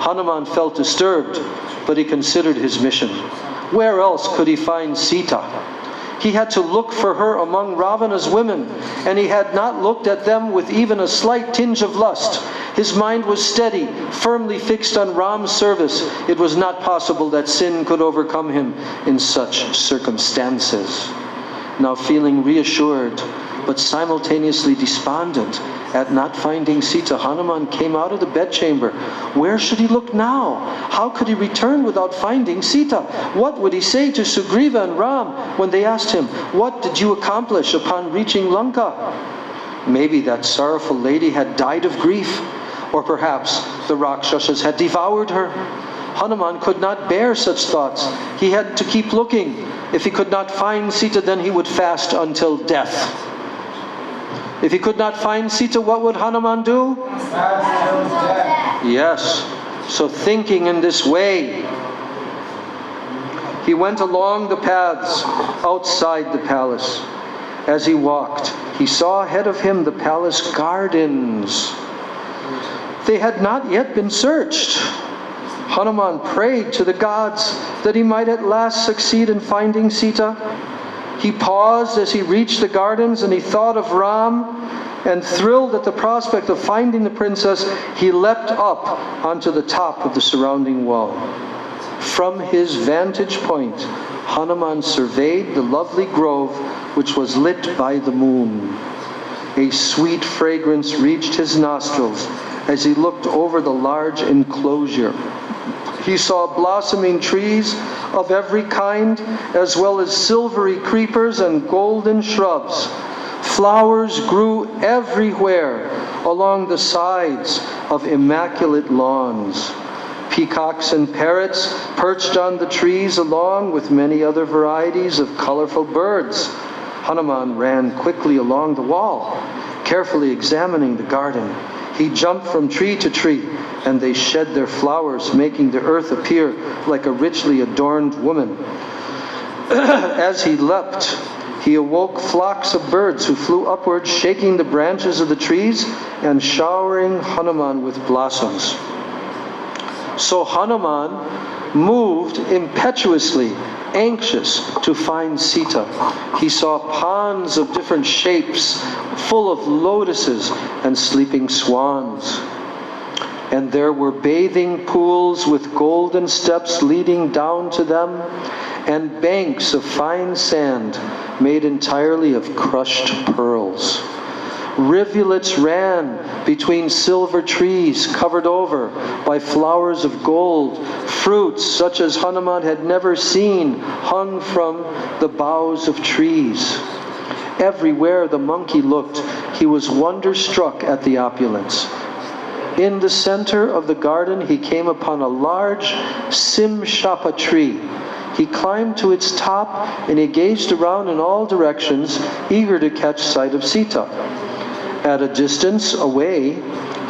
Hanuman felt disturbed, but he considered his mission. Where else could he find Sita? He had to look for her among Ravana's women, and he had not looked at them with even a slight tinge of lust. His mind was steady, firmly fixed on Ram's service. It was not possible that sin could overcome him in such circumstances. Now feeling reassured, but simultaneously despondent at not finding Sita, Hanuman came out of the bedchamber. Where should he look now? How could he return without finding Sita? What would he say to Sugriva and Ram when they asked him, "What did you accomplish upon reaching Lanka?" Maybe that sorrowful lady had died of grief, or perhaps the Rakshasas had devoured her. Hanuman could not bear such thoughts. He had to keep looking. If he could not find Sita, then he would fast until death. If he could not find Sita, what would Hanuman do? Fast till death. Yes. So thinking in this way, he went along the paths outside the palace. As he walked, he saw ahead of him the palace gardens. They had not yet been searched. Hanuman prayed to the gods that he might at last succeed in finding Sita. He paused as he reached the gardens, and he thought of Ram, and thrilled at the prospect of finding the princess, he leapt up onto the top of the surrounding wall. From his vantage point, Hanuman surveyed the lovely grove which was lit by the moon. A sweet fragrance reached his nostrils as he looked over the large enclosure. He saw blossoming trees of every kind, as well as silvery creepers and golden shrubs. Flowers grew everywhere along the sides of immaculate lawns. Peacocks and parrots perched on the trees along with many other varieties of colorful birds. Hanuman ran quickly along the wall, carefully examining the garden. He jumped from tree to tree, and they shed their flowers, making the earth appear like a richly adorned woman. As he leapt, he awoke flocks of birds who flew upward, shaking the branches of the trees and showering Hanuman with blossoms. So Hanuman moved impetuously, anxious to find Sita. He saw ponds of different shapes, full of lotuses and sleeping swans. And there were bathing pools with golden steps leading down to them, and banks of fine sand made entirely of crushed pearls. Rivulets ran between silver trees covered over by flowers of gold. Fruits such as Hanuman had never seen hung from the boughs of trees. Everywhere the monkey looked, he was wonderstruck at the opulence. In the center of the garden, he came upon a large simshapa tree. He climbed to its top and he gazed around in all directions, eager to catch sight of Sita. At a distance away,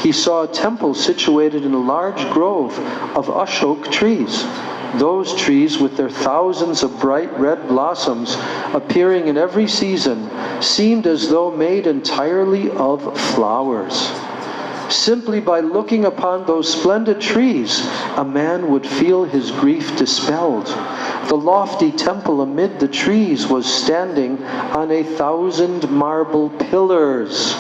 he saw a temple situated in a large grove of ashok trees. Those trees, with their thousands of bright red blossoms appearing in every season, seemed as though made entirely of flowers. Simply by looking upon those splendid trees, a man would feel his grief dispelled. The lofty temple amid the trees was standing on 1,000 marble pillars.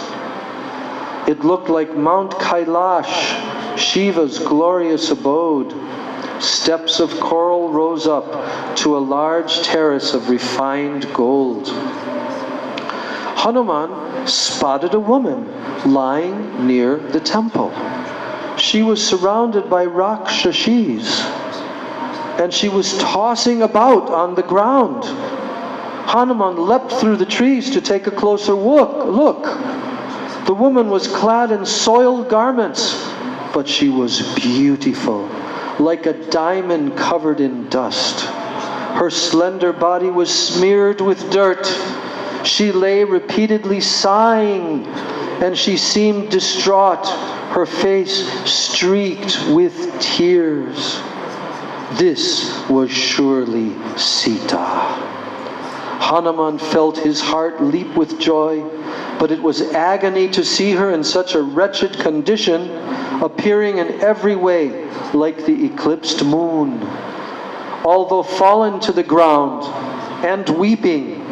It looked like Mount Kailash, Shiva's glorious abode. Steps of coral rose up to a large terrace of refined gold. Hanuman spotted a woman lying near the temple. She was surrounded by rakshashis, and she was tossing about on the ground. Hanuman leapt through the trees to take a closer look. The woman was clad in soiled garments, but she was beautiful, like a diamond covered in dust. Her slender body was smeared with dirt. She lay repeatedly sighing, and she seemed distraught, her face streaked with tears. This was surely Sita. Hanuman felt his heart leap with joy, but it was agony to see her in such a wretched condition, appearing in every way like the eclipsed moon. Although fallen to the ground and weeping,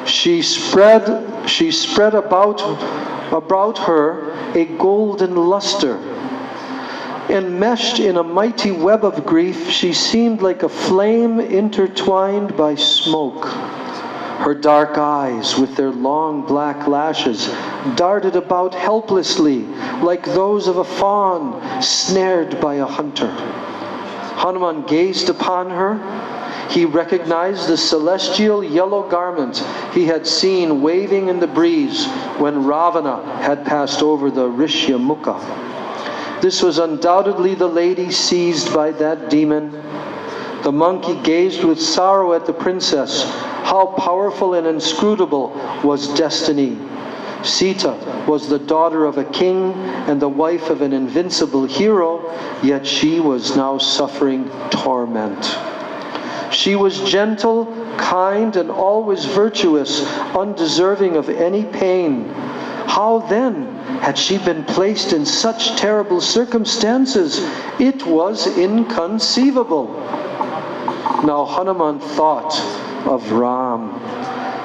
she spread about her a golden luster. Enmeshed in a mighty web of grief, she seemed like a flame intertwined by smoke. Her dark eyes, with their long black lashes, darted about helplessly like those of a fawn snared by a hunter. Hanuman gazed upon her. He recognized the celestial yellow garment he had seen waving in the breeze when Ravana had passed over the Rishyamukha. This was undoubtedly the lady seized by that demon. The monkey gazed with sorrow at the princess. How powerful and inscrutable was destiny. Sita was the daughter of a king and the wife of an invincible hero, yet she was now suffering torment. She was gentle, kind, and always virtuous, undeserving of any pain. How then had she been placed in such terrible circumstances? It was inconceivable. Now Hanuman thought of Ram.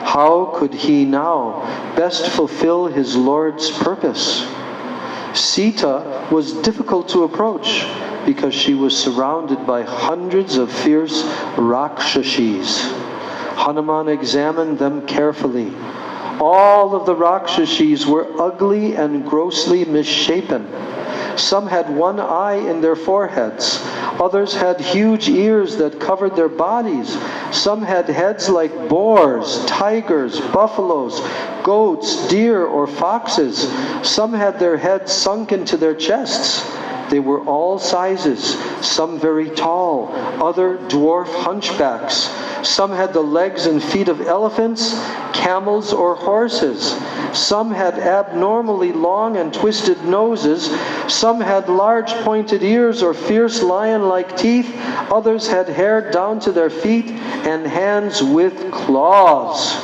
How could he now best fulfill his Lord's purpose? Sita was difficult to approach because she was surrounded by hundreds of fierce rakshashis. Hanuman examined them carefully. All of the Rakshashis were ugly and grossly misshapen. Some had one eye in their foreheads. Others had huge ears that covered their bodies. Some had heads like boars, tigers, buffaloes, goats, deer, or foxes. Some had their heads sunk into their chests. They were all sizes, some very tall, other dwarf hunchbacks. Some had the legs and feet of elephants, camels, or horses. Some had abnormally long and twisted noses. Some had large pointed ears or fierce lion-like teeth. Others had hair down to their feet and hands with claws.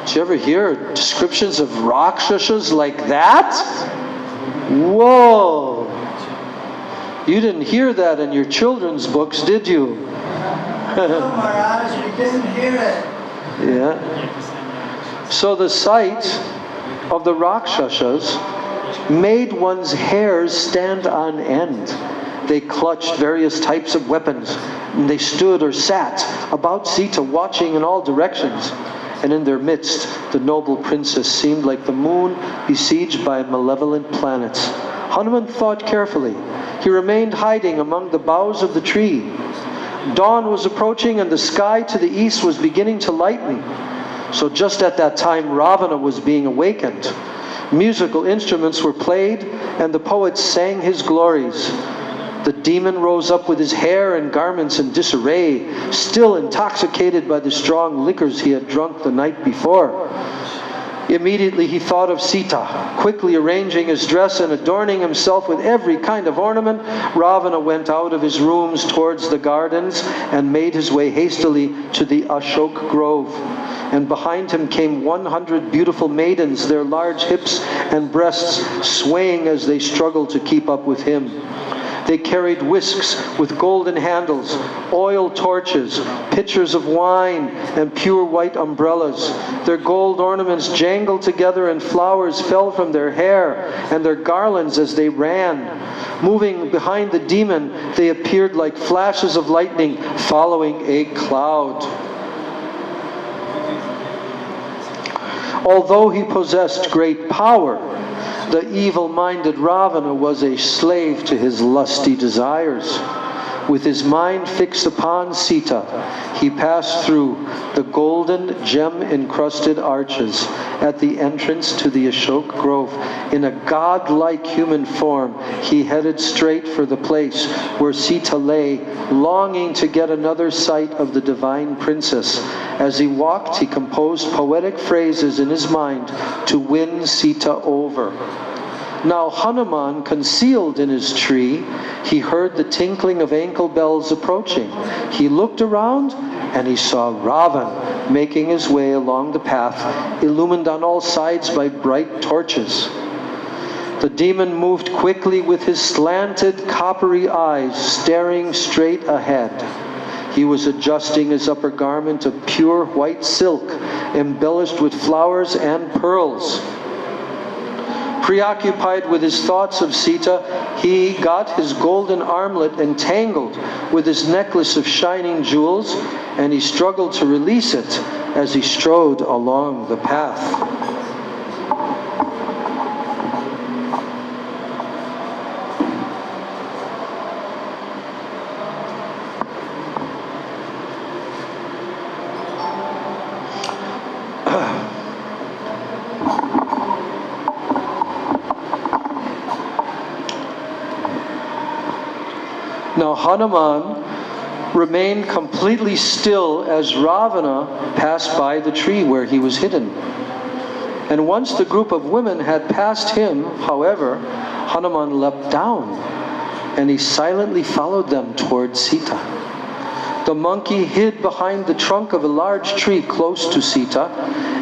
Did you ever hear descriptions of Rakshasas like that? Whoa! You didn't hear that in your children's books, did you? No, Maharaj, we didn't hear it. Yeah. So the sight of the Rakshasas made one's hairs stand on end. They clutched various types of weapons, and they stood or sat about Sita, watching in all directions. And in their midst, the noble princess seemed like the moon besieged by malevolent planets. Hanuman thought carefully. He remained hiding among the boughs of the tree. Dawn was approaching and the sky to the east was beginning to lighten. So just at that time, Ravana was being awakened. Musical instruments were played and the poets sang his glories. The demon rose up with his hair and garments in disarray, still intoxicated by the strong liquors he had drunk the night before. Immediately he thought of Sita. Quickly arranging his dress and adorning himself with every kind of ornament, Ravana went out of his rooms towards the gardens and made his way hastily to the Ashok grove. And behind him came 100 beautiful maidens, their large hips and breasts swaying as they struggled to keep up with him. They carried whisks with golden handles, oil torches, pitchers of wine, and pure white umbrellas. Their gold ornaments jangled together and flowers fell from their hair and their garlands as they ran. Moving behind the demon, they appeared like flashes of lightning following a cloud. Although he possessed great power, the evil-minded Ravana was a slave to his lusty desires. With his mind fixed upon Sita, he passed through the golden gem-encrusted arches at the entrance to the Ashok grove. In a god-like human form, he headed straight for the place where Sita lay, longing to get another sight of the divine princess. As he walked, he composed poetic phrases in his mind to win Sita over. Now Hanuman, concealed in his tree, he heard the tinkling of ankle bells approaching. He looked around and he saw Ravan making his way along the path, illumined on all sides by bright torches. The demon moved quickly with his slanted coppery eyes staring straight ahead. He was adjusting his upper garment of pure white silk, embellished with flowers and pearls. Preoccupied with his thoughts of Sita, he got his golden armlet entangled with his necklace of shining jewels, and he struggled to release it as he strode along the path. Now Hanuman remained completely still as Ravana passed by the tree where he was hidden. And once the group of women had passed him, however, Hanuman leapt down and he silently followed them towards Sita. The monkey hid behind the trunk of a large tree close to Sita,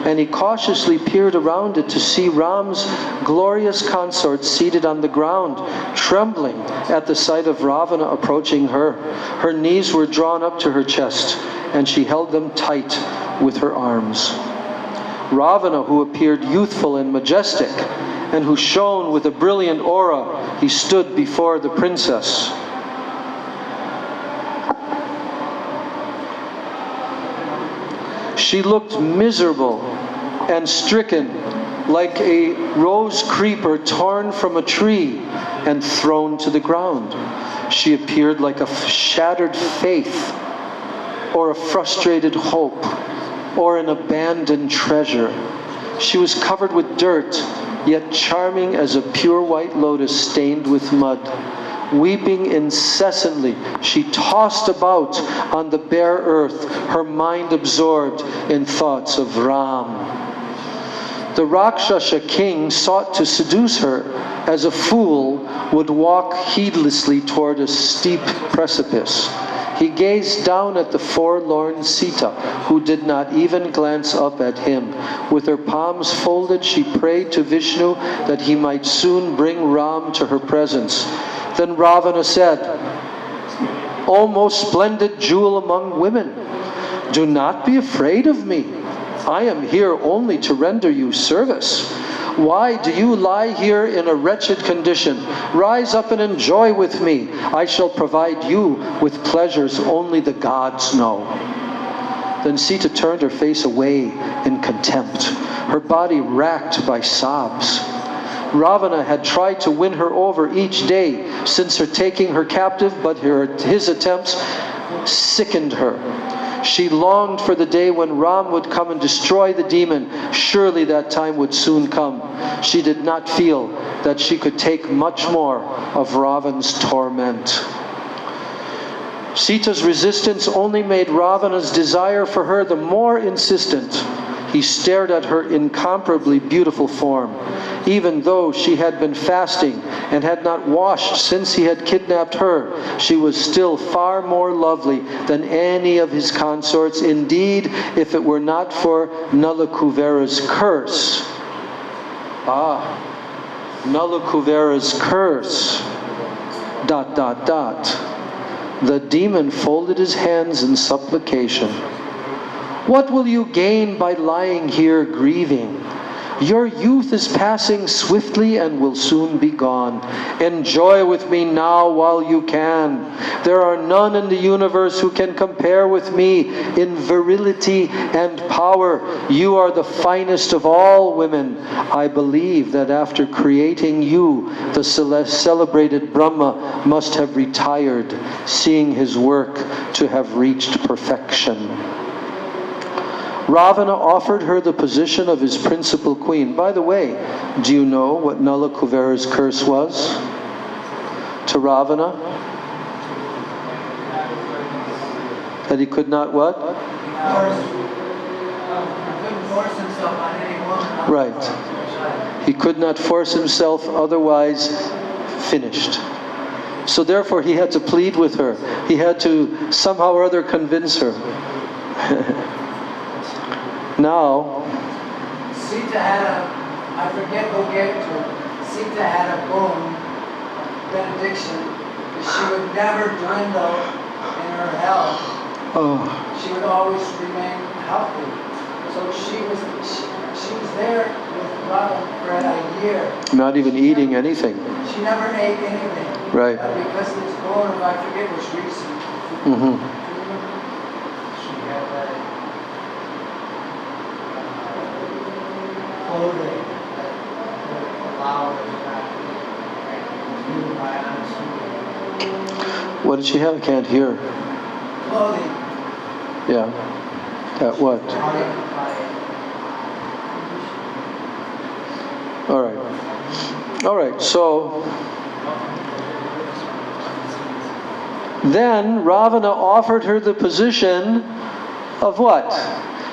and he cautiously peered around it to see Ram's glorious consort seated on the ground, trembling at the sight of Ravana approaching her. Her knees were drawn up to her chest, and she held them tight with her arms. Ravana, who appeared youthful and majestic, and who shone with a brilliant aura, he stood before the princess. She looked miserable and stricken like a rose creeper torn from a tree and thrown to the ground. She appeared like a shattered faith, or a frustrated hope, or an abandoned treasure. She was covered with dirt, yet charming as a pure white lotus stained with mud. Weeping incessantly, she tossed about on the bare earth, her mind absorbed in thoughts of Ram. The Rakshasa king sought to seduce her as a fool would walk heedlessly toward a steep precipice. He gazed down at the forlorn Sita, who did not even glance up at him. With her palms folded, she prayed to Vishnu that he might soon bring Ram to her presence. Then Ravana said, "O most splendid jewel among women, do not be afraid of me. I am here only to render you service. Why do you lie here in a wretched condition? Rise up and enjoy with me. I shall provide you with pleasures only the gods know." Then Sita turned her face away in contempt, her body racked by sobs. Ravana had tried to win her over each day since her taking her captive, but his attempts sickened her. She longed for the day when Ram would come and destroy the demon. Surely that time would soon come. She did not feel that she could take much more of Ravana's torment. Sita's resistance only made Ravana's desire for her the more insistent. He stared at her incomparably beautiful form. Even though she had been fasting and had not washed since he had kidnapped her, she was still far more lovely than any of his consorts. Indeed, if it were not for Nalakuvera's curse. Nalakuvera's curse. ... The demon folded his hands in supplication. "What will you gain by lying here grieving? Your youth is passing swiftly and will soon be gone. Enjoy with me now while you can. There are none in the universe who can compare with me in virility and power. You are the finest of all women. I believe that after creating you, the celebrated Brahma must have retired, seeing his work to have reached perfection." Ravana offered her the position of his principal queen. By the way, do you know what Nalakuvera's curse was to Ravana? That he could not what? He couldn't force himself on any woman. Right. He could not force himself, otherwise finished. So therefore he had to plead with her. He had to somehow or other convince her. Now, Sita had I forget who gave it to her. Sita had a boon, benediction, that she would never dwindle in her health. She would always remain healthy. So she was there with Rama for a year. Not even eating anything. She never ate anything. Right. Because of this boon of I forget which reason. She had clothing that allowed her to What did she have? I can't hear. clothing. Yeah. That what? All right. So then Ravana offered her the position of what?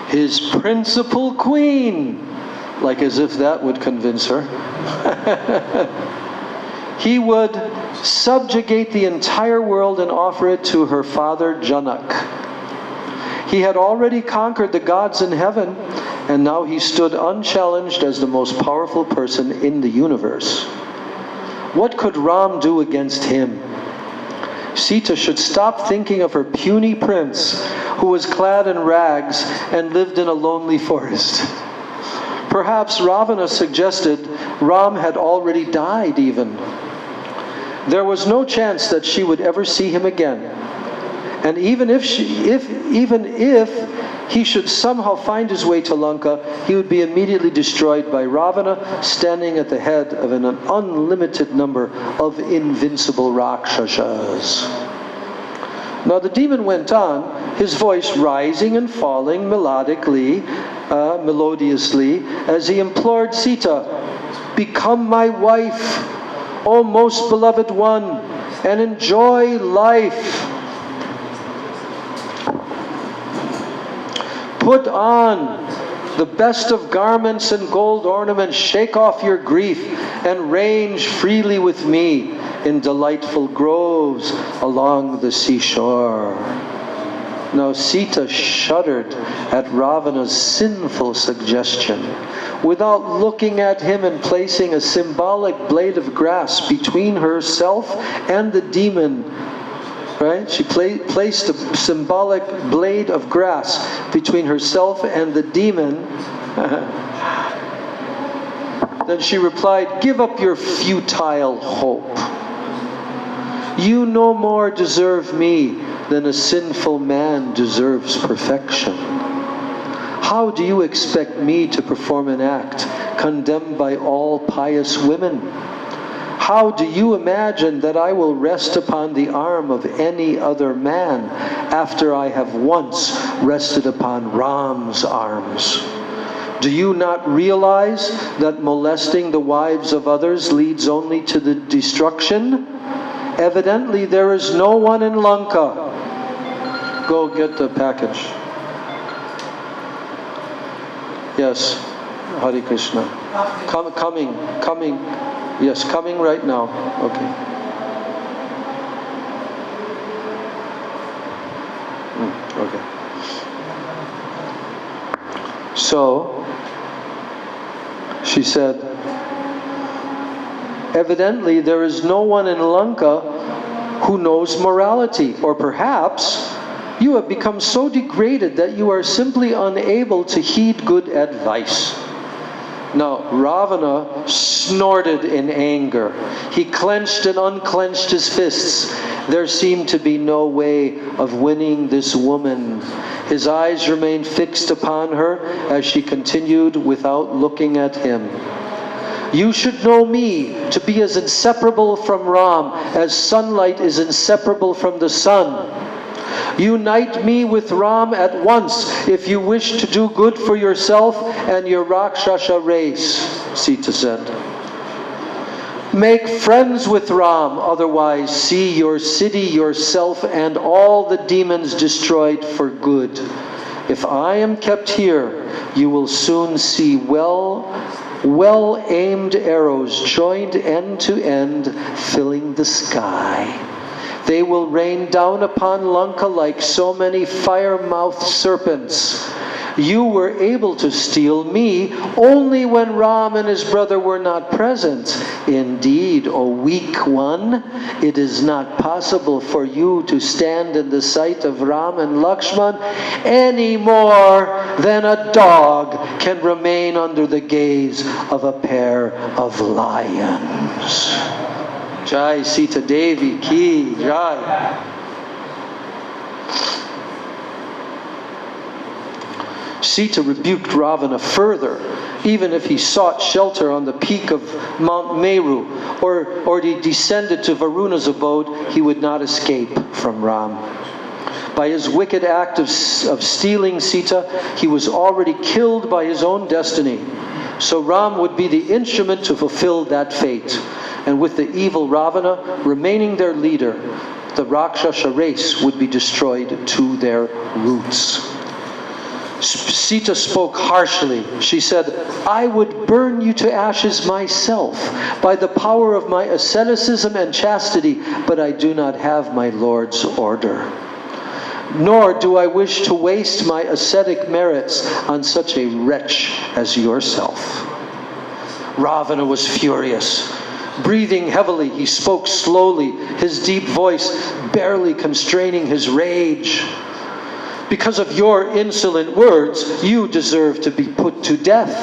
His principal queen. Like as if that would convince her. He would subjugate the entire world and offer it to her father Janak. He had already conquered the gods in heaven, and now he stood unchallenged as the most powerful person in the universe. What could Ram do against him? Sita should stop thinking of her puny prince who was clad in rags and lived in a lonely forest. Perhaps Ravana suggested Ram had already died even. There was no chance that she would ever see him again. And even if he should somehow find his way to Lanka, he would be immediately destroyed by Ravana, standing at the head of an unlimited number of invincible Rakshasas. Now the demon went on, his voice rising and falling melodiously, as he implored Sita, "Become my wife, O most beloved one, and enjoy life. Put on the best of garments and gold ornaments, shake off your grief, and range freely with me in delightful groves along the seashore." Now Sita shuddered at Ravana's sinful suggestion. Without looking at him and placing a symbolic blade of grass between herself and the demon, right? She placed a symbolic blade of grass between herself and the demon. Then she replied, "Give up your futile hope. You no more deserve me than a sinful man deserves perfection. How do you expect me to perform an act condemned by all pious women? How do you imagine that I will rest upon the arm of any other man after I have once rested upon Ram's arms? Do you not realize that molesting the wives of others leads only to the destruction? Evidently there is no one in Lanka." Go get the package. Yes, Hare Krishna. Coming. Yes, coming right now. Okay. Okay. So, she said, evidently there is no one in Lanka who knows morality, or perhaps you have become so degraded that you are simply unable to heed good advice. Now, Ravana snorted in anger. He clenched and unclenched his fists. There seemed to be no way of winning this woman. His eyes remained fixed upon her as she continued without looking at him. "You should know me to be as inseparable from Ram as sunlight is inseparable from the sun. Unite me with Ram at once if you wish to do good for yourself and your Rakshasa race," Sita said. "Make friends with Ram, otherwise see your city, yourself, and all the demons destroyed for good. If I am kept here, you will soon see well-aimed arrows joined end to end, filling the sky. They will rain down upon Lanka like so many fire-mouthed serpents. You were able to steal me only when Ram and his brother were not present. Indeed, O weak one, it is not possible for you to stand in the sight of Ram and Lakshman any more than a dog can remain under the gaze of a pair of lions." Jai Sita Devi Ki Jai. Sita rebuked Ravana further. Even if he sought shelter on the peak of Mount Meru or he descended to Varuna's abode, he would not escape from Ram. By his wicked act of stealing Sita, he was already killed by his own destiny. So Ram would be the instrument to fulfill that fate. And with the evil Ravana remaining their leader, the Rakshasa race would be destroyed to their roots. Sita spoke harshly. She said, "I would burn you to ashes myself by the power of my asceticism and chastity, but I do not have my Lord's order. Nor do I wish to waste my ascetic merits on such a wretch as yourself." Ravana was furious. Breathing heavily, he spoke slowly, his deep voice barely constraining his rage. "Because of your insolent words, you deserve to be put to death.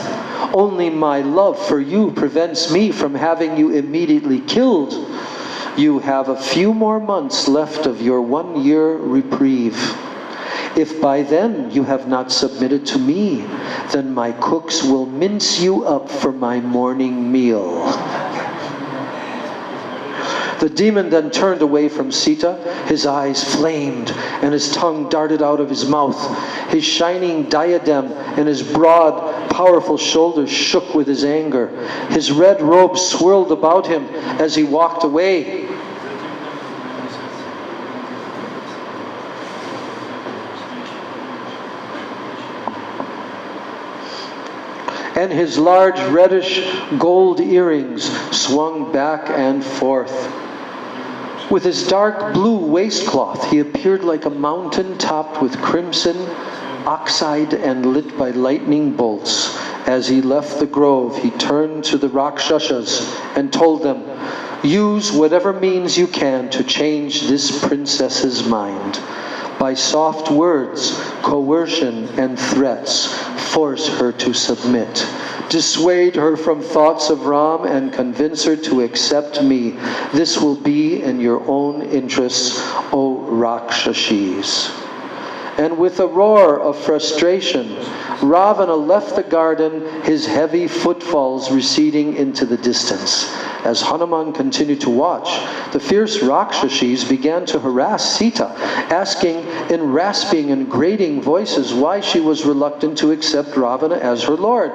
Only my love for you prevents me from having you immediately killed. You have a few more months left of your 1-year reprieve. If by then you have not submitted to me, then my cooks will mince you up for my morning meal." The demon then turned away from Sita. His eyes flamed, and his tongue darted out of his mouth. His shining diadem and his broad, powerful shoulders shook with his anger. His red robe swirled about him as he walked away. And his large reddish gold earrings swung back and forth. With his dark blue waistcloth, he appeared like a mountain topped with crimson oxide and lit by lightning bolts. As he left the grove, he turned to the Rakshasas and told them, "Use whatever means you can to change this princess's mind. By soft words, coercion, and threats, force her to submit. Dissuade her from thoughts of Ram and convince her to accept me. This will be in your own interests, O Rakshashis." And with a roar of frustration, Ravana left the garden, his heavy footfalls receding into the distance. As Hanuman continued to watch, the fierce Rakshashis began to harass Sita, asking in rasping and grating voices why she was reluctant to accept Ravana as her lord.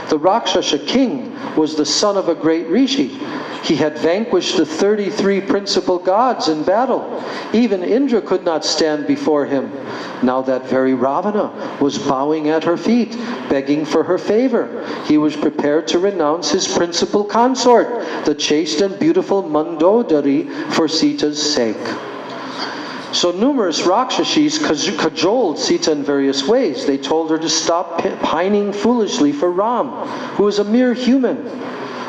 The Rakshasa king was the son of a great rishi. He had vanquished the 33 principal gods in battle. Even Indra could not stand before him. Now that very Ravana was bowing at her feet, begging for her favor. He was prepared to renounce his principal consort, the chaste and beautiful Mandodari, for Sita's sake. So numerous Rakshashis cajoled Sita in various ways. They told her to stop pining foolishly for Ram, who was a mere human.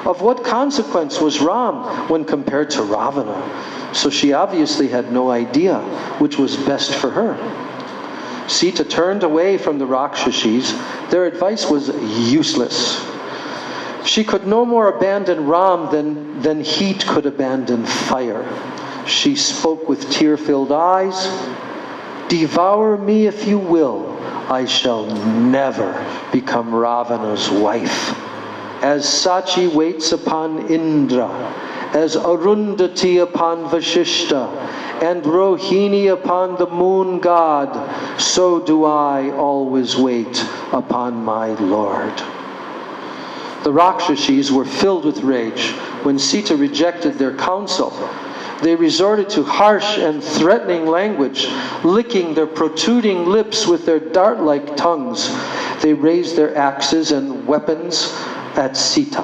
Of what consequence was Ram when compared to Ravana? So she obviously had no idea which was best for her. Sita turned away from the Rakshashis. Their advice was useless. She could no more abandon Ram than heat could abandon fire. She spoke with tear-filled eyes, "Devour me if you will, I shall never become Ravana's wife. As Sachi waits upon Indra, as Arundhati upon Vashishta, and Rohini upon the moon god, so do I always wait upon my Lord." The Rakshashis were filled with rage when Sita rejected their counsel. They resorted to harsh and threatening language, licking their protruding lips with their dart-like tongues. They raised their axes and weapons at Sita.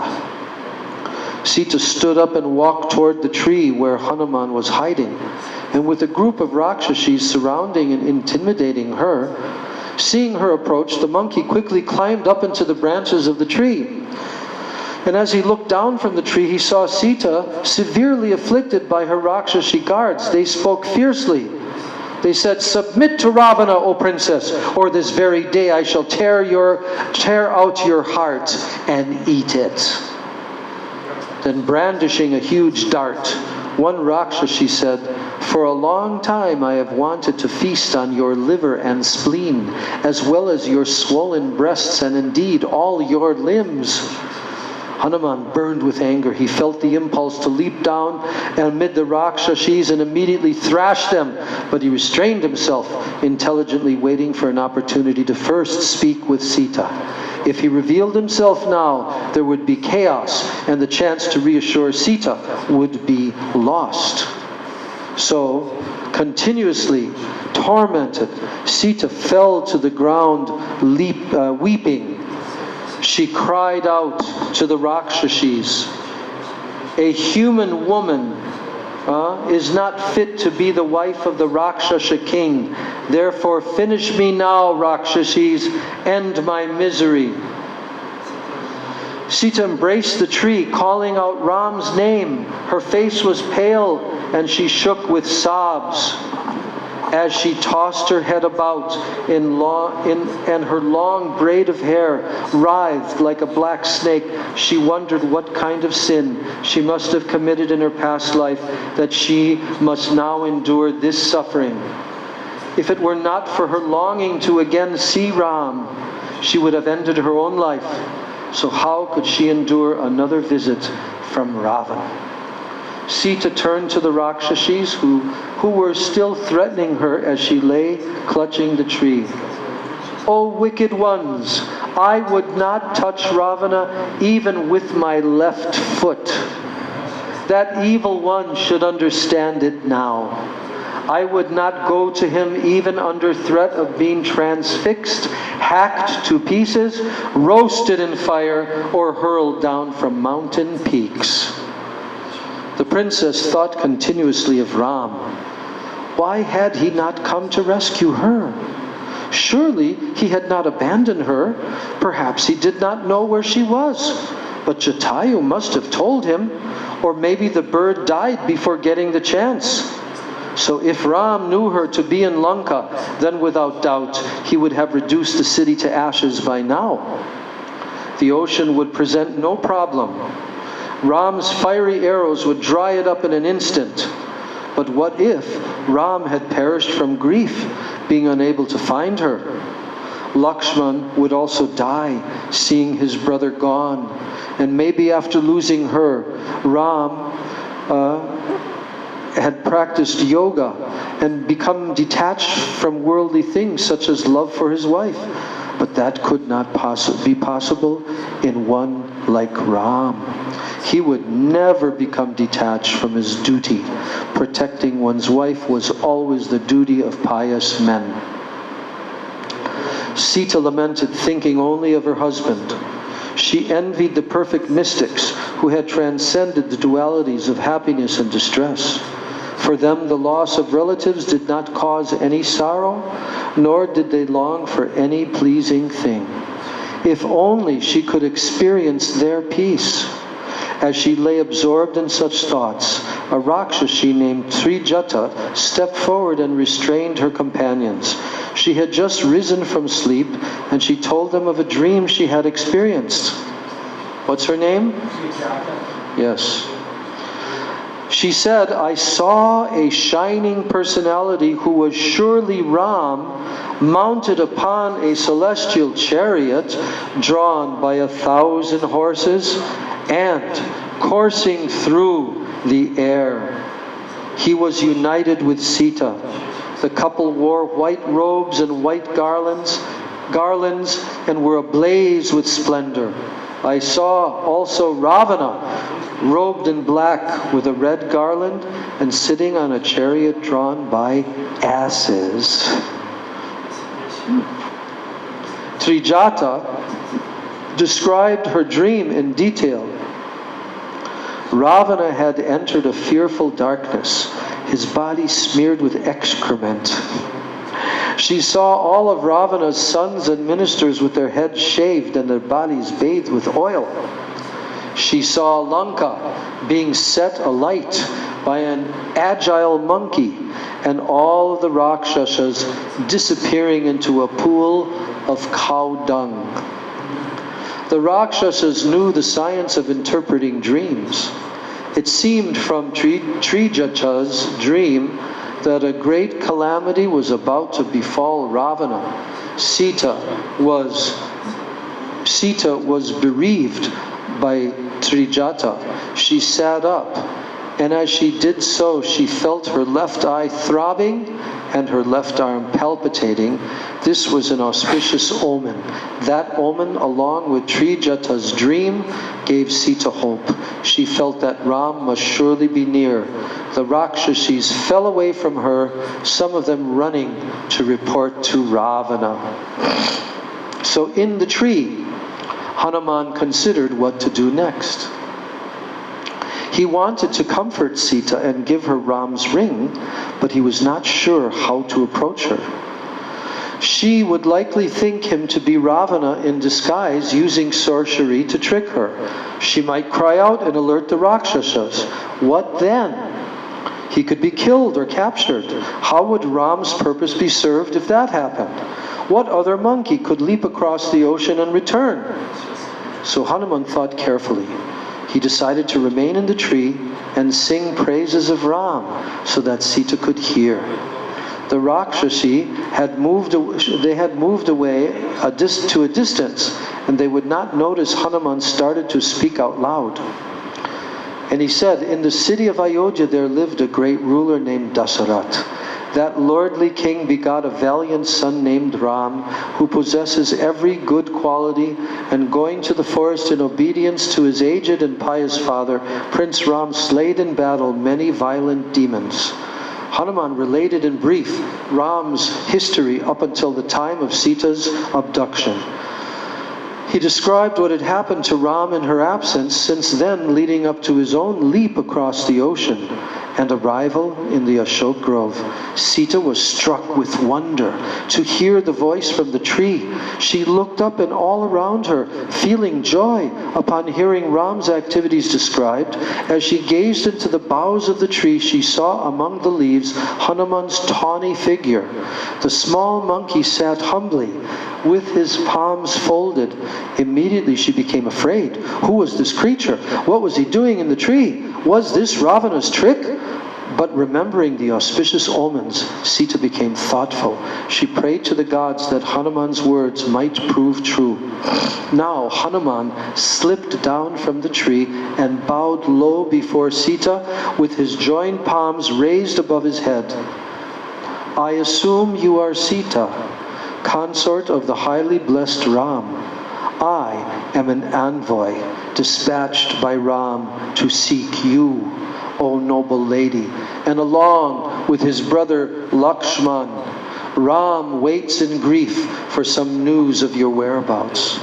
Sita stood up and walked toward the tree where Hanuman was hiding. And with a group of Rakshashis surrounding and intimidating her, seeing her approach, the monkey quickly climbed up into the branches of the tree. And as he looked down from the tree, he saw Sita severely afflicted by her Rakshasi guards. They spoke fiercely. They said, "Submit to Ravana, O princess, or this very day I shall tear out your heart and eat it." Then brandishing a huge dart, one Rakshasi said, "For a long time I have wanted to feast on your liver and spleen, as well as your swollen breasts and indeed all your limbs." Hanuman burned with anger. He felt the impulse to leap down amid the Rakshashis and immediately thrash them, but he restrained himself, intelligently waiting for an opportunity to first speak with Sita. If he revealed himself now, there would be chaos, and the chance to reassure Sita would be lost. So, continuously tormented, Sita fell to the ground, weeping. She cried out to the Rakshashis, "A human woman is not fit to be the wife of the Rakshasa king. Therefore finish me now, Rakshashis, end my misery." Sita embraced the tree, calling out Ram's name. Her face was pale and she shook with sobs. As she tossed her head about, and her long braid of hair writhed like a black snake, she wondered what kind of sin she must have committed in her past life that she must now endure this suffering. If it were not for her longing to again see Ram, she would have ended her own life. So how could she endure another visit from Ravana? Sita turned to the Rakshashis who were still threatening her as she lay clutching the tree. O wicked ones, I would not touch Ravana even with my left foot. That evil one should understand it now. I would not go to him even under threat of being transfixed, hacked to pieces, roasted in fire, or hurled down from mountain peaks. The princess thought continuously of Ram. Why had he not come to rescue her? Surely he had not abandoned her. Perhaps he did not know where she was. But Jatayu must have told him, or maybe the bird died before getting the chance. So if Ram knew her to be in Lanka, then without doubt he would have reduced the city to ashes by now. The ocean would present no problem. Ram's fiery arrows would dry it up in an instant. But what if Ram had perished from grief, being unable to find her? Lakshman would also die, seeing his brother gone. And maybe after losing her, Ram had practiced yoga and become detached from worldly things such as love for his wife. But that could not be possible in one like Ram. He would never become detached from his duty. Protecting one's wife was always the duty of pious men. Sita lamented, thinking only of her husband. She envied the perfect mystics who had transcended the dualities of happiness and distress. For them, the loss of relatives did not cause any sorrow, nor did they long for any pleasing thing. If only she could experience their peace. As she lay absorbed in such thoughts, a Rakshashi named Trijata stepped forward and restrained her companions. She had just risen from sleep, and she told them of a dream she had experienced. What's her name? Yes. She said, I saw a shining personality who was surely Ram, mounted upon a celestial chariot drawn by 1,000 horses and coursing through the air. He was united with Sita. The couple wore white robes and white garlands and were ablaze with splendor. I saw also Ravana, robed in black with a red garland and sitting on a chariot drawn by asses. Trijata described her dream in detail. Ravana had entered a fearful darkness, his body smeared with excrement. She saw all of Ravana's sons and ministers with their heads shaved and their bodies bathed with oil. She saw Lanka being set alight by an agile monkey, and all of the Rakshasas disappearing into a pool of cow dung. The Rakshasas knew the science of interpreting dreams. It seemed from Trijata's dream that a great calamity was about to befall Ravana. Sita was bereaved by Trijata. She sat up, and as she did so, she felt her left eye throbbing and her left arm palpitating. This was an auspicious omen. That omen, along with Trijata's dream, gave Sita hope. She felt that Ram must surely be near. The Rakshashis fell away from her, some of them running to report to Ravana. So in the tree, Hanuman considered what to do next. He wanted to comfort Sita and give her Ram's ring, but he was not sure how to approach her. She would likely think him to be Ravana in disguise, using sorcery to trick her. She might cry out and alert the Rakshasas. What then? He could be killed or captured. How would Ram's purpose be served if that happened? What other monkey could leap across the ocean and return? So Hanuman thought carefully. He decided to remain in the tree and sing praises of Ram so that Sita could hear. The Rakshasi had moved away to a distance, and they would not notice Hanuman started to speak out loud. And he said, "In the city of Ayodhya there lived a great ruler named Dasarath. That lordly king begot a valiant son named Ram, who possesses every good quality, and going to the forest in obedience to his aged and pious father, Prince Ram slayed in battle many violent demons." Hanuman related in brief Ram's history up until the time of Sita's abduction. He described what had happened to Ram in her absence since then, leading up to his own leap across the ocean and arrival in the Ashok Grove. Sita was struck with wonder to hear the voice from the tree. She looked up, and all around her, feeling joy upon hearing Ram's activities described. As she gazed into the boughs of the tree, she saw among the leaves Hanuman's tawny figure. The small monkey sat humbly with his palms folded. Immediately she became afraid. Who was this creature? What was he doing in the tree? Was this Ravana's trick? But remembering the auspicious omens, Sita became thoughtful. She prayed to the gods that Hanuman's words might prove true. Now Hanuman slipped down from the tree and bowed low before Sita with his joined palms raised above his head. "I assume you are Sita, consort of the highly blessed Ram. I am an envoy dispatched by Ram to seek you, O noble lady, and along with his brother Lakshman, Ram waits in grief for some news of your whereabouts."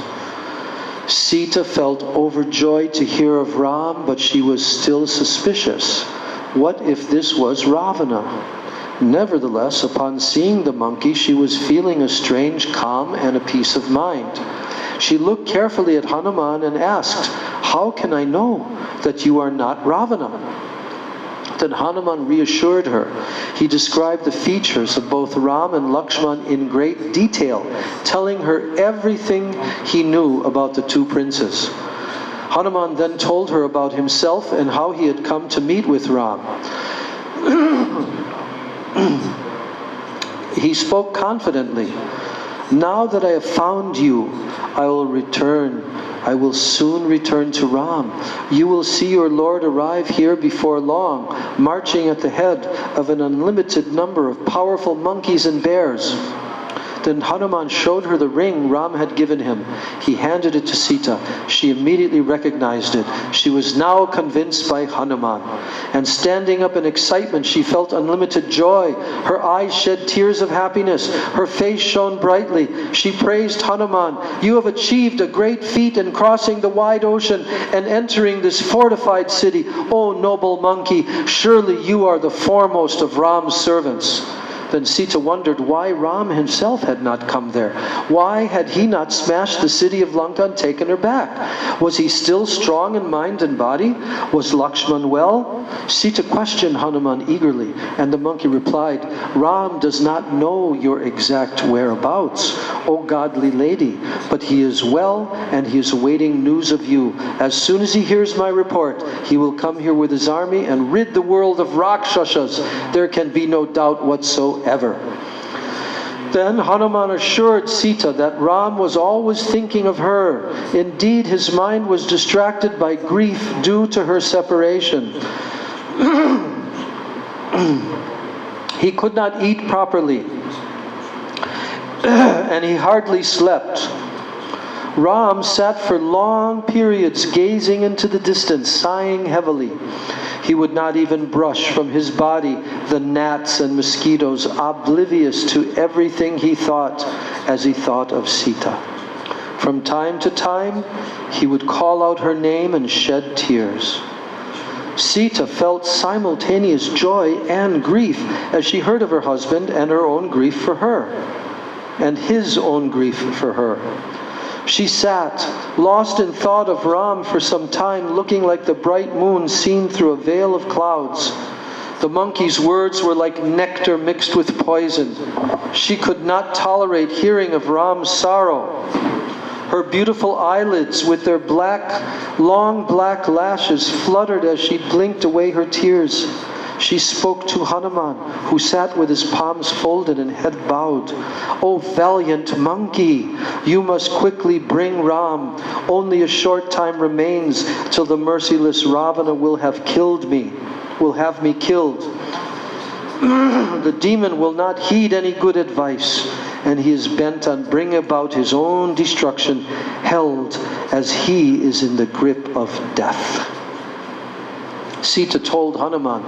Sita felt overjoyed to hear of Ram, but she was still suspicious. What if this was Ravana? Nevertheless, upon seeing the monkey, she was feeling a strange calm and a peace of mind. She looked carefully at Hanuman and asked, "How can I know that you are not Ravana?" Then Hanuman reassured her. He described the features of both Ram and Lakshman in great detail, telling her everything he knew about the two princes. Hanuman then told her about himself and how he had come to meet with Ram. He spoke confidently. "Now that I have found you, I will soon return to Ram. You will see your Lord arrive here before long, marching at the head of an unlimited number of powerful monkeys and bears." Then Hanuman showed her the ring Ram had given him. He handed it to Sita. She immediately recognized it. She was now convinced by Hanuman. And standing up in excitement, she felt unlimited joy. Her eyes shed tears of happiness. Her face shone brightly. She praised Hanuman. "You have achieved a great feat in crossing the wide ocean and entering this fortified city. O noble monkey, surely you are the foremost of Ram's servants." Then Sita wondered why Ram himself had not come there. Why had he not smashed the city of Lanka and taken her back? Was he still strong in mind and body? Was Lakshman well? Sita questioned Hanuman eagerly, and the monkey replied, "Ram does not know your exact whereabouts, O godly lady, but he is well and he is awaiting news of you. As soon as he hears my report, he will come here with his army and rid the world of Rakshasas. There can be no doubt whatsoever." Then Hanuman assured Sita that Ram was always thinking of her. Indeed, his mind was distracted by grief due to her separation. He could not eat properly, and he hardly slept. Ram sat for long periods gazing into the distance, sighing heavily. He would not even brush from his body the gnats and mosquitoes, oblivious to everything he thought as he thought of Sita. From time to time, he would call out her name and shed tears. Sita felt simultaneous joy and grief as she heard of her husband and her own grief for her, and his own grief for her. She sat, lost in thought of Ram for some time, looking like the bright moon seen through a veil of clouds. The monkey's words were like nectar mixed with poison. She could not tolerate hearing of Ram's sorrow. Her beautiful eyelids with their long black lashes fluttered as she blinked away her tears. She spoke to Hanuman, who sat with his palms folded and head bowed. "O valiant monkey, you must quickly bring Ram. Only a short time remains till the merciless Ravana will have me killed. The demon will not heed any good advice, and he is bent on bringing about his own destruction, held as he is in the grip of death." Sita told Hanuman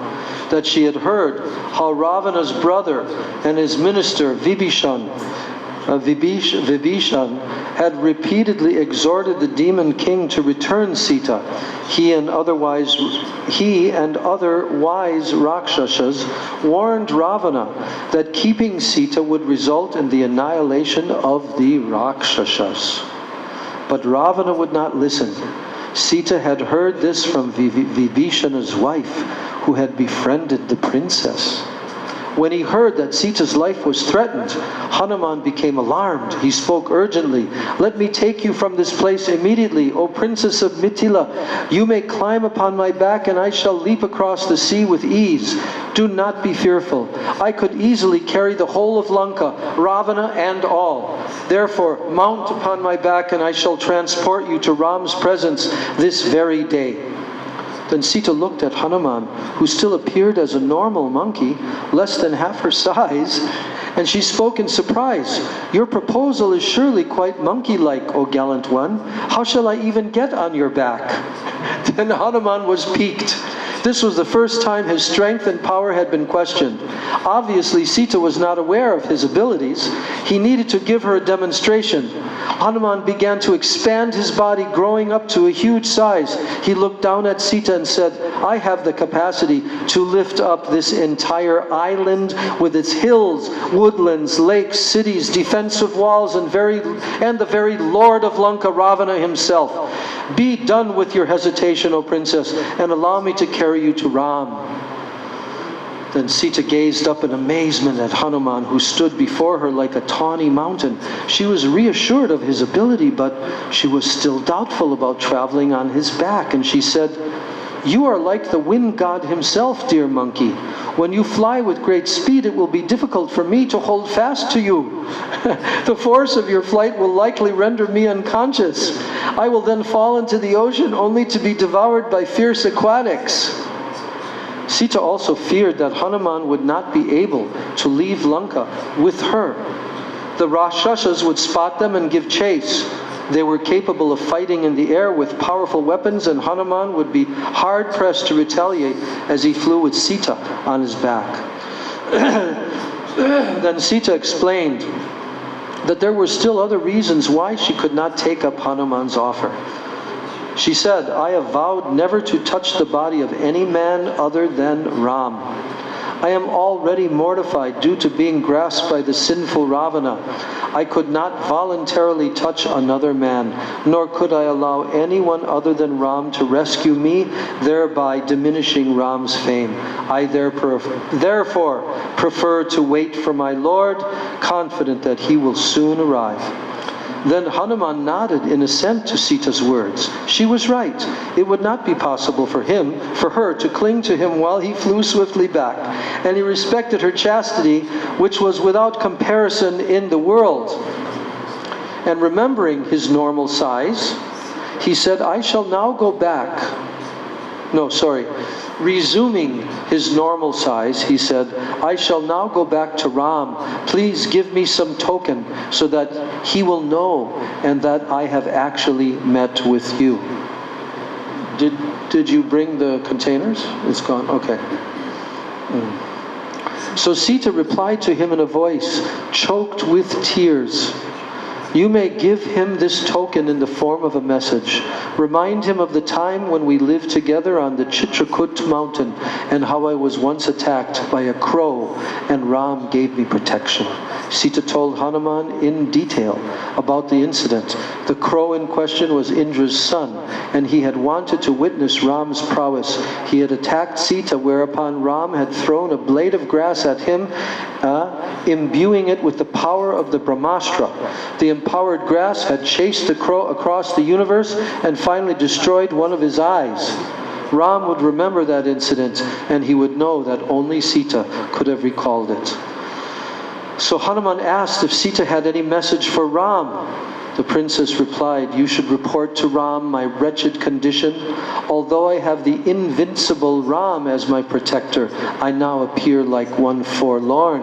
that she had heard how Ravana's brother and his minister Vibhishan had repeatedly exhorted the demon king to return Sita. He and other wise Rakshasas warned Ravana that keeping Sita would result in the annihilation of the Rakshasas. But Ravana would not listen. Sita had heard this from Vibhishana's wife, who had befriended the princess. When he heard that Sita's life was threatened, Hanuman became alarmed. He spoke urgently, "Let me take you from this place immediately, O princess of Mithila. You may climb upon my back and I shall leap across the sea with ease. Do not be fearful. I could easily carry the whole of Lanka, Ravana and all. Therefore, mount upon my back and I shall transport you to Ram's presence this very day." Then Sita looked at Hanuman, who still appeared as a normal monkey, less than half her size, and she spoke in surprise, "Your proposal is surely quite monkey-like, O gallant one. How shall I even get on your back?" Then Hanuman was piqued. This was the first time his strength and power had been questioned. Obviously, Sita was not aware of his abilities. He needed to give her a demonstration. Hanuman began to expand his body, growing up to a huge size. He looked down at Sita and said, "I have the capacity to lift up this entire island with its hills, woodlands, lakes, cities, defensive walls, and the very Lord of Lanka, Ravana himself. Be done with your hesitation, O princess, and allow me to carry you to Ram." Then Sita gazed up in amazement at Hanuman, who stood before her like a tawny mountain. She was reassured of his ability, but she was still doubtful about traveling on his back, and she said, "You are like the wind god himself, dear monkey. When you fly with great speed, it will be difficult for me to hold fast to you. The force of your flight will likely render me unconscious. I will then fall into the ocean only to be devoured by fierce aquatics." Sita also feared that Hanuman would not be able to leave Lanka with her. The Rakshasas would spot them and give chase. They were capable of fighting in the air with powerful weapons, and Hanuman would be hard-pressed to retaliate as he flew with Sita on his back. Then Sita explained that there were still other reasons why she could not take up Hanuman's offer. She said, "I have vowed never to touch the body of any man other than Ram. I am already mortified due to being grasped by the sinful Ravana. I could not voluntarily touch another man, nor could I allow anyone other than Ram to rescue me, thereby diminishing Ram's fame. I therefore prefer to wait for my Lord, confident that he will soon arrive." Then Hanuman nodded in assent to Sita's words. She was right. It would not be possible for her to cling to him while he flew swiftly back. And he respected her chastity, which was without comparison in the world. And remembering his normal size, he said, "I shall now go back." Resuming his normal size, he said, "I shall now go back to Ram. Please give me some token so that he will know and that I have actually met with you." Did you bring the containers? It's gone. Okay. So Sita replied to him in a voice choked with tears, "You may give him this token in the form of a message. Remind him of the time when we lived together on the Chitrakoot mountain and how I was once attacked by a crow and Ram gave me protection." Sita told Hanuman in detail about the incident. The crow in question was Indra's son, and he had wanted to witness Ram's prowess. He had attacked Sita, whereupon Ram had thrown a blade of grass at him, imbuing it with the power of the Brahmastra. The empowered grass had chased the crow across the universe and finally destroyed one of his eyes. Ram would remember that incident, and he would know that only Sita could have recalled it. So Hanuman asked if Sita had any message for Ram. The princess replied, "You should report to Ram my wretched condition. Although I have the invincible Ram as my protector, I now appear like one forlorn.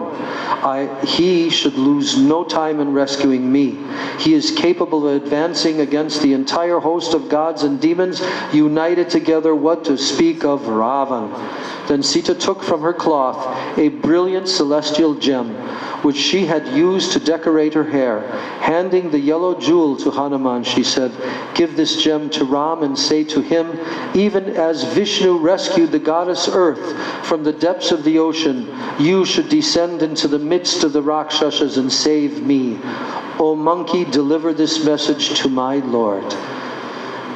He should lose no time in rescuing me. He is capable of advancing against the entire host of gods and demons, united together, what to speak of Ravan." Then Sita took from her cloth a brilliant celestial gem, which she had used to decorate her hair. Handing the yellow jewel to Hanuman, she said, "Give this gem to Ram and say to him, even as Vishnu rescued the goddess Earth from the depths of the ocean, you should descend into the midst of the Rakshasas and save me. O monkey, deliver this message to my Lord."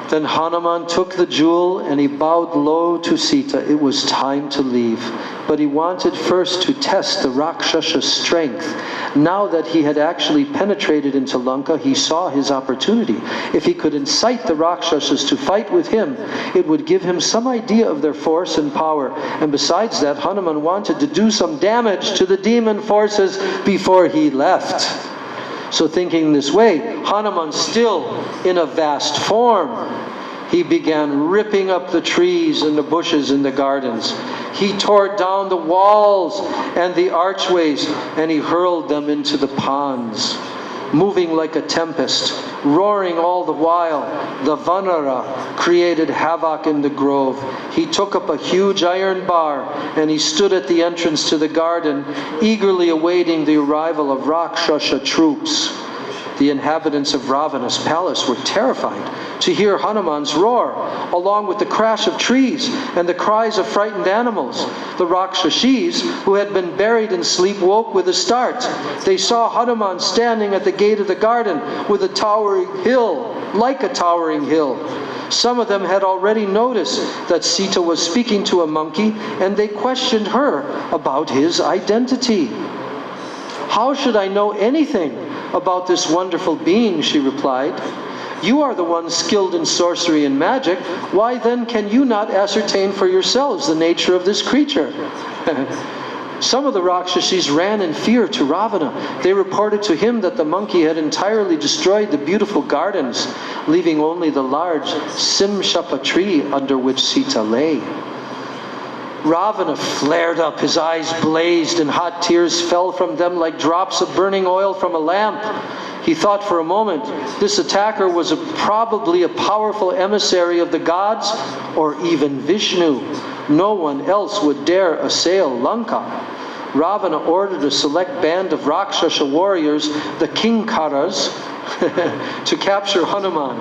Then Hanuman took the jewel and he bowed low to Sita. It was time to leave. But he wanted first to test the Rakshasa strength. Now that he had actually penetrated into Lanka, he saw his opportunity. If he could incite the Rakshasas to fight with him, it would give him some idea of their force and power. And besides that, Hanuman wanted to do some damage to the demon forces before he left. So thinking this way, Hanuman, still in a vast form, he began ripping up the trees and the bushes in the gardens. He tore down the walls and the archways, and he hurled them into the ponds. Moving like a tempest, roaring all the while, the Vanara created havoc in the grove. He took up a huge iron bar, and he stood at the entrance to the garden, eagerly awaiting the arrival of Rakshasa troops. The inhabitants of Ravana's palace were terrified to hear Hanuman's roar, along with the crash of trees and the cries of frightened animals. The Rakshashis, who had been buried in sleep, woke with a start. They saw Hanuman standing at the gate of the garden with a towering hill, like a towering hill. Some of them had already noticed that Sita was speaking to a monkey, and they questioned her about his identity. "How should I know anything about this wonderful being?" she replied. "You are the one skilled in sorcery and magic. Why then can you not ascertain for yourselves the nature of this creature?" Some of the Rakshasas ran in fear to Ravana. They reported to him that the monkey had entirely destroyed the beautiful gardens, leaving only the large Simshapa tree under which Sita lay. Ravana flared up, his eyes blazed, and hot tears fell from them like drops of burning oil from a lamp. He thought for a moment, this attacker was probably a powerful emissary of the gods, or even Vishnu. No one else would dare assail Lanka. Ravana ordered a select band of Rakshasa warriors, the Kinkaras, to capture Hanuman.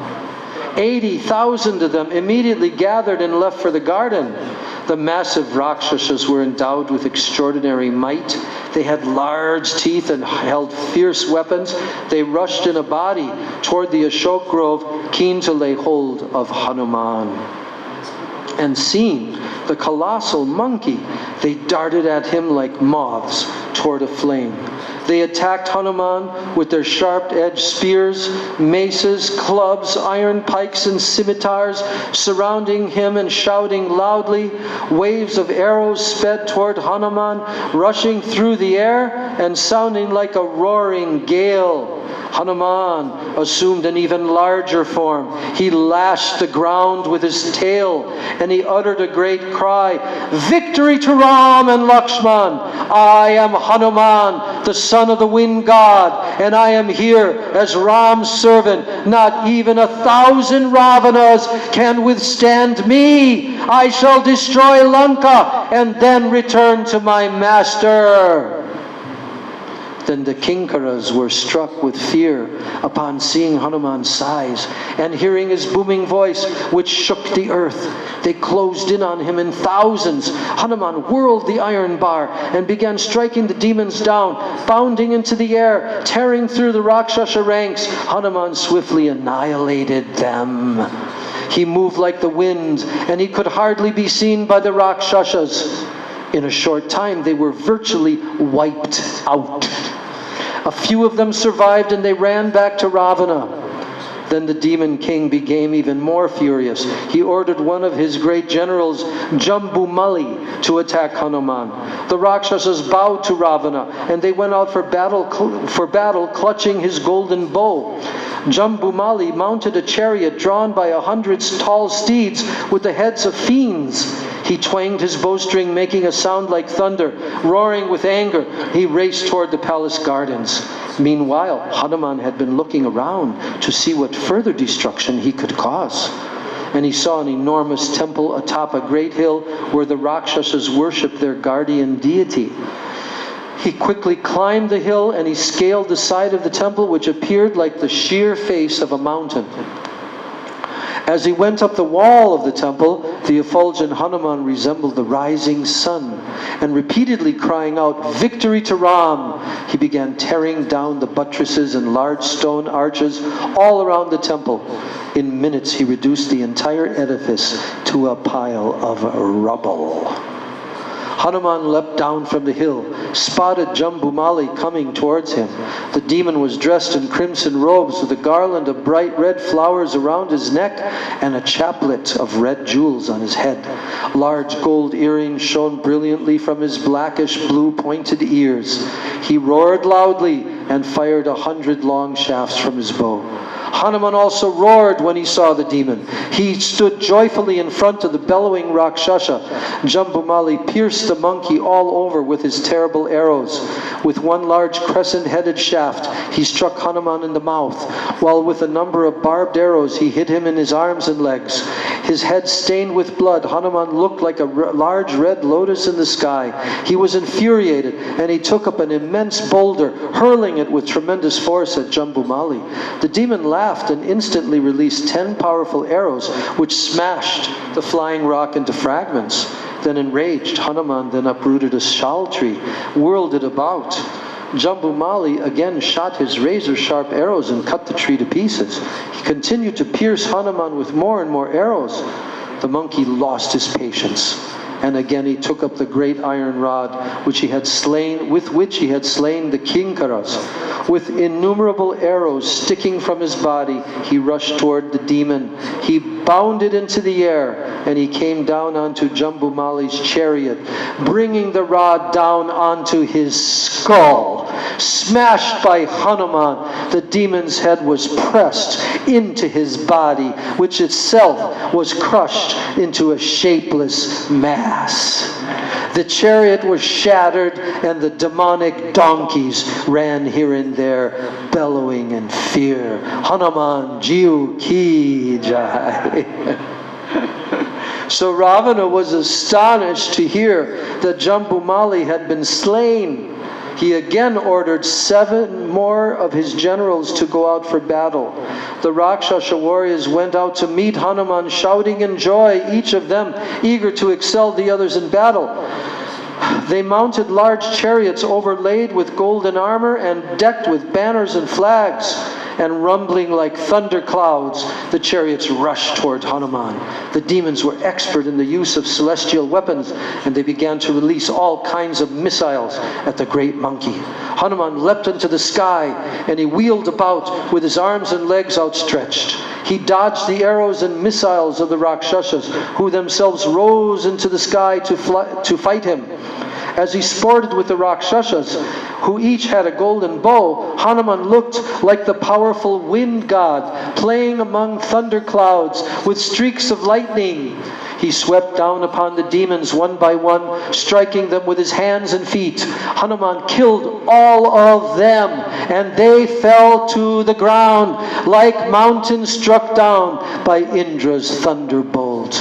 80,000 of them immediately gathered and left for the garden. The massive Rakshasas were endowed with extraordinary might. They had large teeth and held fierce weapons. They rushed in a body toward the Ashok grove, keen to lay hold of Hanuman. And seeing the colossal monkey, they darted at him like moths toward a flame. They attacked Hanuman with their sharp-edged spears, maces, clubs, iron pikes, and scimitars, surrounding him and shouting loudly. Waves of arrows sped toward Hanuman, rushing through the air and sounding like a roaring gale. Hanuman assumed an even larger form. He lashed the ground with his tail, and he uttered a great cry, "Victory to Ram and Lakshman! I am Hanuman, the son of the wind god, and I am here as Ram's servant. Not even 1,000 Ravanas can withstand me. I shall destroy Lanka and then return to my master." Then the Kinkaras were struck with fear upon seeing Hanuman's size and hearing his booming voice, which shook the earth. They closed in on him in thousands. Hanuman whirled the iron bar and began striking the demons down, bounding into the air, tearing through the Rakshasa ranks. Hanuman swiftly annihilated them. He moved like the wind, and he could hardly be seen by the Rakshasas. In a short time, they were virtually wiped out. A few of them survived, and they ran back to Ravana. Then the demon king became even more furious. He ordered one of his great generals, Jambumali, to attack Hanuman. The Rakshasas bowed to Ravana, and they went out for battle, clutching his golden bow. Jambumali mounted a chariot drawn by 100 tall steeds with the heads of fiends. He twanged his bowstring, making a sound like thunder. Roaring with anger, he raced toward the palace gardens. Meanwhile, Hanuman had been looking around to see what further destruction he could cause. And he saw an enormous temple atop a great hill where the Rakshasas worshipped their guardian deity. He quickly climbed the hill and he scaled the side of the temple, which appeared like the sheer face of a mountain. As he went up the wall of the temple, the effulgent Hanuman resembled the rising sun, and repeatedly crying out, "Victory to Ram!" he began tearing down the buttresses and large stone arches all around the temple. In minutes he reduced the entire edifice to a pile of rubble. Hanuman leapt down from the hill, spotted Jambumali coming towards him. The demon was dressed in crimson robes with a garland of bright red flowers around his neck and a chaplet of red jewels on his head. Large gold earrings shone brilliantly from his blackish blue pointed ears. He roared loudly and fired 100 long shafts from his bow. Hanuman also roared when he saw the demon. He stood joyfully in front of the bellowing Rakshasa. Jambumali pierced the monkey all over with his terrible arrows. With one large crescent-headed shaft, he struck Hanuman in the mouth, while with a number of barbed arrows he hit him in his arms and legs. His head stained with blood, Hanuman looked like a large red lotus in the sky. He was infuriated, and he took up an immense boulder, hurling it with tremendous force at Jambumali. The demon laughed and instantly released 10 powerful arrows, which smashed the flying rock into fragments. Then enraged, Hanuman then uprooted a shal tree, whirled it about. Jambumali again shot his razor-sharp arrows and cut the tree to pieces. He continued to pierce Hanuman with more and more arrows. The monkey lost his patience, and again he took up the great iron rod with which he had slain the Kinkaras. With innumerable arrows sticking from his body, he rushed toward the demon. He bounded into the air, and he came down onto Jambumali's chariot, bringing the rod down onto his skull. Smashed by Hanuman, the demon's head was pressed into his body, which itself was crushed into a shapeless mass. The chariot was shattered, and the demonic donkeys ran here and there, bellowing in fear. Hanuman Jiu Ki Jai. So Ravana was astonished to hear that Jambumali had been slain. He again ordered 7 more of his generals to go out for battle. The Rakshasa warriors went out to meet Hanuman, shouting in joy, each of them eager to excel the others in battle. They mounted large chariots overlaid with golden armor and decked with banners and flags. And rumbling like thunder clouds, the chariots rushed toward Hanuman. The demons were expert in the use of celestial weapons, and they began to release all kinds of missiles at the great monkey. Hanuman leapt into the sky, and he wheeled about with his arms and legs outstretched. He dodged the arrows and missiles of the Rakshasas, who themselves rose into the sky to fight him. As he sported with the Rakshasas, who each had a golden bow, Hanuman looked like the powerful wind god, playing among thunder clouds with streaks of lightning. He swept down upon the demons one by one, striking them with his hands and feet. Hanuman killed all of them, and they fell to the ground like mountains struck down by Indra's thunderbolt.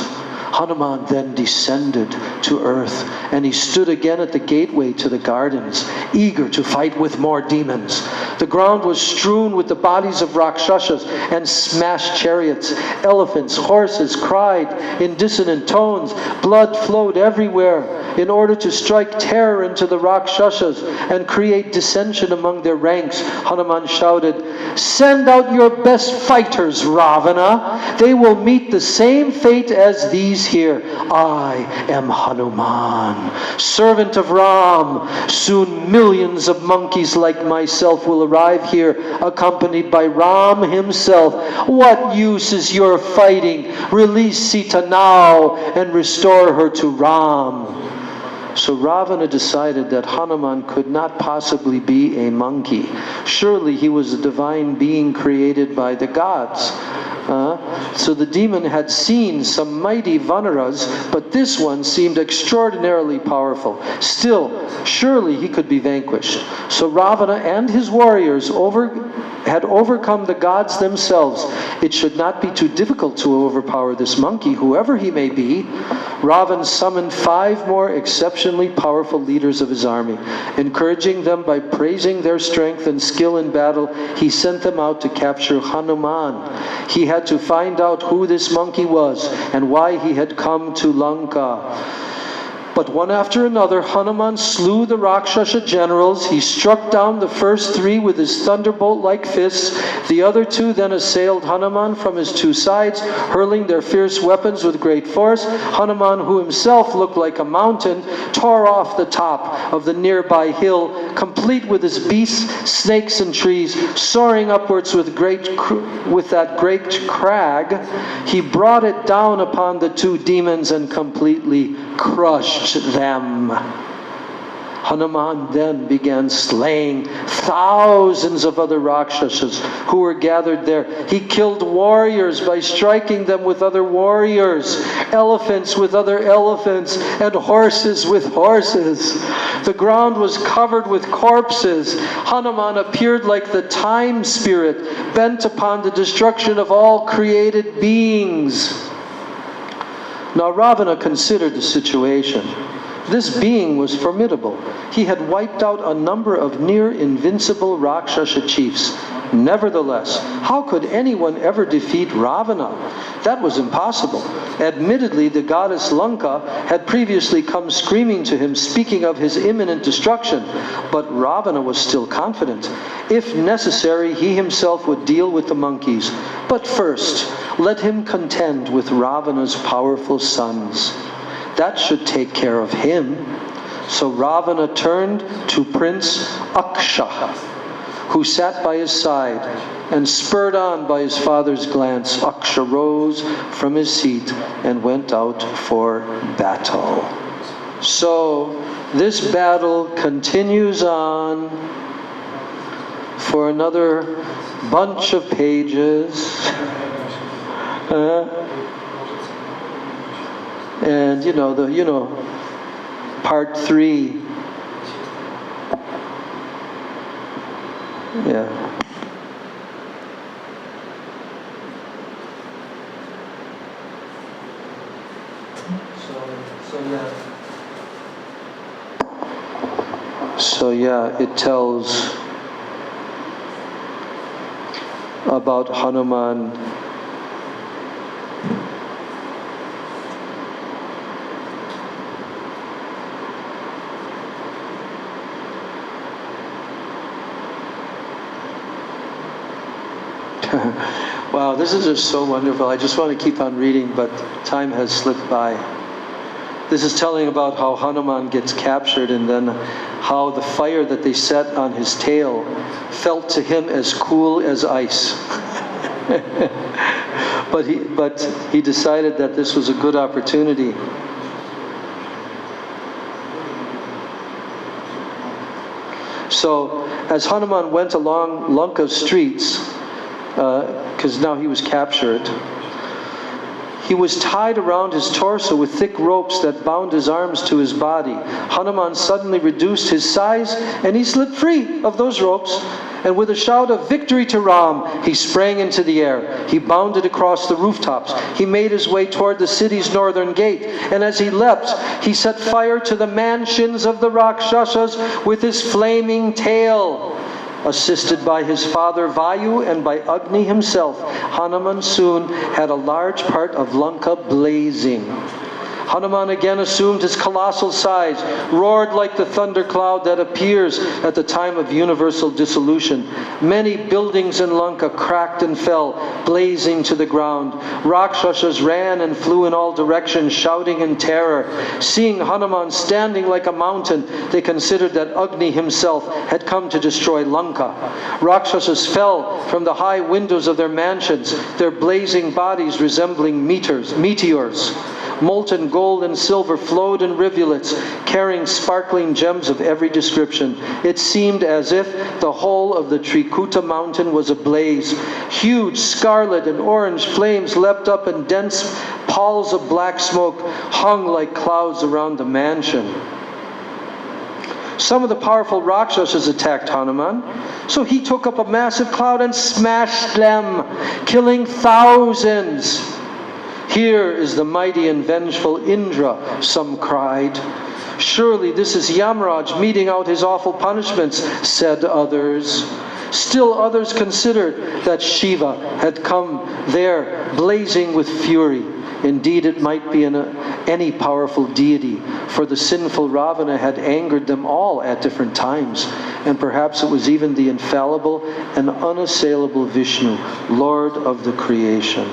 Hanuman then descended to earth, and he stood again at the gateway to the gardens, eager to fight with more demons. The ground was strewn with the bodies of Rakshasas and smashed chariots. Elephants, horses cried in dissonant tones. Blood flowed everywhere. In order to strike terror into the Rakshasas and create dissension among their ranks, Hanuman shouted, "Send out your best fighters, Ravana. They will meet the same fate as these here. I am Hanuman, servant of Ram. Soon millions of monkeys like myself will arrive here, accompanied by Ram himself. What use is your fighting? Release Sita now and restore her to Ram. So Ravana decided that Hanuman could not possibly be a monkey. Surely he was a divine being created by the gods. So the demon had seen some mighty Vanaras, but this one seemed extraordinarily powerful. Still, surely he could be vanquished. So Ravana and his warriors had overcome the gods themselves. It should not be too difficult to overpower this monkey, whoever he may be. Ravan summoned 5 more exceptionally powerful leaders of his army. Encouraging them by praising their strength and skill in battle, he sent them out to capture Hanuman. He had to find out who this monkey was and why he had come to Lanka. But one after another, Hanuman slew the Rakshasa generals. He struck down the first 3 with his thunderbolt-like fists. The other 2 then assailed Hanuman from his 2 sides, hurling their fierce weapons with great force. Hanuman, who himself looked like a mountain, tore off the top of the nearby hill, complete with his beasts, snakes, and trees. Soaring upwards with that great crag, he brought it down upon the 2 demons and completely crushed them. Hanuman then began slaying thousands of other Rakshasas who were gathered there. He killed warriors by striking them with other warriors, elephants with other elephants, and horses with horses. The ground was covered with corpses. Hanuman appeared like the time spirit, bent upon the destruction of all created beings. Now Ravana considered the situation. This being was formidable. He had wiped out a number of near-invincible Rakshasa chiefs. Nevertheless, how could anyone ever defeat Ravana? That was impossible. Admittedly, the goddess Lanka had previously come screaming to him, speaking of his imminent destruction. But Ravana was still confident. If necessary, he himself would deal with the monkeys. But first, let him contend with Ravana's powerful sons. That should take care of him. So Ravana turned to Prince Aksha, who sat by his side, and spurred on by his father's glance, Aksha rose from his seat and went out for battle. So this battle continues on for another bunch of pages. And part 3. Yeah. So it tells about Hanuman Wow, this is just so wonderful. I just want to keep on reading, but time has slipped by. This is telling about how Hanuman gets captured, and then how the fire that they set on his tail felt to him as cool as ice. But he decided that this was a good opportunity. So as Hanuman went along Lanka's streets, because now he was captured, he was tied around his torso with thick ropes that bound his arms to his body. Hanuman suddenly reduced his size, and he slipped free of those ropes. And with a shout of victory to Ram, he sprang into the air. He bounded across the rooftops. He made his way toward the city's northern gate. And as he leapt, he set fire to the mansions of the Rakshasas with his flaming tail. Assisted by his father Vayu and by Agni himself, Hanuman soon had a large part of Lanka blazing. Hanuman again assumed his colossal size, roared like the thundercloud that appears at the time of universal dissolution. Many buildings in Lanka cracked and fell, blazing to the ground. Rakshasas ran and flew in all directions, shouting in terror. Seeing Hanuman standing like a mountain, they considered that Agni himself had come to destroy Lanka. Rakshasas fell from the high windows of their mansions, their blazing bodies resembling meteors. Molten gold and silver flowed in rivulets, carrying sparkling gems of every description. It seemed as if the whole of the Trikuta mountain was ablaze. Huge scarlet and orange flames leapt up, and dense palls of black smoke hung like clouds around the mansion. Some of the powerful Rakshasas attacked Hanuman, so he took up a massive cloud and smashed them, killing thousands. Here is the mighty and vengeful Indra, some cried. Surely this is Yamraj meting out his awful punishments, said others. Still others considered that Shiva had come there blazing with fury. Indeed, it might be any powerful deity, for the sinful Ravana had angered them all at different times, and perhaps it was even the infallible and unassailable Vishnu, Lord of the creation.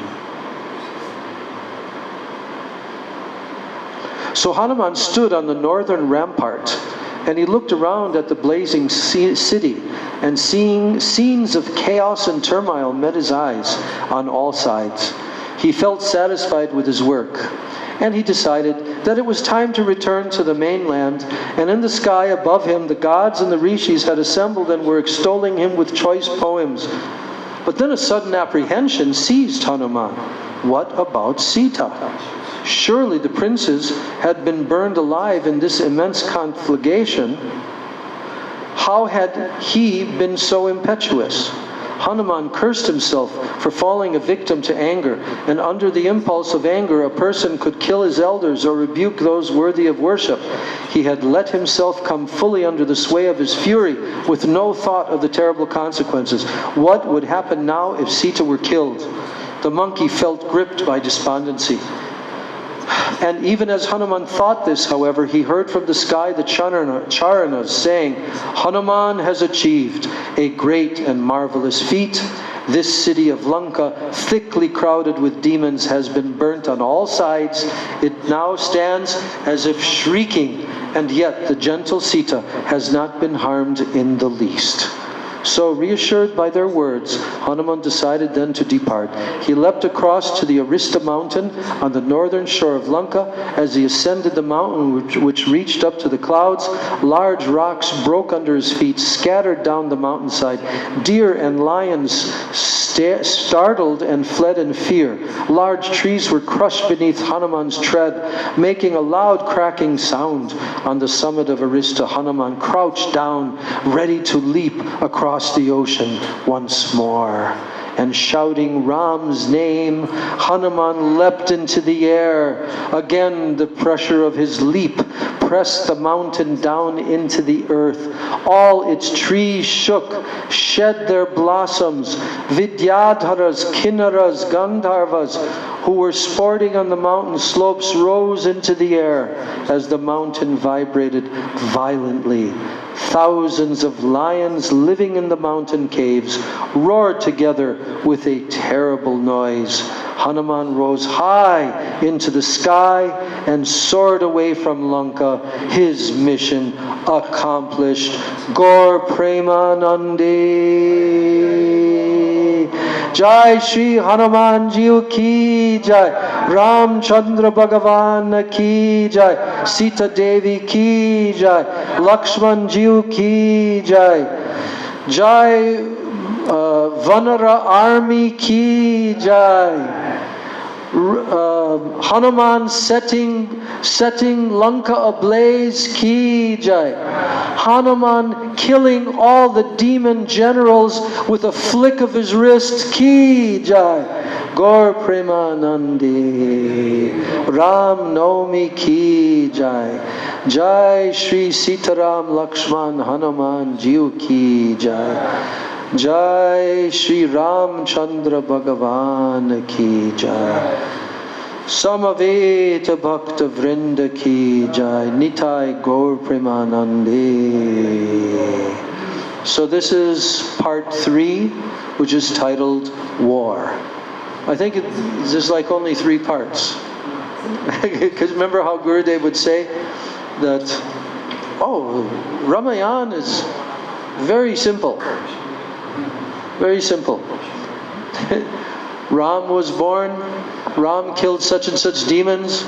So Hanuman stood on the northern rampart, and he looked around at the blazing city, and seeing scenes of chaos and turmoil met his eyes on all sides. He felt satisfied with his work, and he decided that it was time to return to the mainland, and in the sky above him the gods and the rishis had assembled and were extolling him with choice poems. But then a sudden apprehension seized Hanuman. What about Sita? Surely the princes had been burned alive in this immense conflagration. How had he been so impetuous? Hanuman cursed himself for falling a victim to anger, and under the impulse of anger a person could kill his elders or rebuke those worthy of worship. He had let himself come fully under the sway of his fury, with no thought of the terrible consequences. What would happen now if Sita were killed? The monkey felt gripped by despondency. And even as Hanuman thought this, however, he heard from the sky the Charanas saying, Hanuman has achieved a great and marvelous feat. This city of Lanka, thickly crowded with demons, has been burnt on all sides. It now stands as if shrieking, and yet the gentle Sita has not been harmed in the least. So, reassured by their words, Hanuman decided then to depart. He leapt across to the Arista mountain on the northern shore of Lanka. As he ascended the mountain, which reached up to the clouds, large rocks broke under his feet, scattered down the mountainside. Deer and lions startled and fled in fear. Large trees were crushed beneath Hanuman's tread, making a loud cracking sound. On the summit of Arista, Hanuman crouched down, ready to leap across the ocean once more. And shouting Ram's name, Hanuman leapt into the air. Again the pressure of his leap pressed the mountain down into the earth. All its trees shook, shed their blossoms. Vidyadharas, Kinnaras, Gandharvas, who were sporting on the mountain slopes, rose into the air as the mountain vibrated violently. Thousands of lions living in the mountain caves roared together with a terrible noise. Hanuman rose high into the sky and soared away from Lanka, his mission accomplished. Gaur Premanande. Jai Shri Hanuman Ji ki jai. Ram Chandra Bhagavan ki jai. Sita Devi ki jai. Lakshman Ji ki jai. Jai Vanara Army ki jai. Hanuman setting Lanka ablaze ki jai. Hanuman killing all the demon generals with a flick of his wrist ki jai. Gaur Premanande. Ram-navami ki jai. Jai Shri Sitaram Lakshman Hanuman Ji ki jai. Jai Shri Ram Chandra Bhagavan ki jai. Samaveta Bhakta Vrinda Ki Jai, Nitai Gaur Premanande. So this is part 3, which is titled War. I think there's like only 3 parts. Because remember how Gurudev would say that, oh, Ramayana is very simple. Very simple. Ram was born, Ram killed such and such demons,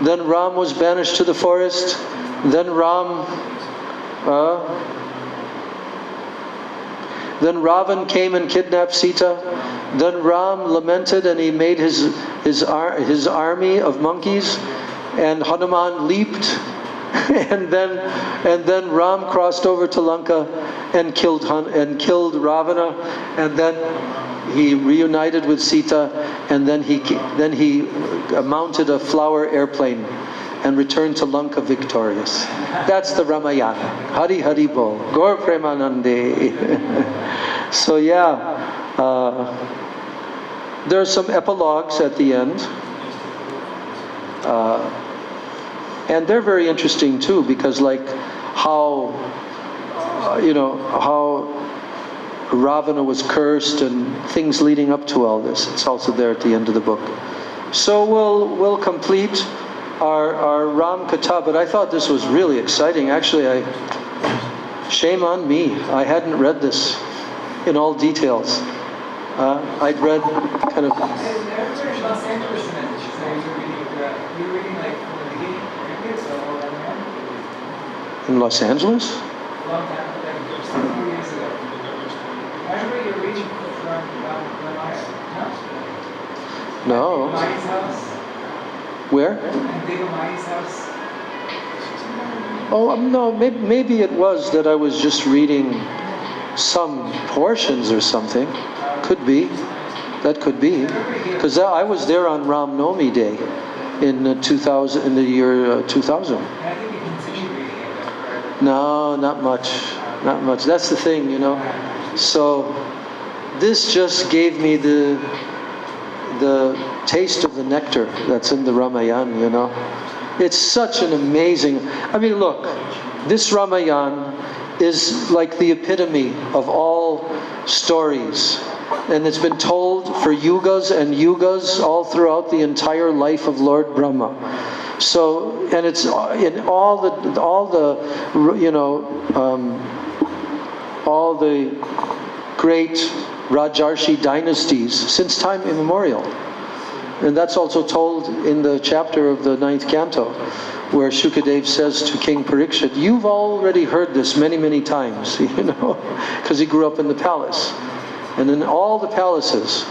then Ram was banished to the forest, then then Ravan came and kidnapped Sita, then Ram lamented and he made his army of monkeys, and Hanuman leaped, and then Ram crossed over to Lanka and killed Ravana, and then he reunited with Sita, and then he mounted a flower airplane and returned to Lanka victorious. That's the Ramayana. Hari Hari Bol. Gaur Premanande. So yeah, there are some epilogues at the end. And they're very interesting too, because like how, how Ravana was cursed and things leading up to all this. It's also there at the end of the book. So we'll complete our Ram Katha, but I thought this was really exciting. Actually, shame on me. I hadn't read this in all details. I'd read kind of... Everywhere in Los Angeles, you were reading like from the beginning, In Los Angeles? a long time, like just a few years ago. I remember you were reading from No. Mai's house. Where? And Deva Mai's house. Oh, no, maybe it was that I was just reading some portions or something. Could be. That could be. Because I was there on Ram-navami day in the year 2000. And I think you continued reading it. No, not much. Not much. That's the thing, So this just gave me the taste of the nectar that's in the Ramayana, It's such an amazing... I mean, look, this Ramayana is like the epitome of all stories. And it's been told for yugas and yugas all throughout the entire life of Lord Brahma. So, and it's in all the great Rajarshi dynasties since time immemorial. And that's also told in the chapter of the 9th canto, where Shukadev says to King Parikshit, you've already heard this many, many times, because he grew up in the palace. And in all the palaces.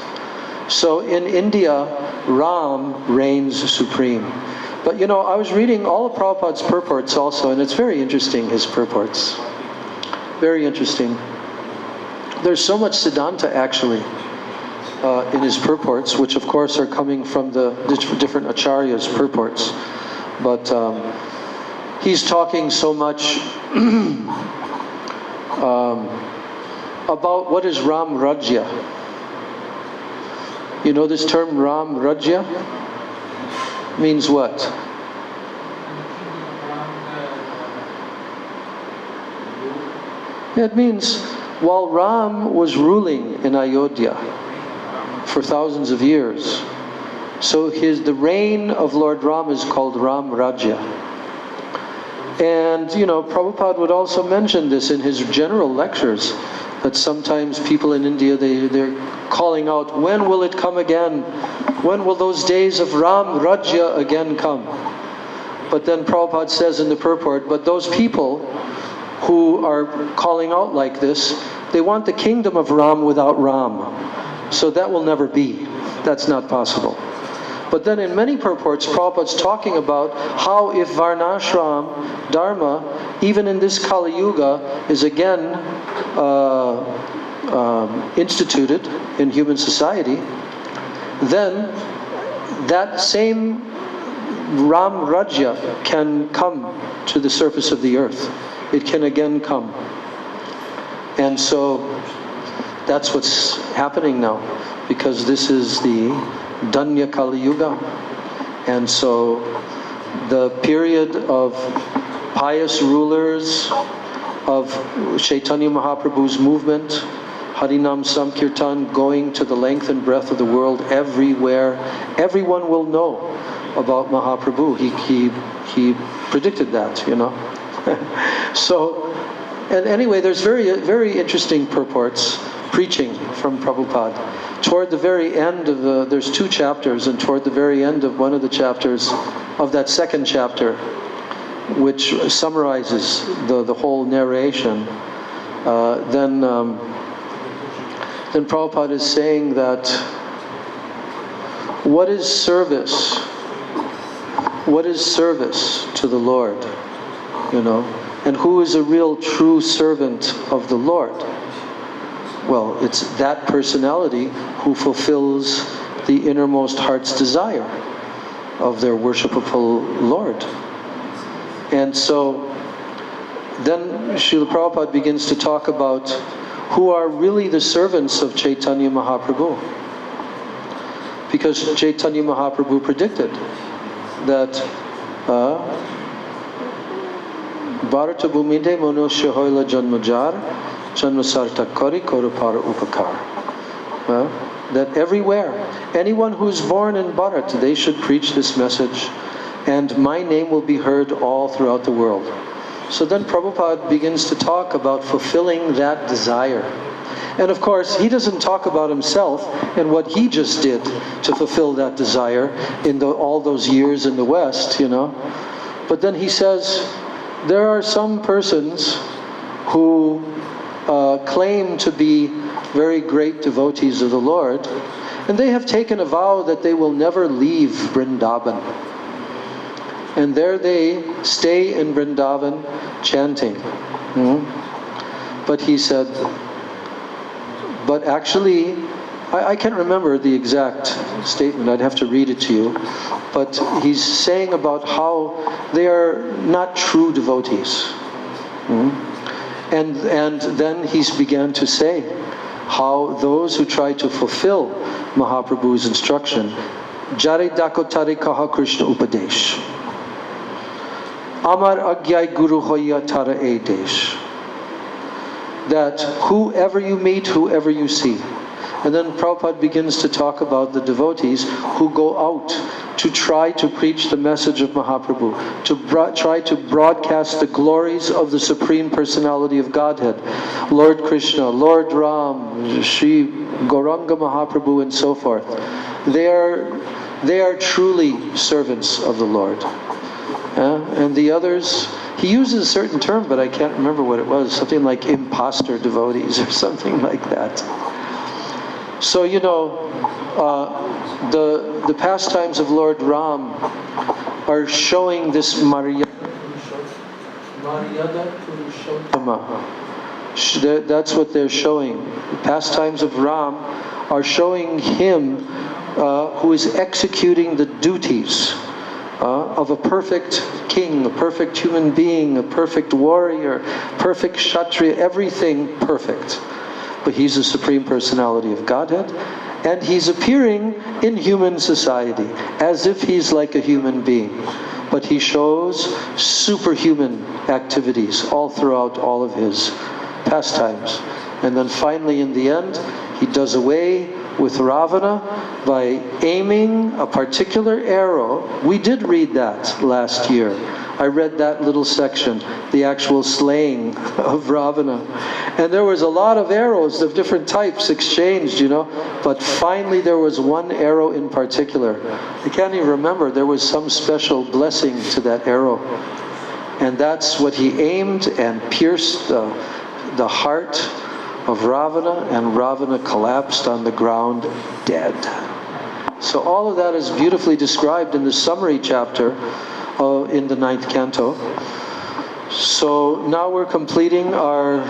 So in India, Ram reigns supreme. But I was reading all of Prabhupada's purports also, and it's very interesting, his purports. Very interesting. There's so much Siddhanta actually in his purports, which of course are coming from the different acharyas' purports. But he's talking so much about what is Ram Rajya. You know this term Ram Rajya? Means what? It means while Ram was ruling in Ayodhya for thousands of years, so the reign of Lord Ram is called Ram Rajya. And Prabhupada would also mention this in his general lectures, that sometimes people in India, they're calling out, when will it come again? When will those days of Ram Rajya again come? But then Prabhupada says in the purport, but those people who are calling out like this, they want the kingdom of Ram without Ram. So that will never be. That's not possible. But then in many purports, Prabhupada's talking about how if Varnashram Dharma, even in this Kali Yuga, is again instituted in human society, then that same Ram Rajya can come to the surface of the earth. It can again come. And so that's what's happening now, because this is the Danya Kali Yuga. And so the period of pious rulers of Chaitanya Mahaprabhu's movement, Harinam Sankirtan, going to the length and breadth of the world, everywhere, everyone will know about Mahaprabhu. He predicted that, you know. So, and anyway, there's very interesting purports, preaching from Prabhupada. Toward the very end of there's 2 chapters, and toward the very end of one of the chapters, of that second chapter, which summarizes the whole narration, then Prabhupada is saying that what is service? What is service to the Lord? You know, and who is a real true servant of the Lord? Well, it's that personality who fulfills the innermost heart's desire of their worshipful Lord. And so then Srila Prabhupada begins to talk about who are really the servants of Chaitanya Mahaprabhu. Because Chaitanya Mahaprabhu predicted that Bharata Bhumide Manusya Hoila Janmajar Janmasarta Kari Korapara Upakar. That everywhere, anyone who's born in Bharat, they should preach this message, and my name will be heard all throughout the world. So then Prabhupada begins to talk about fulfilling that desire. And of course, he doesn't talk about himself and what he just did to fulfill that desire in all those years in the West, you know. But then he says, there are some persons who claim to be very great devotees of the Lord, and they have taken a vow that they will never leave Vrindavan. And there they stay in Vrindavan chanting. But he said, but actually, I can't remember the exact statement, I'd have to read it to you, but he's saying about how they are not true devotees. And then he began to say how those who try to fulfill Mahaprabhu's instruction, Jare Dakotare Kaha Krishna Upadesh, Amar Agyai Guru Hoya Tara E Desh, that whoever you meet, whoever you see. And then Prabhupada begins to talk about the devotees who go out to try to preach the message of Mahaprabhu, to try to broadcast the glories of the Supreme Personality of Godhead, Lord Krishna, Lord Ram, Sri Gauranga Mahaprabhu, and so forth. They are truly servants of the Lord. And the others, he uses a certain term, but I can't remember what it was, something like imposter devotees or something like that. So, you know, the pastimes of Lord Ram are showing this Maryada Purushottama. That's what they're showing. The pastimes of Ram are showing him who is executing the duties of a perfect king, a perfect human being, a perfect warrior, perfect Kshatriya, everything perfect. But he's the Supreme Personality of Godhead, and he's appearing in human society as if he's like a human being. But he shows superhuman activities all throughout all of his pastimes. And then finally in the end, he does away with Ravana by aiming a particular arrow. We did read that last year. I read that little section, the actual slaying of Ravana. And there was a lot of arrows of different types exchanged, you know. But finally there was one arrow in particular. I can't even remember. There was some special blessing to that arrow. And that's what he aimed and pierced the heart of Ravana, and Ravana collapsed on the ground dead. So all of that is beautifully described in the summary chapter in the 9th canto. So now we're completing our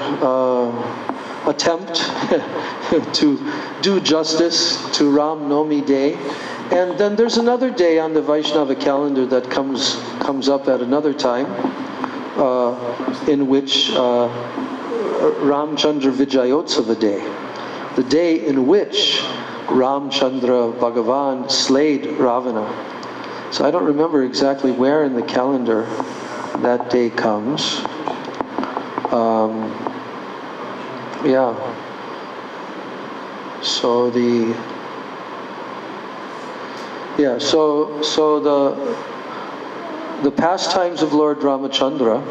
attempt to do justice to Ram-navami Day. And then there's another day on the Vaishnava calendar that comes up at another time, in which Ramchandra Vijayotsava Day, the day in which Ramchandra Bhagavan slayed Ravana. So I don't remember exactly where in the calendar that day comes. Yeah. So the pastimes of Lord Ramachandra,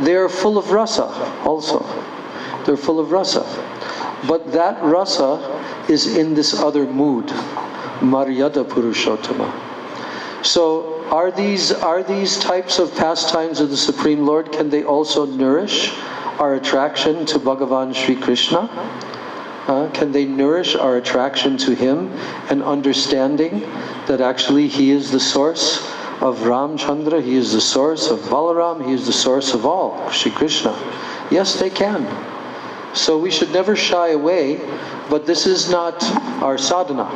they are full of rasa also. They're full of rasa. But that rasa is in this other mood, Maryada Purushottama. So are these types of pastimes of the Supreme Lord, can they also nourish our attraction to Bhagavan Sri Krishna? Can they nourish our attraction to Him and understanding that actually He is the source of Ramchandra, He is the source of Balaram, He is the source of all, Sri Krishna? Yes, they can. So we should never shy away, but this is not our sadhana,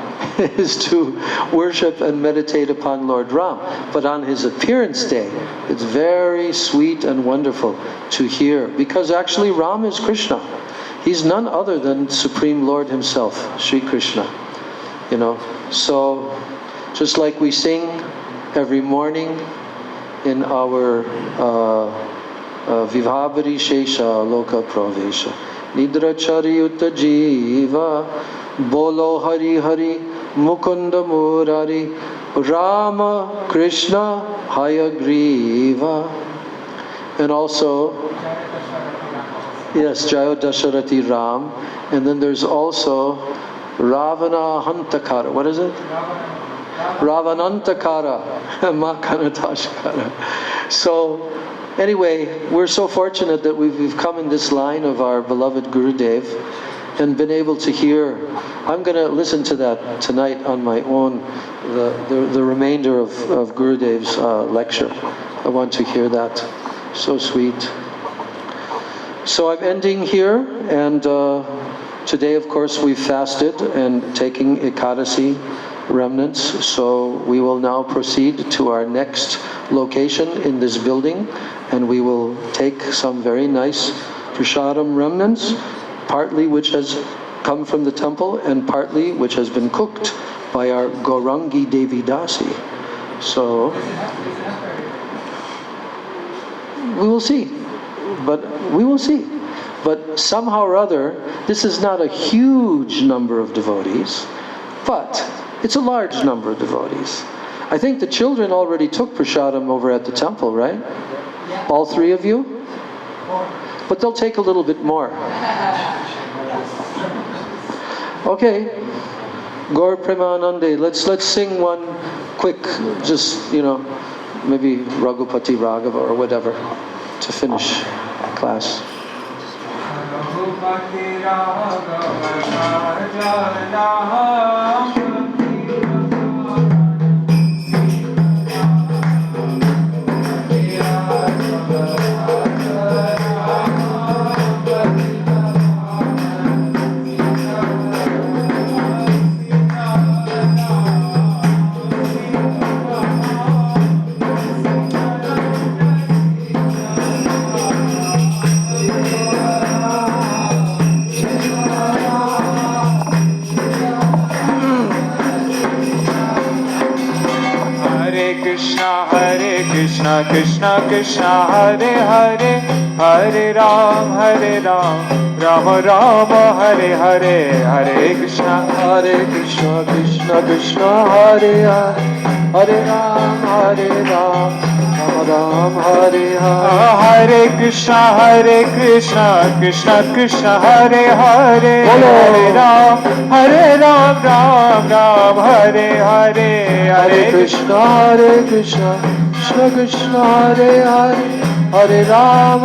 is to worship and meditate upon Lord Ram. But on His appearance day, it's very sweet and wonderful to hear, because actually Ram is Krishna. He's none other than Supreme Lord Himself, Sri Krishna. You know, so just like we sing every morning in our Vibhavari Shesha Loka Pravesha, Nidra Chariyuta Jiva, Bolo Hari Hari, Mukunda Murari, Rama Krishna Hayagriva. And also, yes, Jayo Dasharati Ram. And then there's also Ravana Hantakara. What is it? Ravanantakara. Makanatashkara. So, anyway, we're so fortunate that we've come in this line of our beloved Gurudev and been able to hear. I'm going to listen to that tonight on my own, the remainder of Gurudev's lecture. I want to hear that. So sweet. So I'm ending here, and today, of course, we've fasted and taking Ekadasi remnants. So we will now proceed to our next location in this building, and we will take some very nice prasadam remnants, partly which has come from the temple and partly which has been cooked by our Gaurangi Devi Dasi. So we will see. But we will see. But somehow or other, this is not a huge number of devotees, but it's a large number of devotees. I think the children already took prasadam over at the temple, right? Yeah. All three of you? But they'll take a little bit more. Okay. Gaur Premanande. Let's sing one quick, just, maybe Raghupati Raghava or whatever to finish class. Krishna Krishna Krishna Hare Hare Hare Ram Rama Rama Hare Hare Hare Krishna Krishna Krishna Hare Hare Hare Ram Rama Ram Hare Hare Hare Krishna Krishna Krishna Hare Hare Hare Ram Ram Ram Hare Hare Hare Krishna Krishna Krishna Hare Hare Hare Ram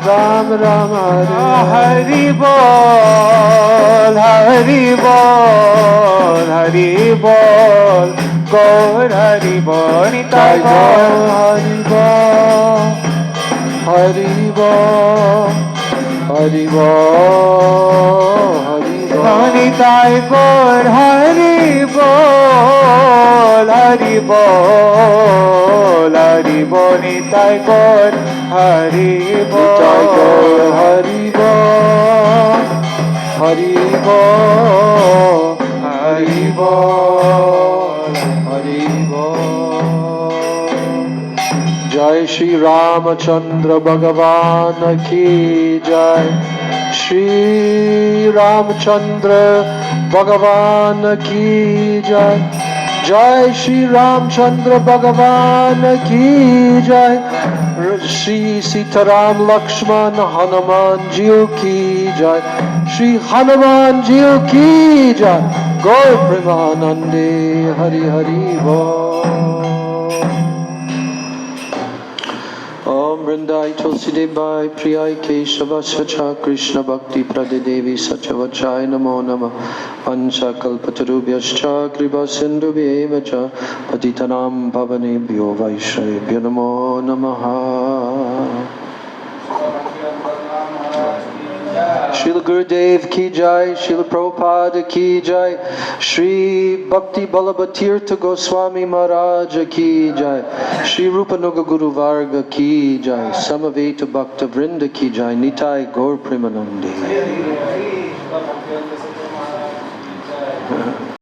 Ram Ram Hare Hari Bol Hari Bol Hari Bol Gaur Hari Bol Nitai Gaur Hari Bol Hari Bol Hari Bol Hari Bol Nitai Gaur Hari Bol Hari Bol Hari Bol Nitai Gaur Hari Bol Hari Bol Hari Bol Hari Bol Jai Shri Ramachandra Bhagavan Ki Jai. Shri Ramachandra Bhagavan Ki Jai. Jai Shri Ramchandra Bhagavan Ki Jai. Shri Sitaram Lakshman Hanuman Ji Ki Jai. Shri Hanuman Ji Ki Jai. Gaur Premanande Hari Hari Bo. Om Vrindai Tulsi Debai Priyai Keshava Sacha Krishna Bhakti Pradidevi Sachavachai Namo Nama Pancha Kalpatarubhyascha Kripa Sindhubhyeva Cha Patitanam Pavanebhyo Vaishnavebhyo Namo Namaha. Srila Gurudev Ki Jai, Srila Prabhupada Ki Jai, Shri Bhakti Balabhatirtha Goswami Maharaj Ki Jai, Shri Rupanuga Guru Varga Ki Jai, Samaveta Bhakta Vrinda Ki Jai, Nitai Gaur Premanande.